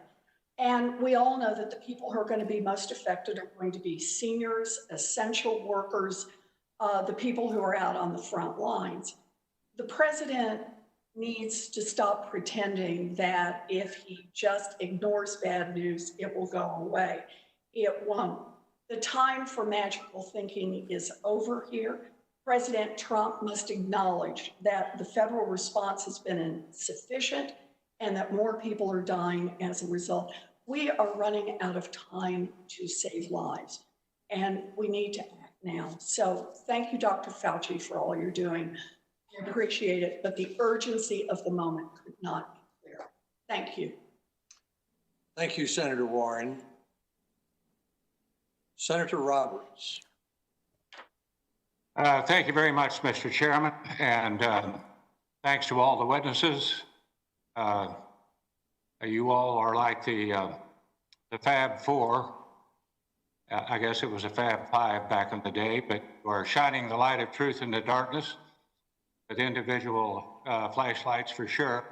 And we all know that the people who are going to be most affected are going to be seniors, essential workers, the people who are out on the front lines. The president needs to stop pretending that if he just ignores bad news, it will go away. It won't. The time for magical thinking is over here. President Trump must acknowledge that the federal response has been insufficient and that more people are dying as a result. We are running out of time to save lives, and we need to act now. So thank you, Dr. Fauci, for all you're doing. I appreciate it, but the urgency of the moment could not be clearer. Thank you. Thank you, Senator Warren. Senator Roberts. Thank you very much, Mr. Chairman, and thanks to all the witnesses. You all are like the Fab Four, I guess it was a Fab Five back in the day, but we're shining the light of truth in the darkness with individual flashlights for sure.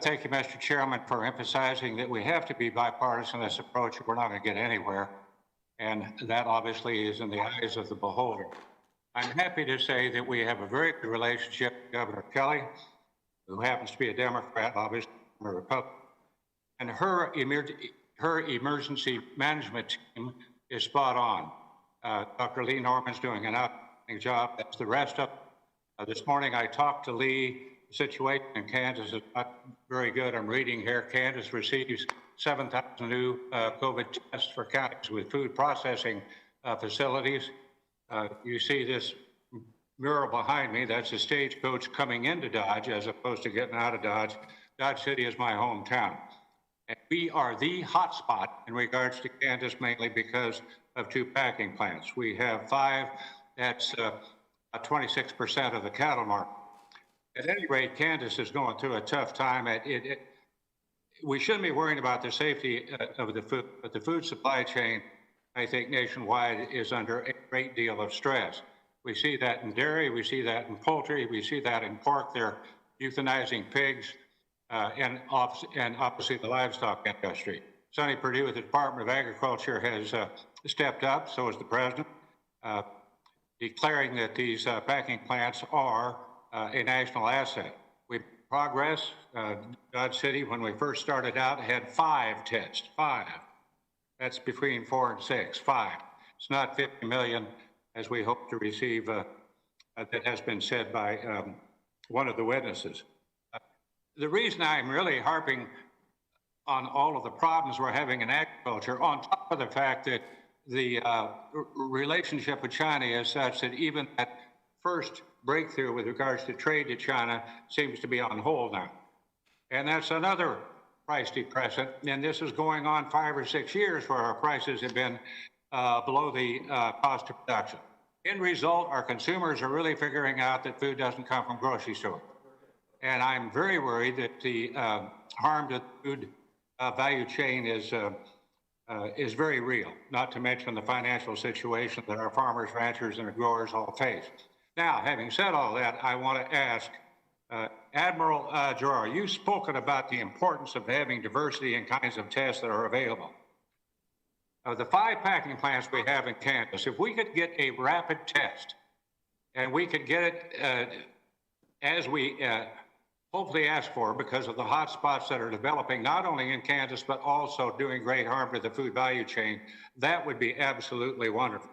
Thank you, Mr. Chairman, for emphasizing that we have to be bipartisan in this approach. We're not going to get anywhere. And that obviously is in the eyes of the beholder. I'm happy to say that we have a very good relationship with Governor Kelly, who happens to be a Democrat, obviously, a Republican. And her emergency management team is spot on. Dr. Lee Norman's doing an outstanding job, as the rest of this morning I talked to Lee. The situation in Kansas is not very good. I'm reading here, Kansas receives 7,000 new COVID tests for counties with food processing facilities. You see this mural behind me, that's a stagecoach coming into Dodge as opposed to getting out of Dodge. Dodge City is my hometown. And we are the hotspot in regards to Kansas, mainly because of 2 packing plants. We have 5, that's 26% of the cattle market. At any rate, Kansas is going through a tough time. We shouldn't be worrying about the safety of the food, but the food supply chain, I think, nationwide is under a great deal of stress. We see that in dairy, we see that in poultry, we see that in pork. They're euthanizing pigs and obviously the livestock industry. Sonny Perdue with the Department of Agriculture has stepped up, so has the president, declaring that these packing plants are a national asset. We progress. Dodge City, when we first started out, had 5 tests, 5. That's between 4 and 6, 5. It's not 50 million as we hope to receive, that has been said by one of the witnesses. The reason I'm really harping on all of the problems we're having in agriculture, on top of the fact that the relationship with China is such that even that first breakthrough with regards to trade to China seems to be on hold now. And that's another price depressant. And this is going on 5 or 6 years where our prices have been below the cost of production. In result, our consumers are really figuring out that food doesn't come from grocery stores. And I'm very worried that the harm to the food value chain is very real, not to mention the financial situation that our farmers, ranchers, and growers all face. Now, having said all that, I want to ask Admiral Giroir, you've spoken about the importance of having diversity in kinds of tests that are available. Of the 5 packing plants we have in Kansas, if we could get a rapid test and we could get it as we hopefully ask for because of the hot spots that are developing not only in Kansas but also doing great harm to the food value chain, that would be absolutely wonderful.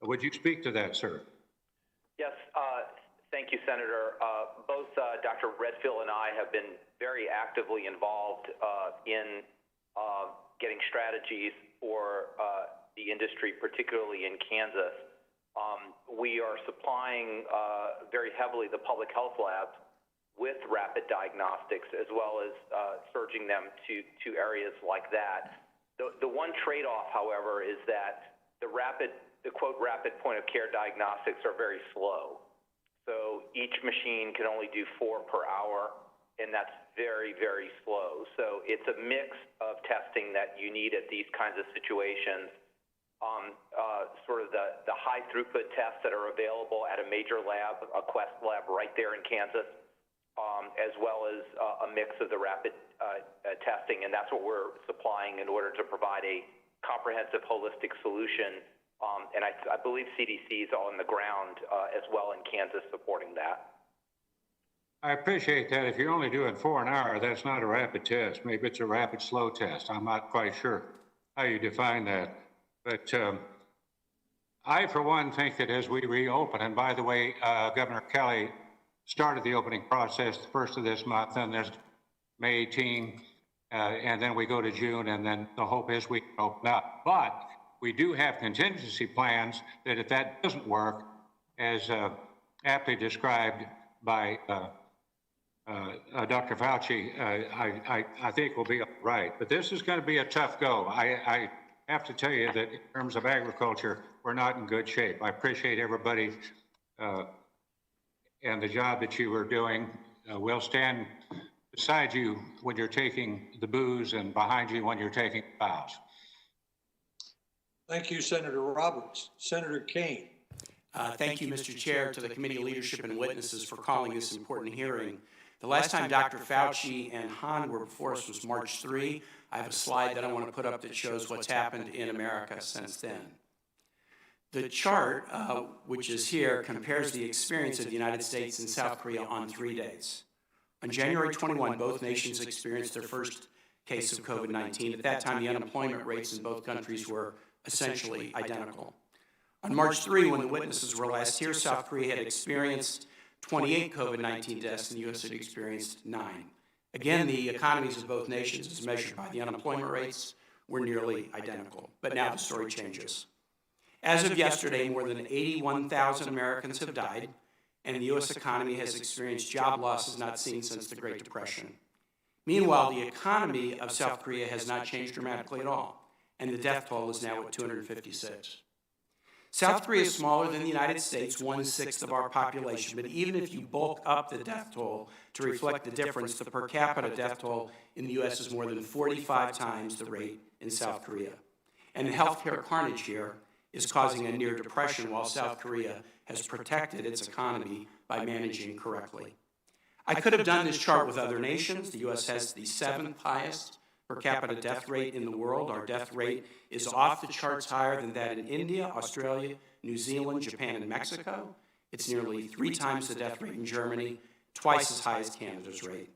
Would you speak to that, sir? Yes, thank you, Senator. Both Dr. Redfield and I have been very actively involved in getting strategies for the industry, particularly in Kansas. We are supplying very heavily the public health labs with rapid diagnostics, as well as surging them to areas like that. The one trade-off, however, is that the quote rapid point of care diagnostics are very slow. So each machine can only do 4 per hour, and that's very, very slow. So it's a mix of testing that you need at these kinds of situations. Sort of the high throughput tests that are available at a major lab, a Quest lab right there in Kansas, as well as a mix of the rapid testing, and that's what we're supplying in order to provide a comprehensive, holistic solution. And I believe CDC is on the ground as well in Kansas supporting that. I appreciate that. If you're only doing 4 an hour, that's not a rapid test. Maybe it's a rapid slow test. I'm not quite sure how you define that. But I, for one, think that as we reopen, and by the way, Governor Kelly started the opening process the first of this month, and there's May 18, and then we go to June, and then the hope is we can open up. But we do have contingency plans that if that doesn't work, as aptly described by Dr. Fauci, I think we'll be all right. But this is going to be a tough go. I have to tell you that in terms of agriculture, we're not in good shape. I appreciate everybody and the job that you are doing. We'll stand beside you when you're taking the booze and behind you when you're taking the bows. Thank you, Senator Roberts. Senator Kane. Thank you, Mr. Chair, to the committee leadership and witnesses for calling this important hearing. The last time Dr. Fauci and Hahn were before us was March 3. I have a slide that I want to put up that shows what's happened in America since then. The chart, which is here, compares the experience of the United States and South Korea on 3 days. On January 21, both nations experienced their first case of COVID-19. At that time, the unemployment rates in both countries were essentially identical. On March 3, when the witnesses were last here, South Korea had experienced 28 COVID-19 deaths and the U.S. had experienced 9. Again, the economies of both nations, as measured by the unemployment rates, were nearly identical. But now the story changes. As of yesterday, more than 81,000 Americans have died, and the U.S. economy has experienced job losses not seen since the Great Depression. Meanwhile, the economy of South Korea has not changed dramatically at all, and the death toll is now at 256. South Korea is smaller than the United States, 1/6 of our population, but even if you bulk up the death toll to reflect the difference, the per capita death toll in the U.S. is more than 45 times the rate in South Korea. And the healthcare carnage here is causing a near depression while South Korea has protected its economy by managing correctly. I could have done this chart with other nations. The U.S. has the 7th highest per capita death rate in the world. Our death rate is off the charts higher than that in India, Australia, New Zealand, Japan, and Mexico. It's nearly 3 times the death rate in Germany, twice as high as Canada's rate.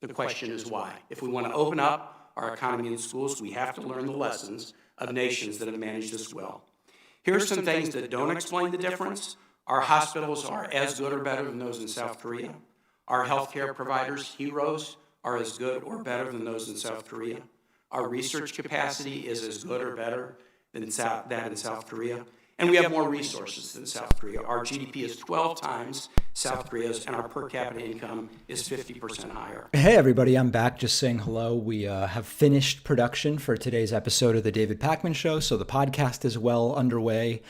The question is why? If we want to open up our economy and schools, we have to learn the lessons of nations that have managed this well. Here are some things that don't explain the difference. Our hospitals are as good or better than those in South Korea. Our healthcare providers, heroes, are as good or better than those in South Korea. Our research capacity is as good or better than that in South Korea. And we have more resources than South Korea. Our GDP is 12 times South Korea's, and our per capita income is 50% higher. Hey, everybody, I'm back just saying hello. We have finished production for today's episode of The David Pakman Show, so the podcast is well underway.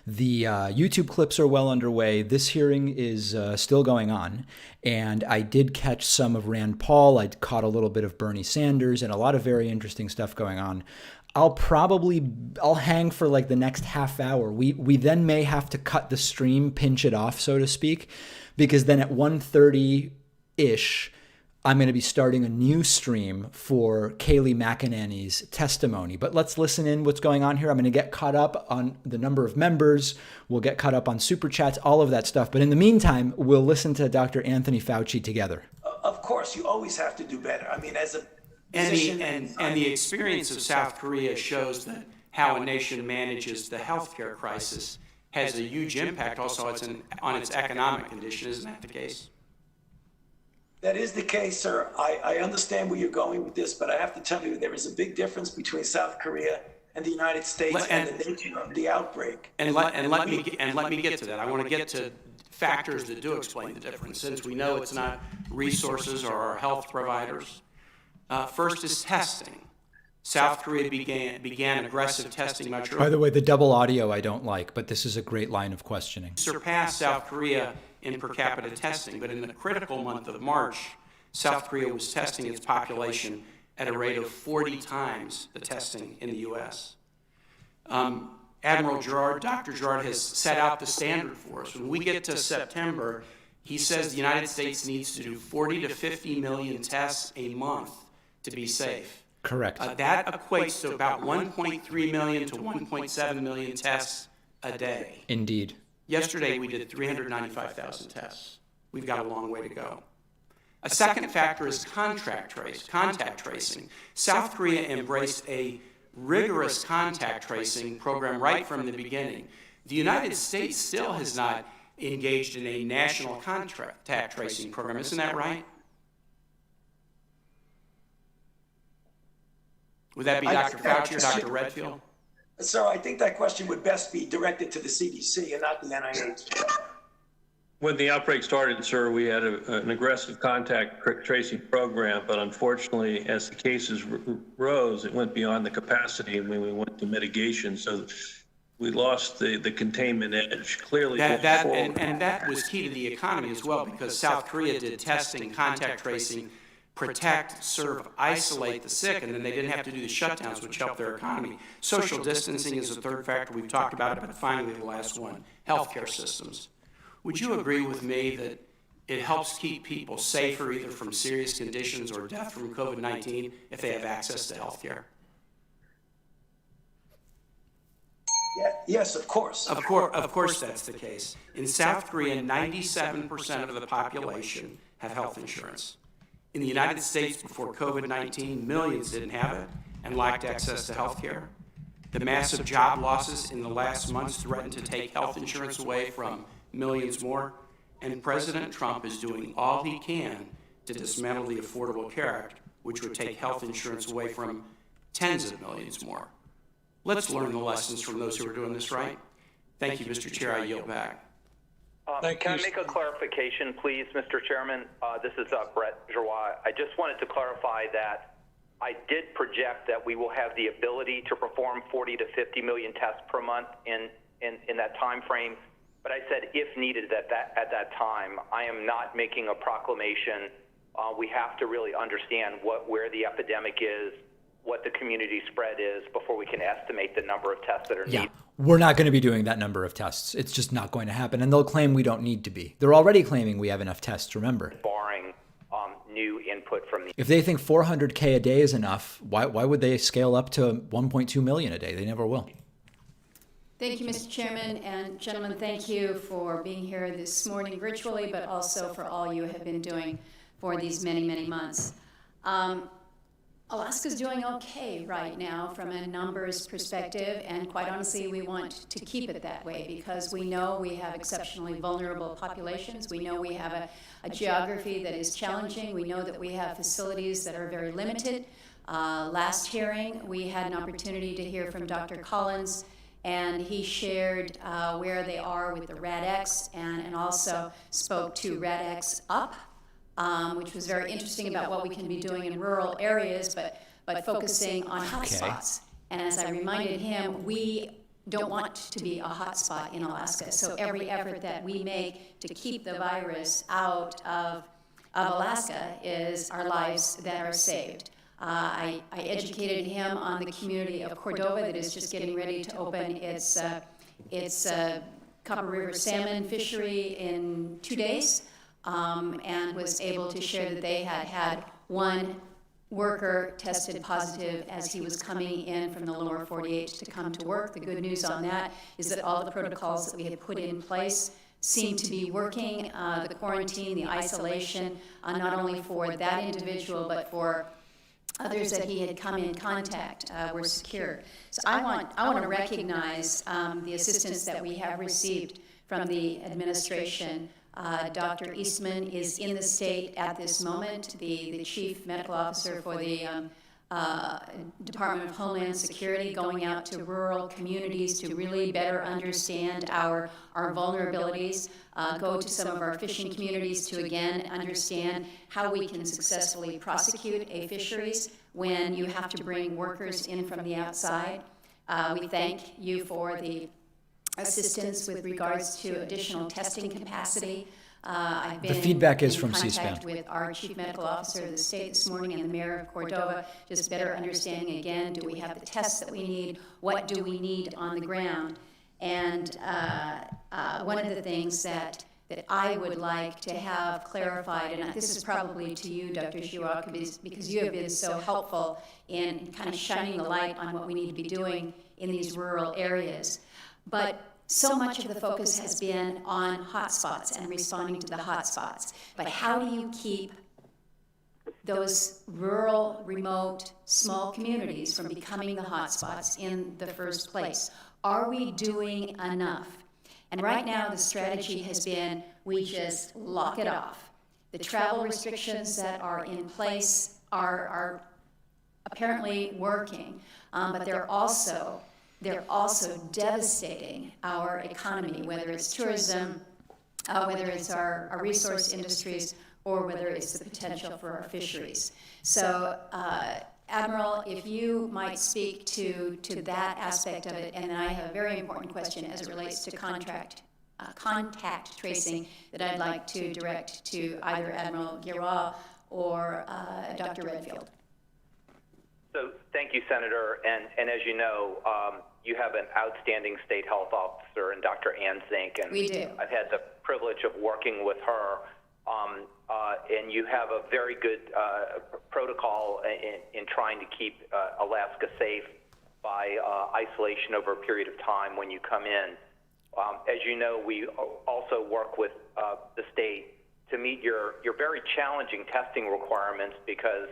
The YouTube clips are well underway. This hearing is still going on, and I did catch some of Rand Paul. I caught a little bit of Bernie Sanders, and a lot of very interesting stuff going on. I'll hang for like the next half hour. We then may have to cut the stream, pinch it off, so to speak, because then at 1:30-ish, I'm going to be starting a new stream for Kayleigh McEnany's testimony. But let's listen in what's going on here. I'm going to get caught up on the number of members. We'll get caught up on super chats, all of that stuff. But in the meantime, we'll listen to Dr. Anthony Fauci together. Of course, you always have to do better. I mean, as a And the experience of South Korea shows that how a nation manages the healthcare crisis has a huge impact also on its economic condition. Isn't that the case? That is the case, sir. I understand where you're going with this, but I have to tell you there is a big difference between South Korea and the United States and the nature of the outbreak. And let me get to that. I want to get to factors that do explain the difference, since we know it's not resources or our health providers. First is testing. South Korea began aggressive testing much earlier. By the way, the double audio I don't like, but this is a great line of questioning. Surpassed South Korea in per capita testing, but in the critical month of March, South Korea was testing its population at a rate of 40 times the testing in the U.S. Admiral Gerard, Dr. Gerard has set out the standard for us. When we get to September, he says the United States needs to do 40 to 50 million tests a month to be safe. Correct. That equates to about 1.3 million to 1.7 million tests a day. Indeed. Yesterday, we did 395,000 tests. We've got a long way to go. A second factor is contact tracing. South Korea embraced a rigorous contact tracing program right from the beginning. The United States still has not engaged in a national contact tracing program. Isn't that right? Would that be Dr. Fauci or Dr. Redfield? Sir, I think that question would best be directed to the CDC and not the NIH. When the outbreak started, sir, we had an aggressive contact tracing program, but unfortunately, as the cases rose, it went beyond the capacity when we went to mitigation. So we lost the containment edge. Clearly, and that was key to the economy as well, because South Korea did testing, contact tracing protect, serve, isolate the sick, and then they didn't have to do the shutdowns, which helped their economy. Social distancing is a third factor. We've talked about it, but finally, the last one, healthcare systems. Would you agree with me that it helps keep people safer either from serious conditions or death from COVID-19 if they have access to healthcare? Yes, of course. Of course that's the case. In South Korea, 97% of the population have health insurance. In the United States before COVID-19, millions didn't have it and lacked access to health care. The massive job losses in the last months threatened to take health insurance away from millions more, and President Trump is doing all he can to dismantle the Affordable Care Act, which would take health insurance away from tens of millions more. Let's learn the lessons from those who are doing this right. Thank you, Mr. Chair. I yield back. Can I make a clarification, please, Mr. Chairman? This is Brett Giroir. I just wanted to clarify that I did project that we will have the ability to perform 40 to 50 million tests per month in that time frame. But I said if needed at that time. I am not making a proclamation. We have to really understand where the epidemic is, what the community spread is before we can estimate the number of tests that are needed. We're not going to be doing that number of tests. It's just not going to happen. And they'll claim we don't need to be. They're already claiming we have enough tests, remember. Barring new input from the... If they think 400K a day is enough, why would they scale up to 1.2 million a day? They never will. Thank you, Mr. Chairman, and gentlemen, thank you for being here this morning virtually, but also for all you have been doing for these many, many months. Alaska's doing okay right now from a numbers perspective, and quite honestly, we want to keep it that way because we know we have exceptionally vulnerable populations. We know we have a geography that is challenging. We know that we have facilities that are very limited. Last hearing, we had an opportunity to hear from Dr. Collins, and he shared where they are with the RADx and also spoke to RADx Up, which was very interesting about what we can be doing in rural areas, but focusing on hotspots. And as I reminded him, we don't want to be a hotspot in Alaska. So every effort that we make to keep the virus out of Alaska is our lives that are saved. I educated him on the community of Cordova that is just getting ready to open its Copper River salmon fishery in 2 days. And was able to share that they had one worker tested positive as he was coming in from the lower 48 to come to work. The good news on that is that all the protocols that we had put in place seem to be working. The quarantine, the isolation, not only for that individual, but for others that he had come in contact were secure. So I want to recognize the assistance that we have received from the administration. Dr. Eastman is in the state at this moment, the chief medical officer for the Department of Homeland Security, going out to rural communities to really better understand our vulnerabilities, go to some of our fishing communities to again understand how we can successfully prosecute a fisheries when you have to bring workers in from the outside. We thank you for the assistance with regards to additional testing capacity. I've been the feedback is in from contact C-SPAN. with our chief medical officer of the state this morning and the mayor of Cordova, just better understanding again, do we have the tests that we need? What do we need on the ground? And one of the things that I would like to have clarified, and this is probably to you, Dr. Giroir, because you have been so helpful in kind of shining the light on what we need to be doing in these rural areas. But so much of the focus has been on hotspots and responding to the hotspots. But how do you keep those rural, remote, small communities from becoming the hotspots in the first place? Are we doing enough? And right now, the strategy has been we just lock it off. The travel restrictions that are in place are apparently working, but they're also devastating our economy, whether it's tourism, whether it's our resource industries, or whether it's the potential for our fisheries. So, Admiral, if you might speak to that aspect of it, and then I have a very important question as it relates to contact tracing that I'd like to direct to either Admiral Giroir or Dr. Redfield. So thank you, Senator. And as you know, you have an outstanding state health officer in Dr. Ann Zink. And we do. I've had the privilege of working with her. And you have a very good protocol in trying to keep Alaska safe by isolation over a period of time when you come in. As you know, we also work with the state to meet your very challenging testing requirements, because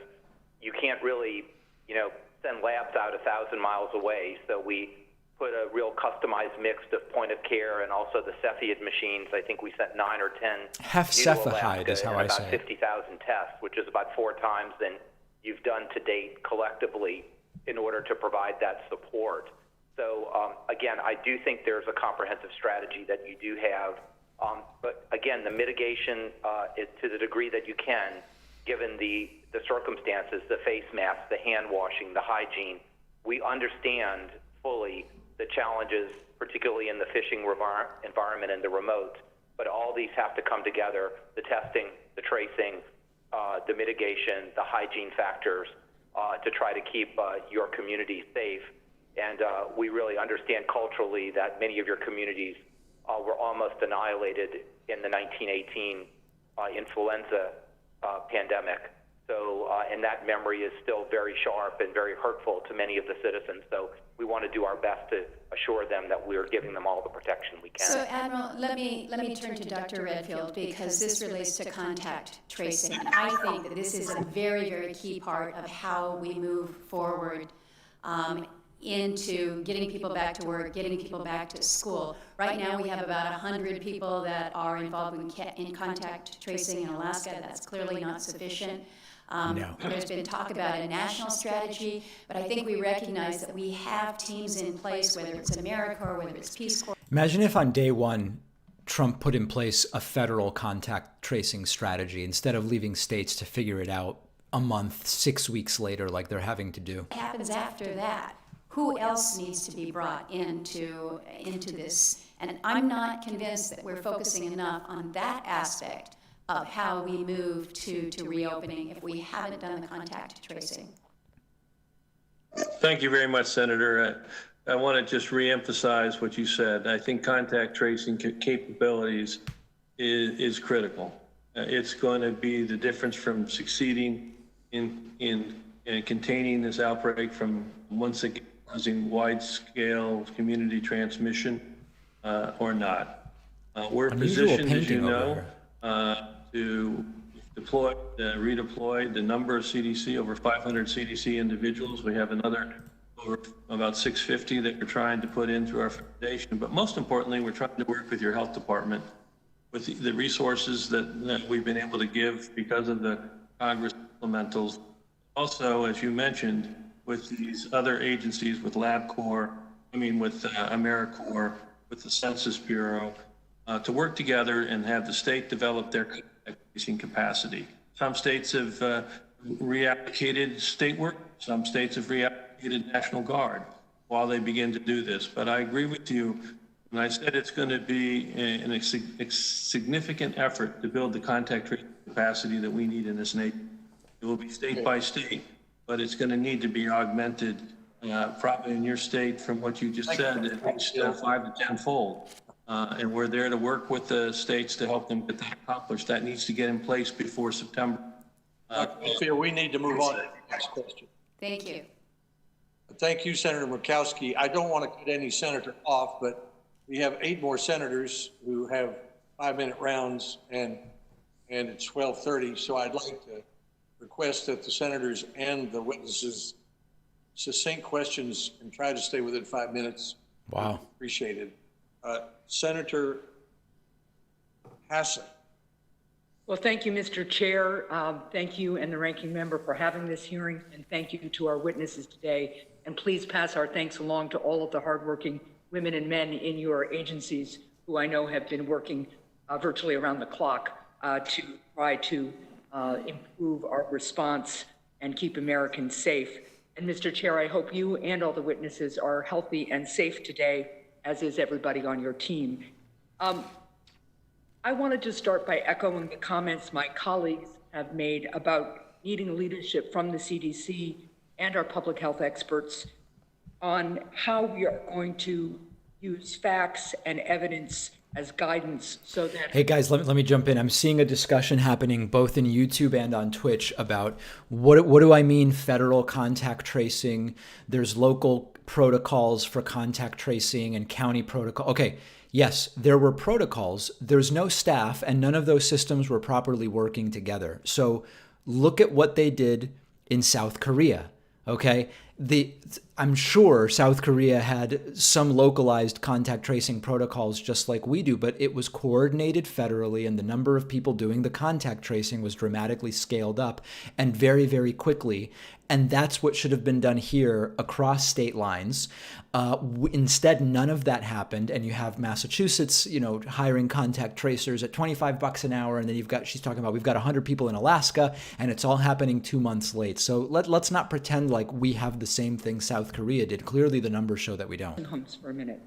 you can't really, send labs out 1,000 miles away. So we put a real customized mix of point of care and also the Cepheid machines. I think we sent 9 or 10 Cepheid is how I say it. About 50,000 tests, which is about 4 times than you've done to date collectively in order to provide that support. So again, I do think there's a comprehensive strategy that you do have. But again, the mitigation is to the degree that you can, given the circumstances, the face masks, the hand washing, the hygiene. We understand fully the challenges, particularly in the fishing environment and the remote, but all these have to come together: the testing, the tracing, the mitigation, the hygiene factors, to try to keep your community safe. And we really understand culturally that many of your communities were almost annihilated in the 1918 influenza pandemic. So, and that memory is still very sharp and very hurtful to many of the citizens. So we want to do our best to assure them that we are giving them all the protection we can. So, Admiral, let me turn to Dr. Redfield, because this relates to contact tracing. And I think that this is a very, very key part of how we move forward into getting people back to work, getting people back to school. Right now, we have about 100 people that are involved in contact tracing in Alaska. That's clearly not sufficient. No. There's been talk about a national strategy, but I think we recognize that we have teams in place, whether it's AmeriCorps or whether it's Peace Corps. Imagine if on day one, Trump put in place a federal contact tracing strategy instead of leaving states to figure it out a month, 6 weeks later, like they're having to do. What happens after that? Who else needs to be brought into this? And I'm not convinced that we're focusing enough on that aspect of how we move to reopening if we haven't done the contact tracing. Thank you very much, Senator. I want to just reemphasize what you said. I think contact tracing capabilities is critical. It's going to be the difference from succeeding in containing this outbreak from once again causing wide-scale community transmission or not. We're positioned, as you know, to redeploy the number of CDC, over 500 CDC individuals. We have another over about 650 that we're trying to put in through our foundation. But most importantly, we're trying to work with your health department with the resources that we've been able to give because of the Congress supplementals. Also, as you mentioned, with these other agencies, with LabCorp, with AmeriCorps, with the Census Bureau, to work together and have the state develop their tracing capacity. Some states have reallocated state work. Some states have reallocated National Guard while they begin to do this. But I agree with you, and I said it's going to be a significant effort to build the contact tracing capacity that we need in this nation. It will be state by state, but it's going to need to be augmented, probably in your state, from what you just said, at least 5 to 10-fold. And we're there to work with the states to help them get that accomplished. That needs to get in place before September. I fear we need to move on to the next question. Thank you. Thank you, Senator Murkowski. I don't want to cut any senator off, but we have 8 more senators who have 5-minute rounds, and it's 12:30. So I'd like to request that the senators and the witnesses succinct questions and try to stay within 5 minutes. Wow. Appreciated. Senator Hassan. Well, thank you, Mr. Chair. Thank you and the ranking member for having this hearing, and thank you to our witnesses today. And please pass our thanks along to all of the hardworking women and men in your agencies who I know have been working virtually around the clock to try to improve our response and keep Americans safe. And Mr. Chair, I hope you and all the witnesses are healthy and safe today, as is everybody on your team. I wanted to start by echoing the comments my colleagues have made about needing leadership from the CDC and our public health experts on how we are going to use facts and evidence as guidance so that... Hey guys, let me jump in. I'm seeing a discussion happening both in YouTube and on Twitch about what do I mean federal contact tracing? There's local protocols for contact tracing and county protocol. Okay, yes, there were protocols. There's no staff and none of those systems were properly working together. So look at what they did in South Korea. Okay, I'm sure South Korea had some localized contact tracing protocols just like we do, but it was coordinated federally and the number of people doing the contact tracing was dramatically scaled up and very, very quickly. And that's what should have been done here across state lines. Instead, none of that happened. And you have Massachusetts, hiring contact tracers at $25 an hour. And then she's talking about, we've got 100 people in Alaska and it's all happening 2 months late. So let's not pretend like we have the same thing South Korea did. Clearly the numbers show that we don't. For a minute.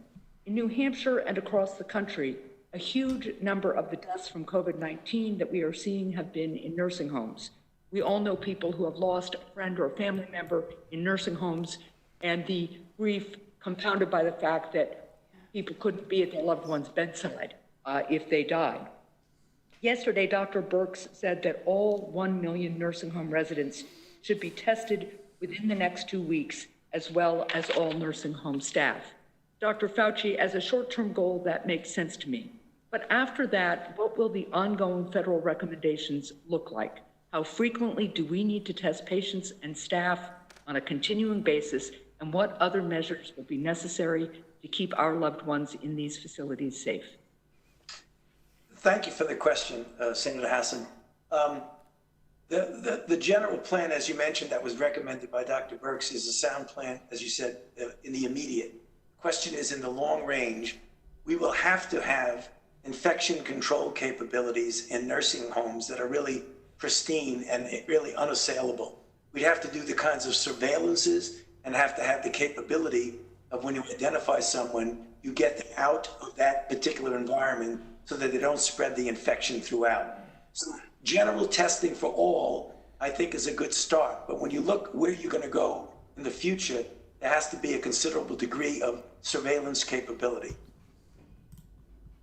In New Hampshire and across the country, a huge number of the deaths from COVID-19 that we are seeing have been in nursing homes. We all know people who have lost a friend or a family member in nursing homes, and the grief compounded by the fact that people couldn't be at their loved one's bedside if they died. Yesterday, Dr. Birx said that all 1 million nursing home residents should be tested within the next 2 weeks, as well as all nursing home staff. Dr. Fauci, as a short-term goal, that makes sense to me. But after that, what will the ongoing federal recommendations look like? How frequently do we need to test patients and staff on a continuing basis, and what other measures will be necessary to keep our loved ones in these facilities safe? Thank you for the question, Senator Hassan. The general plan, as you mentioned, that was recommended by Dr. Birx is a sound plan, as you said, in the immediate. Question is, in the long range, we will have to have infection control capabilities in nursing homes that are really pristine and really unassailable. We'd have to do the kinds of surveillances and have to have the capability of, when you identify someone, you get them out of that particular environment so that they don't spread the infection throughout. So general testing for all, I think, is a good start. But when you look where you're going to go in the future, there has to be a considerable degree of surveillance capability.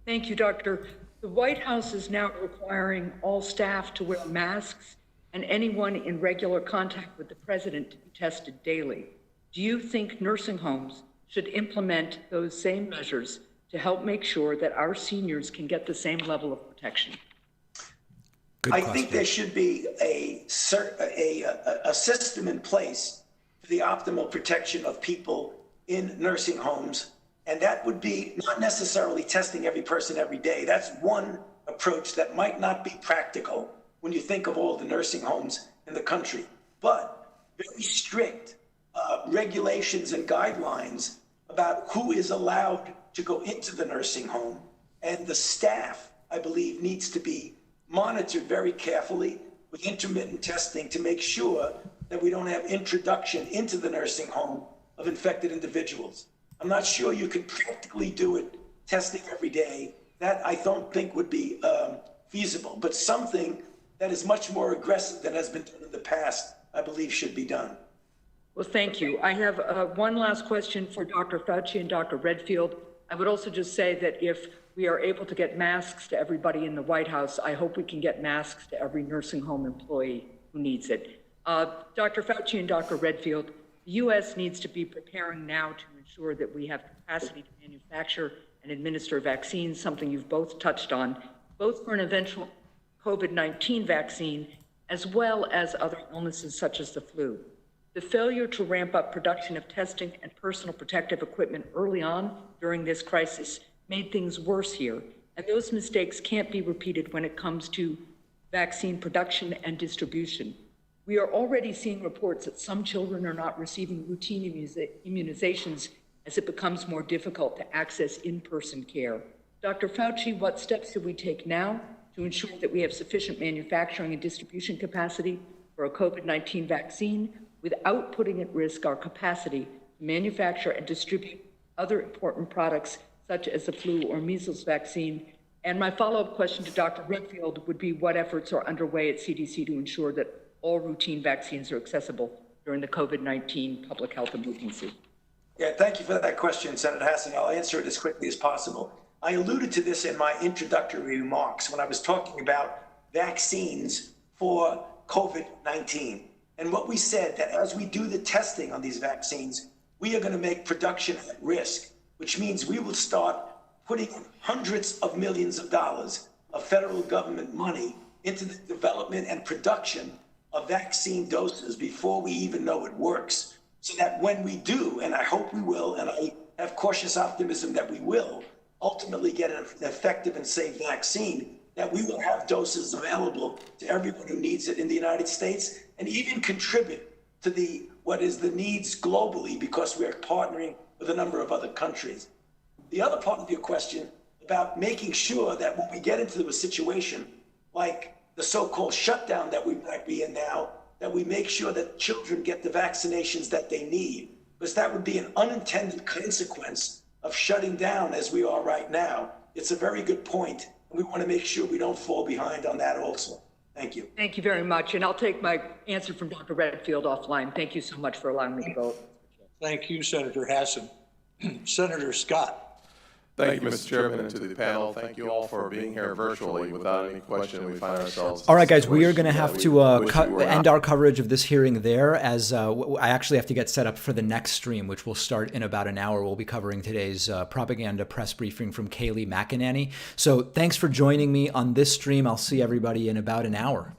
Thank you, Doctor. The White House is now requiring all staff to wear masks and anyone in regular contact with the president to be tested daily. Do you think nursing homes should implement those same measures to help make sure that our seniors can get the same level of protection? I think there should be a system in place for the optimal protection of people in nursing homes. And that would be not necessarily testing every person every day. That's one approach that might not be practical when you think of all the nursing homes in the country. But very strict regulations and guidelines about who is allowed to go into the nursing home. And the staff, I believe, needs to be monitored very carefully with intermittent testing to make sure that we don't have introduction into the nursing home of infected individuals. I'm not sure you can practically do it, testing every day. That I don't think would be feasible, but something that is much more aggressive than has been done in the past, I believe should be done. Well, thank you. I have one last question for Dr. Fauci and Dr. Redfield. I would also just say that if we are able to get masks to everybody in the White House, I hope we can get masks to every nursing home employee who needs it. Dr. Fauci and Dr. Redfield, the U.S. needs to be preparing now to ensure that we have capacity to manufacture and administer vaccines, something you've both touched on, both for an eventual COVID-19 vaccine, as well as other illnesses such as the flu. The failure to ramp up production of testing and personal protective equipment early on during this crisis made things worse here, and those mistakes can't be repeated when it comes to vaccine production and distribution. We are already seeing reports that some children are not receiving routine immunizations as it becomes more difficult to access in-person care. Dr. Fauci, what steps do we take now to ensure that we have sufficient manufacturing and distribution capacity for a COVID-19 vaccine without putting at risk our capacity to manufacture and distribute other important products such as the flu or measles vaccine And my follow-up question to Dr. Redfield would be what efforts are underway at CDC to ensure that all routine vaccines are accessible during the COVID-19 public health emergency? Yeah, thank you for that question, Senator Hassan. I'll answer it as quickly as possible. I alluded to this in my introductory remarks when I was talking about vaccines for COVID-19. And what we said that as we do the testing on these vaccines, we are going to make production at risk, which means we will start putting hundreds of millions of dollars of federal government money into the development and production of vaccine doses before we even know it works. So that when we do, and I hope we will, and I have cautious optimism that we will, ultimately get an effective and safe vaccine, that we will have doses available to everyone who needs it in the United States, and even contribute to what is the needs globally, because we are partnering with a number of other countries. The other part of your question about making sure that when we get into a situation like the so-called shutdown that we might be in now, that we make sure that children get the vaccinations that they need, because that would be an unintended consequence of shutting down as we are right now. It's a very good point, and we want to make sure we don't fall behind on that also. Thank you. Thank you very much, and I'll take my answer from Dr. Redfield offline. Thank you so much for allowing me to go. Thank you, Senator Hassan. Senator Scott. Thank you, Mr. Chairman, and to the panel. Thank you all for being here virtually. Without any question, we find ourselves. All right, guys, we are going to have to end our coverage of this hearing there, as I actually have to get set up for the next stream, which will start in about an hour. We'll be covering today's propaganda press briefing from Kayleigh McEnany. So thanks for joining me on this stream. I'll see everybody in about an hour.